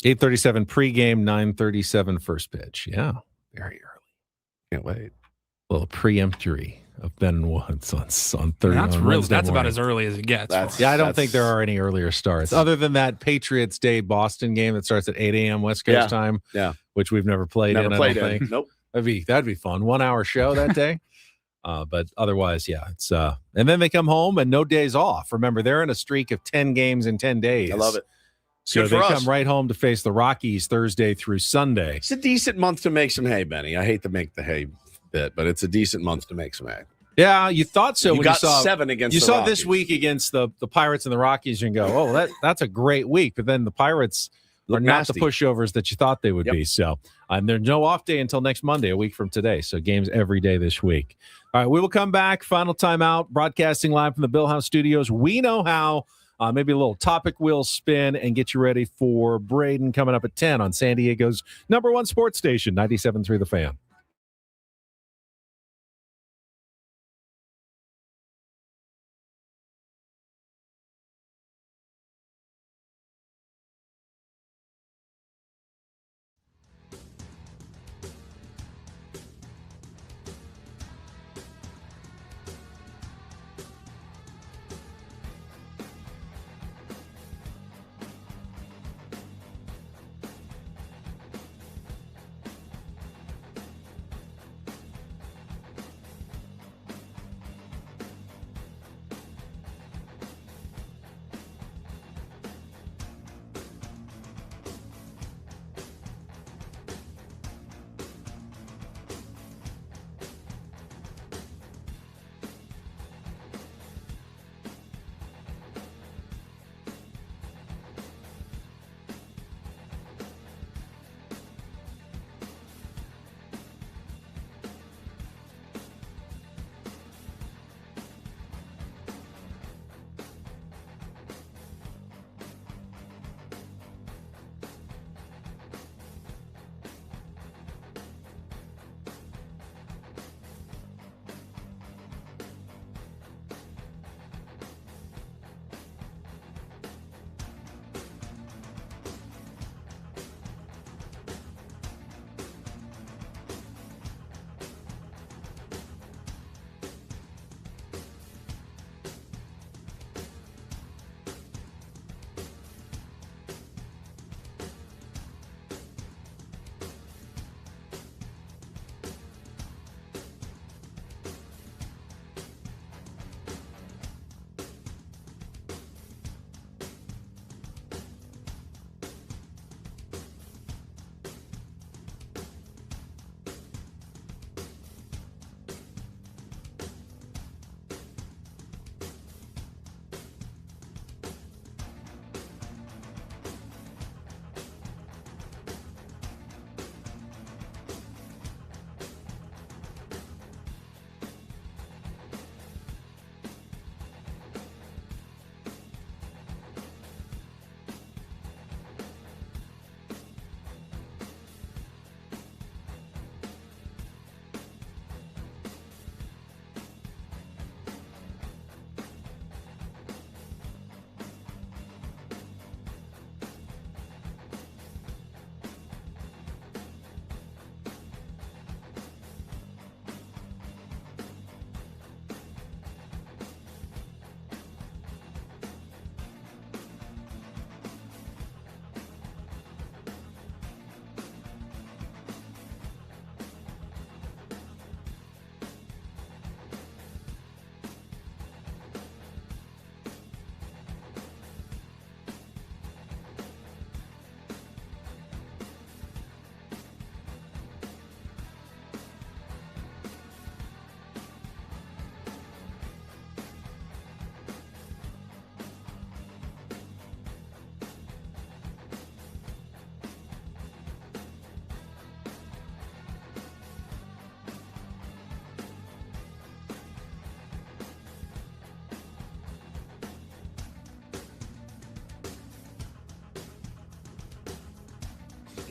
8:37 pregame, 9:37 first pitch. Yeah, very early. Can't wait. A little preemptory of Ben Woods on Thursday. That's about as early as it gets. I don't think there are any earlier starts other than that Patriots Day Boston game that starts at 8 a.m. West Coast time. Yeah, which we've never played in. I don't think. Nope. That'd be fun. 1 hour show that day. But otherwise, yeah, it's and then they come home and no days off. Remember, they're in a streak of 10 games in 10 days. I love it. So Good they for us. come right home to face the Rockies Thursday through Sunday. It's a decent month to make some hay, Benny. I hate to make the hay bit, but it's a decent month to make some hay. Yeah, you thought so. You when got you saw 7 against you the saw Rockies. this week against the Pirates and the Rockies and go, oh, that's a great week. But then the Pirates are Look not nasty. the pushovers that you thought they would be. So, and there's no off day until next Monday, a week from today. So games every day this week. All right, we will come back. Final timeout, broadcasting live from the Bill House Studios. We know how. Maybe a little topic wheel spin and get you ready for Braden coming up at 10 on San Diego's #1 sports station, 97.3 The Fan.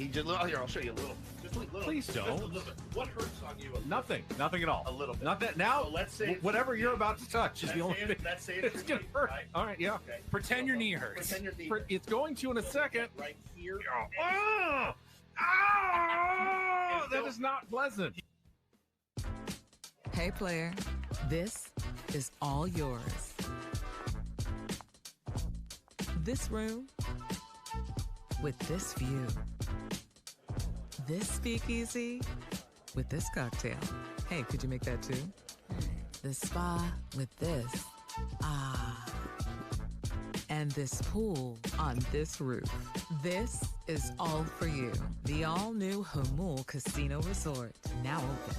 He just here. I'll show you a little. Just a little. Please don't. Just a little bit. What hurts on you? Nothing at all. A little bit. Not that now. So let's say whatever you're about to touch is the only thing. Let's say it's gonna hurt. Right? All right, yeah. Okay. Pretend your knee hurts. Pretend your knee. It's going to in a second. Right here. Oh, oh, that is not pleasant. Hey, player, this is all yours. This room with this view. This speakeasy with this cocktail. Hey, could you make that too? The spa with this. Ah. And this pool on this roof. This is all for you. The all-new Hamul Casino Resort, now open.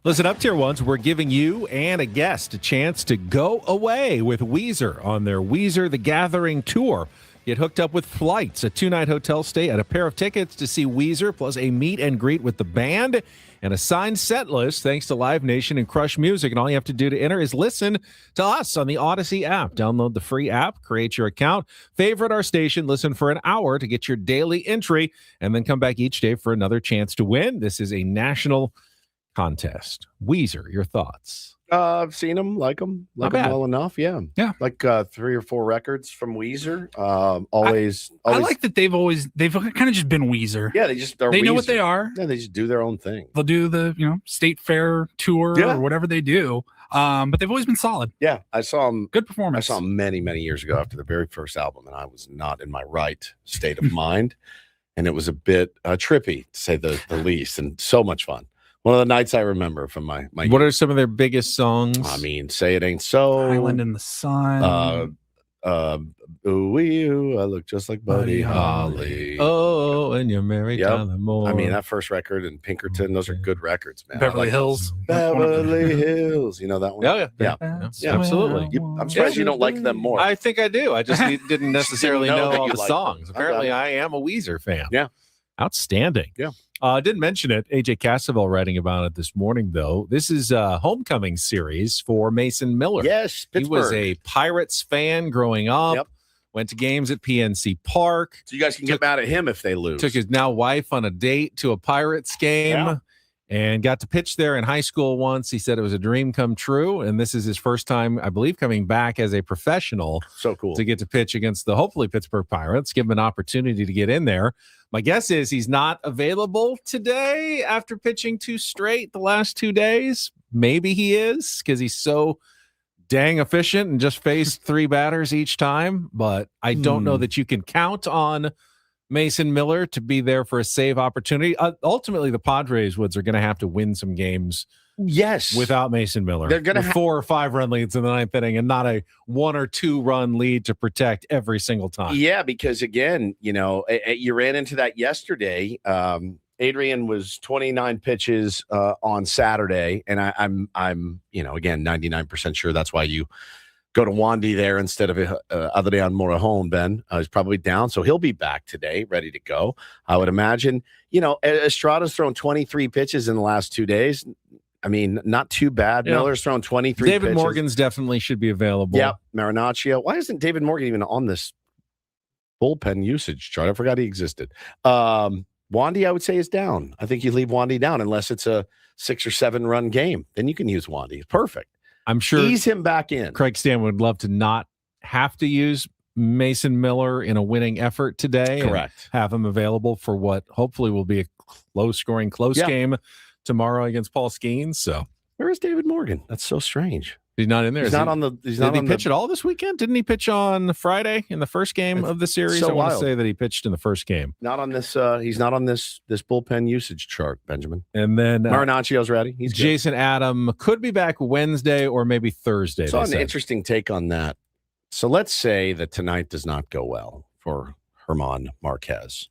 Listen up, Tier 1s. We're giving you and a guest a chance to go away with Weezer on their Weezer The Gathering tour. Get hooked up with flights, a 2-night hotel stay, and a pair of tickets to see Weezer, plus a meet and greet with the band and a signed set list thanks to Live Nation and Crush Music. And all you have to do to enter is listen to us on the Odyssey app. Download the free app, create your account, favorite our station, listen for an hour to get your daily entry, and then come back each day for another chance to win. This is a national contest. Weezer, your thoughts? I've seen them, like them well enough. Yeah. Like 3 or 4 records from Weezer. Always. I like that they've kind of just been Weezer. Yeah, they know Weezer. what they are. Yeah, they just do their own thing. They'll do the state fair tour or whatever they do. But they've always been solid. Yeah, I saw them. Good performance. I saw them many years ago after the very first album, and I was not in my right state of mind, and it was a bit trippy to say the least, and so much fun. One of the nights I remember from my What are some of their biggest songs? I mean, Say It Ain't So. Island in the Sun. Ooh, I look just like Buddy Holly. Oh, and you're married Tyler Moore. I mean, that first record and Pinkerton, those are good records, man. Beverly Hills. Beverly Hills. You know that one? Oh, yeah. Absolutely. I'm surprised you don't like them more. I think I do. I just didn't necessarily Didn't know know that all you the liked songs. them. Apparently, I am a Weezer fan. Yeah. Outstanding. Yeah. Didn't mention it. AJ Cassavell writing about it this morning, though. This is a homecoming series for Mason Miller. Yes, Pittsburgh. He was a Pirates fan growing up. Yep. Went to games at PNC Park. So you guys can get mad at him if they lose. Took his now wife on a date to a Pirates game and got to pitch there in high school once. He said it was a dream come true. And this is his first time, I believe, coming back as a professional. So cool. To get to pitch against the hopefully Pittsburgh Pirates, give him an opportunity to get in there. My guess is he's not available today after pitching 2 straight the last 2 days. Maybe he is because he's so dang efficient and just faced 3 batters each time. But I don't know that you can count on Mason Miller to be there for a save opportunity. Ultimately, the Padres are going to have to win some games. Yes, without Mason Miller, they're going to 4 or 5 run leads in the 9th inning, and not a 1 or 2 run lead to protect every single time. Yeah, because again, you ran into that yesterday. Adrian was 29 pitches on Saturday, and I'm again 99% sure that's why you go to Wandy there instead of Adrian Morejon, Ben. He's probably down, so he'll be back today, ready to go. I would imagine, Estrada's thrown 23 pitches in the last 2 days. I mean, not too bad. Yeah. Miller's thrown 23 David pitches. Morgan's definitely should be available. Yep, Marinaccio. Why isn't David Morgan even on this bullpen usage chart? I forgot he existed. Wandy, I would say, is down. I think you leave Wandy down unless it's a 6 or 7 run game. Then you can use Wandy. It's perfect. I'm sure ease him back in. Craig Stan would love to not have to use Mason Miller in a winning effort today. Correct. And have him available for what hopefully will be a low-scoring, close game tomorrow against Paul Skeens. So where is David Morgan? That's so strange. He's not in there. He's not on the. Did he pitch at all this weekend? Didn't he pitch on Friday in the first game of the series? I want to say that he pitched in the first game. Not on this. He's not on this bullpen usage chart, Benjamin. And then Marinaccio's ready. He's good. Jason Adam could be back Wednesday or maybe Thursday. So an interesting take on that. So let's say that tonight does not go well for German Marquez.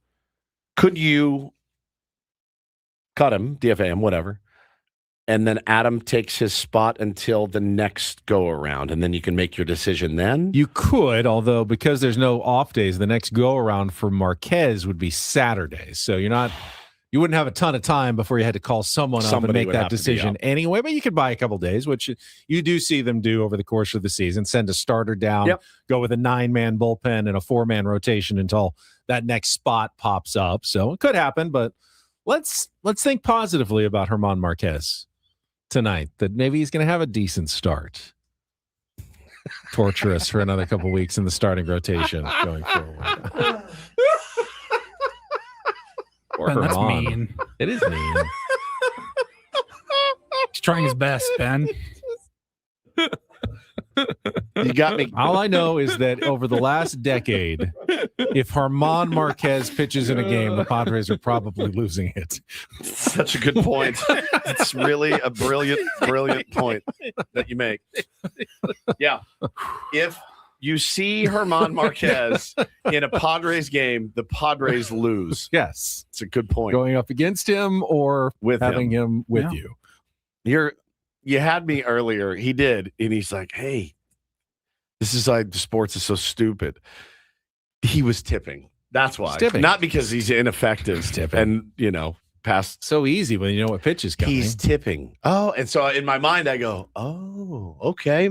Could you cut him, DFA him, whatever? And then Adam takes his spot until the next go around, and then you can make your decision then? You could, although because there's no off days, the next go around for Marquez would be Saturday. So you wouldn't have a ton of time before you had to call someone up and make that decision anyway. But you could buy a couple days, which you do see them do over the course of the season. Send a starter down, go with a 9-man bullpen and a 4-man rotation until that next spot pops up. So it could happen, but let's think positively about German Marquez tonight, that maybe he's going to have a decent start. Torture us for another couple weeks in the starting rotation going forward. Ben, that's mean. It is mean. He's trying his best, Ben. You got me. All I know is that over the last decade, if German Marquez pitches in a game, the Padres are probably losing it. Such a good point. It's really a brilliant point that you make. Yeah. If you see German Marquez in a Padres game, the Padres lose. Yes. It's a good point. Going up against him or with having him with you. You had me earlier. He did. And he's like, hey, this is like sports is so stupid. He was tipping. That's why. Not because he's ineffective. He's tipping. And, past. So easy when you know what pitch is coming. He's tipping. Oh, and so in my mind, I go, oh, okay.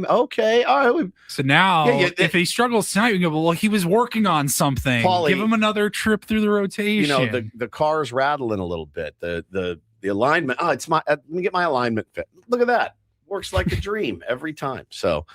All right. So now, if he struggles tonight, we go, well, he was working on something. Paulie, give him another trip through the rotation. The car's rattling a little bit. The alignment. Oh, it's let me get my alignment fit. Look at that. Works like a dream every time. So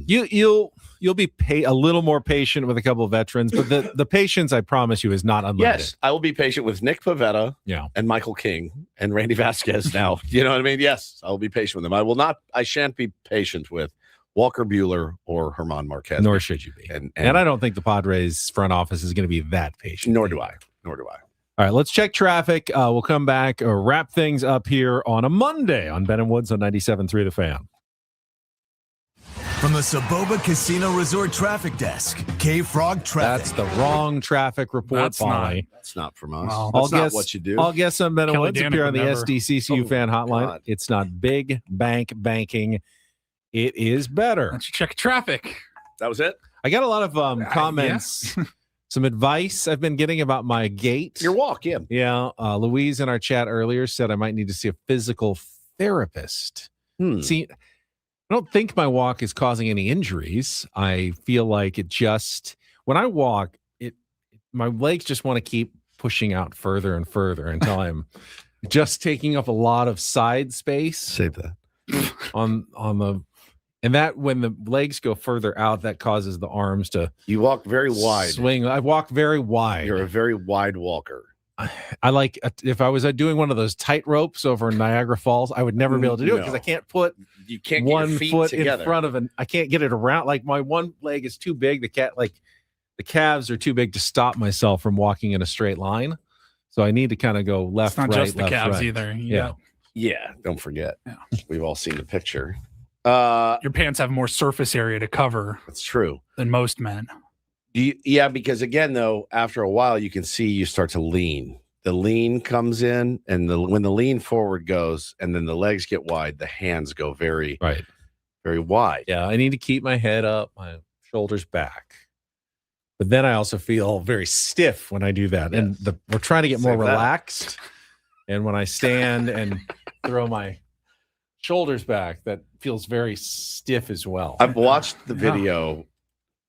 you'll be a little more patient with a couple of veterans, but the patience, I promise you, is not unlimited. Yes, I will be patient with Nick Pivetta and Michael King and Randy Vasquez now. You know what I mean? Yes, I will be patient with them. I shan't be patient with Walker Buehler or German Marquez. Nor should you be. And I don't think the Padres front office is going to be that patient. Nor do I. All right, let's check traffic. We'll come back, wrap things up here on a Monday on Ben and Woods on 97.3 The Fan. From the Saboba Casino Resort Traffic Desk, K-Frog Traffic. That's the wrong traffic report, Paulie. That's not from us. Well, that's not what you do. I'll guess on Ben and Kelly Woods Danick appear on the would never. SDCCU fan hotline. God. It's not big bank banking. It is better. Let's check traffic. That was it? I got a lot of comments. Some advice I've been getting about my gait. Your walk, yeah. Yeah. Louise in our chat earlier said I might need to see a physical therapist. See, I don't think my walk is causing any injuries. I feel like when I walk, my legs just want to keep pushing out further and further until I'm just taking up a lot of side space. Save that. And that when the legs go further out, that causes the arms to. You walk very wide. Swing. I walk very wide. You're a very wide walker. I like if I was doing one of those tight ropes over in Niagara Falls, I would never be able to do it because I can't put get one your feet foot together in front of I can't get it around. Like my one leg is too big. The calves are too big to stop myself from walking in a straight line. So I need to kind of go left, it's not right, just the left, calves right. either. Yeah. Don't forget. Yeah. We've all seen the picture. Your pants have more surface area to cover. That's true. Than most men. Because again, though, after a while, you can see you start to lean. The lean comes in, and when the lean forward goes, and then the legs get wide, the hands go very very wide. Yeah, I need to keep my head up, my shoulders back. But then I also feel very stiff when I do that. Yes. And we're trying to get more Save that. relaxed. And when I stand and throw my shoulders back, that feels very stiff as well. I've watched the video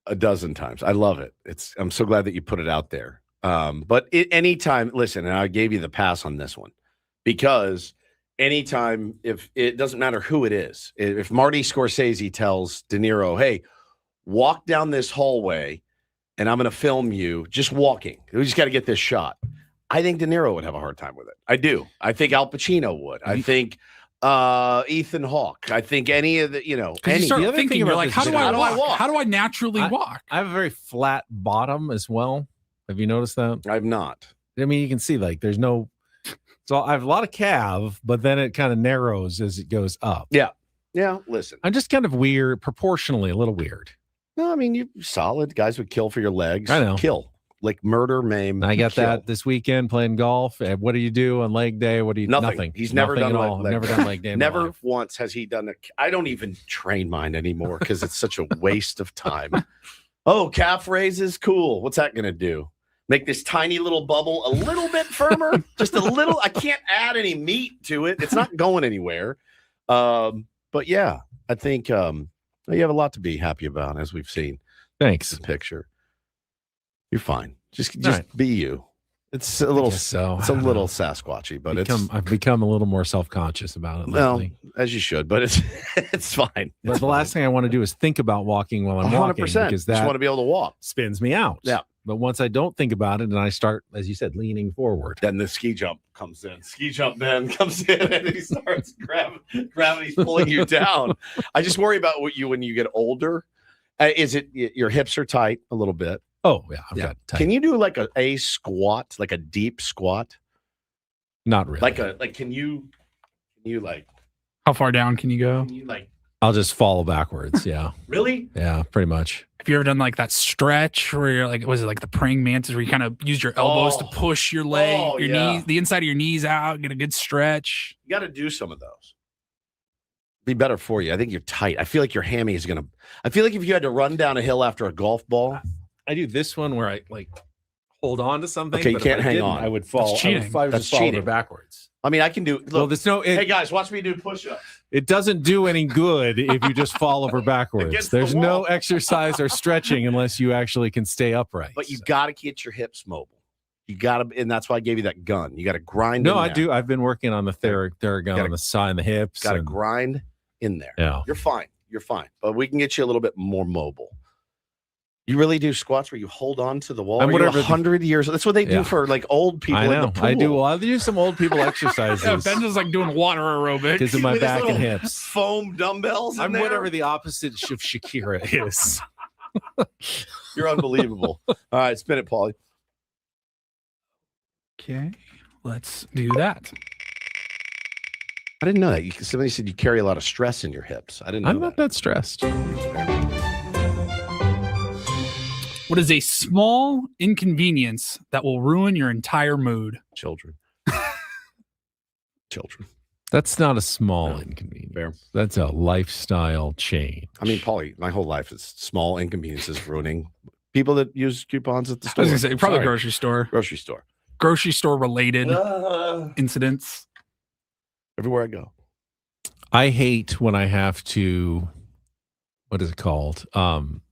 a dozen times. I love it. I'm so glad that you put it out there. But anytime, listen, and I gave you the pass on this one because anytime, if it doesn't matter who it is, if Marty Scorsese tells De Niro, hey, walk down this hallway and I'm going to film you just walking. We just got to get this shot. I think De Niro would have a hard time with it. I do. I think Al Pacino would. I think Ethan Hawke. I think any of the, You start thinking, you're like, how do I walk? How do I naturally walk? I have a very flat bottom as well. Have you noticed that? I've not. I mean, you can see like there's no. So I have a lot of calf, but then it kind of narrows as it goes up. Yeah. Yeah. Listen, I'm just kind of weird, proportionally a little weird. No, I mean, you're solid. Guys would kill for your legs. I know. Kill. Like murder, maim. I got kill. that this weekend playing golf. What do you do on leg day? What do you Nothing. He's never Nothing done at all. leg Never day. done leg day. in my Never life. once has he done I don't even train mine anymore because it's such a waste of time. Oh, calf raises, cool. What's that gonna do? Make this tiny little bubble a little bit firmer, just a little. I can't add any meat to it. It's not going anywhere. But yeah, I think you have a lot to be happy about, as we've seen. Thanks. The picture. You're fine. Just right. be you. It's a little It's a little Sasquatchy, but I've become a little more self-conscious about it lately. well, as you should, but it's fine. But the last thing I want to do is think about walking while I'm walking 100%. because Just that want to be able to walk. spins me out. Yeah. But once I don't think about it and I start, as you said, leaning forward. Then the ski jump comes in. Ski jump man comes in and he starts gravity's pulling you down. I just worry about when you get older. Is it your hips are tight a little bit? Oh yeah, I've got tight. Can you do like a squat, like a deep squat? Not really. Can you like How far down can you go? I'll just fall backwards. Yeah. Really? Yeah, pretty much. Have you ever done like that stretch where you're like, was it like the praying mantis where you kind of use your elbows to push your leg, your knees, the inside of your knees out, get a good stretch? You got to do some of those. Be better for you. I think you're tight. I feel like your hammy is gonna. I feel like if you had to run down a hill after a golf ball, I do this one where I like hold on to something. Okay, you but can't if I hang didn't, on. I would fall. That's cheating. I would That's just fall over cheating. backwards. I mean, I can do. Look, Well, there's no. hey guys, watch me do push-ups. It doesn't do any good if you just fall over backwards. Against the There's no wall. exercise or stretching unless you actually can stay upright. But you got to get your hips mobile. You got to, and that's why I gave you that gun. You got to grind. No, in I there. do. I've been working on the Theragun on the side and the hips. Got to and- grind in there. Yeah. You're fine. You're fine. But we can get you a little bit more mobile. You really do squats where you hold on to the wall. I'm Are you whatever the- 100 years? That's what they do Yeah. for like old people. I in know. the pool. I do. Well, I do some old people exercises. Yeah, Ben's just like doing water aerobics. Because of my With his back and little hips. Foam dumbbells. I'm in there. whatever the opposite of Shakira is. You're unbelievable. All right, spin it, Paulie. Okay, let's do that. I didn't know that. Somebody said you carry a lot of stress in your hips. I didn't know I'm not that stressed. What is a small inconvenience that will ruin your entire mood? Children. Children. That's not a small inconvenience. That's a lifestyle change. I mean, Paulie, my whole life is small inconveniences ruining people that use coupons at the I store. was gonna say probably Sorry. grocery store. Grocery store. Related incidents. Everywhere I go. I hate when I have to, what is it called?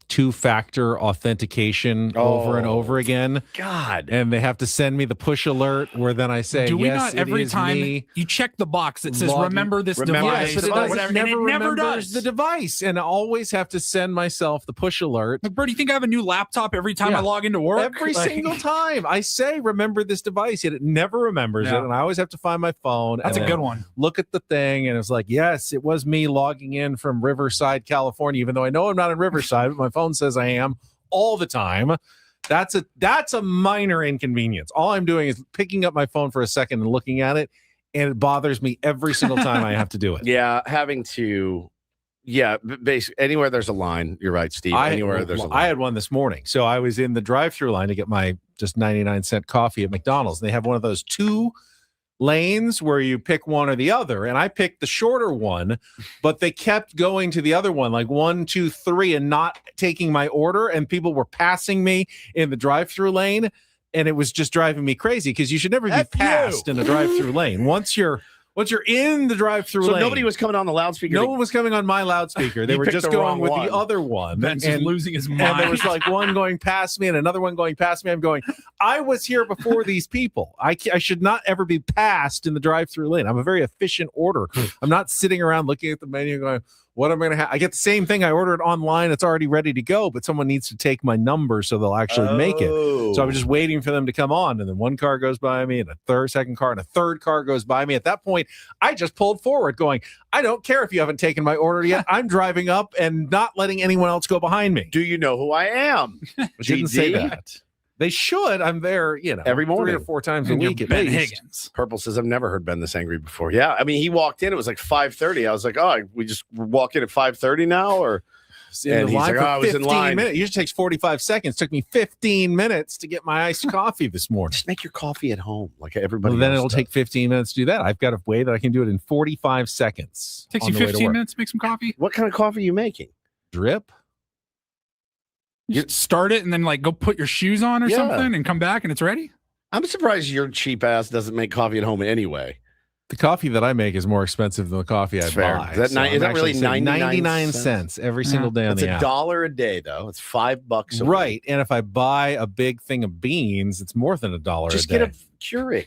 Two-factor authentication over and over again. God. And they have to send me the push alert where then I say, Do we yes, not it every is time me. you check the box that says Log- remember this Remember device this Yes, but or it whatever, never and it never remembers does. the device, and I always have to send myself the push alert. Like, bro, do you think I have a new laptop every time Yeah. I log into work? Every Like, single time I say remember this device, yet it never remembers Yeah. it, and I always have to find my phone. That's and a then good one. Look at the thing, and it's like, yes, it was me logging in from Riverside, California, even though I know I'm not in Riverside, but my phone says I am all the time. That's a minor inconvenience. All I'm doing is picking up my phone for a second and looking at it, and it bothers me every single time I have to do it. Yeah, having to. Yeah, basically anywhere there's a line. You're right, Steve. Anywhere there's a line. I had one this morning. So I was in the drive-through line to get my just 99-cent coffee at McDonald's. And they have one of those two lanes where you pick one or the other, and I picked the shorter one, but they kept going to the other one, like 1, 2, 3, and not taking my order, and people were passing me in the drive-through lane, and it was just driving me crazy because you should never be passed in a drive-through lane. Once you're in the drive-through lane. So nobody was coming on the loudspeaker? No one was coming on my loudspeaker. They were just going with the other one. Ben's just losing his mind. And there was like one going past me and another one going past me. I'm going, I was here before these people. I should not ever be passed in the drive-through lane. I'm a very efficient order. I'm not sitting around looking at the menu going, what am I going to have? I get the same thing. I ordered online. It's already ready to go, but someone needs to take my number so they'll actually make it. So I was just waiting for them to come on, and then one car goes by me, and second car, and a third car goes by me. At that point, I just pulled forward going, I don't care if you haven't taken my order yet. I'm driving up and not letting anyone else go behind me. Do you know who I am? Didn't say that. They should. I'm there, every morning, 3 or 4 times a week at Ben least. Higgins. Purple says, I've never heard Ben this angry before. Yeah, I mean, he walked in. It was like 5:30. I was like, oh, we just walk in at 5:30 now, or And he's like, I was in line. Minutes. It usually takes 45 seconds. Took me 15 minutes to get my iced coffee this morning. Just make your coffee at home, like everybody. Well, then else it'll does. take 15 minutes to do that. I've got a way that I can do it in 45 seconds. Takes on you the way to 15 work. minutes to make some coffee? What kind of coffee are you making? Drip. You start it and then like go put your shoes on or something and come back and it's ready? I'm surprised your cheap ass doesn't make coffee at home anyway. The coffee that I make is more expensive than the coffee I fair. buy. Is that really 99 cents every single day on It's the app? $1 a day, though. It's $5 a week. Right. And if I buy a big thing of beans, it's more than $1 Just a day. get a Keurig.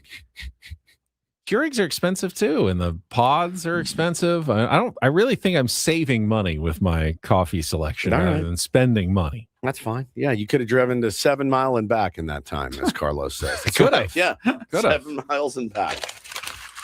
Keurigs are expensive too, and the pods are expensive. I really think I'm saving money with my coffee selection All rather right. than spending money. That's fine. Yeah, you could have driven to 7 Mile and back in that time, as Carlos says. Could have. Yeah, Could have. 7 miles and back.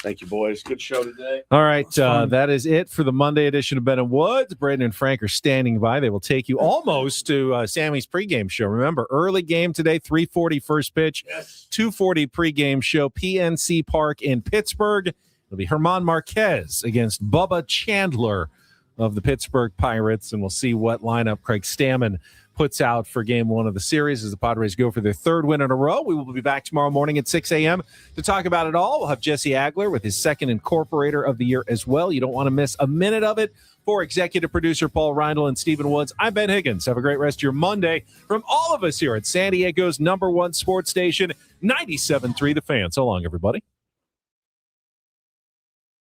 Thank you, boys. Good show today. All right, that is it for the Monday edition of Ben and Woods. Brandon and Frank are standing by. They will take you almost to Sammy's pregame show. Remember, early game today, 3:40 first pitch, 2:40 pregame show, PNC Park in Pittsburgh. It'll be Herman Marquez against Bubba Chandler of the Pittsburgh Pirates, and we'll see what lineup Craig Stammen puts out for game 1 of the series as the Padres go for their 3rd win in a row. We will be back tomorrow morning at 6 a.m. to talk about it all. We'll have Jesse Agler with his 2nd Incorporator of the year as well. You don't want to miss a minute of it. For executive producer Paul Reindl and Stephen Woods, I'm Ben Higgins. Have a great rest of your Monday from all of us here at San Diego's #1 sports station, 97.3 The Fan. So long, everybody.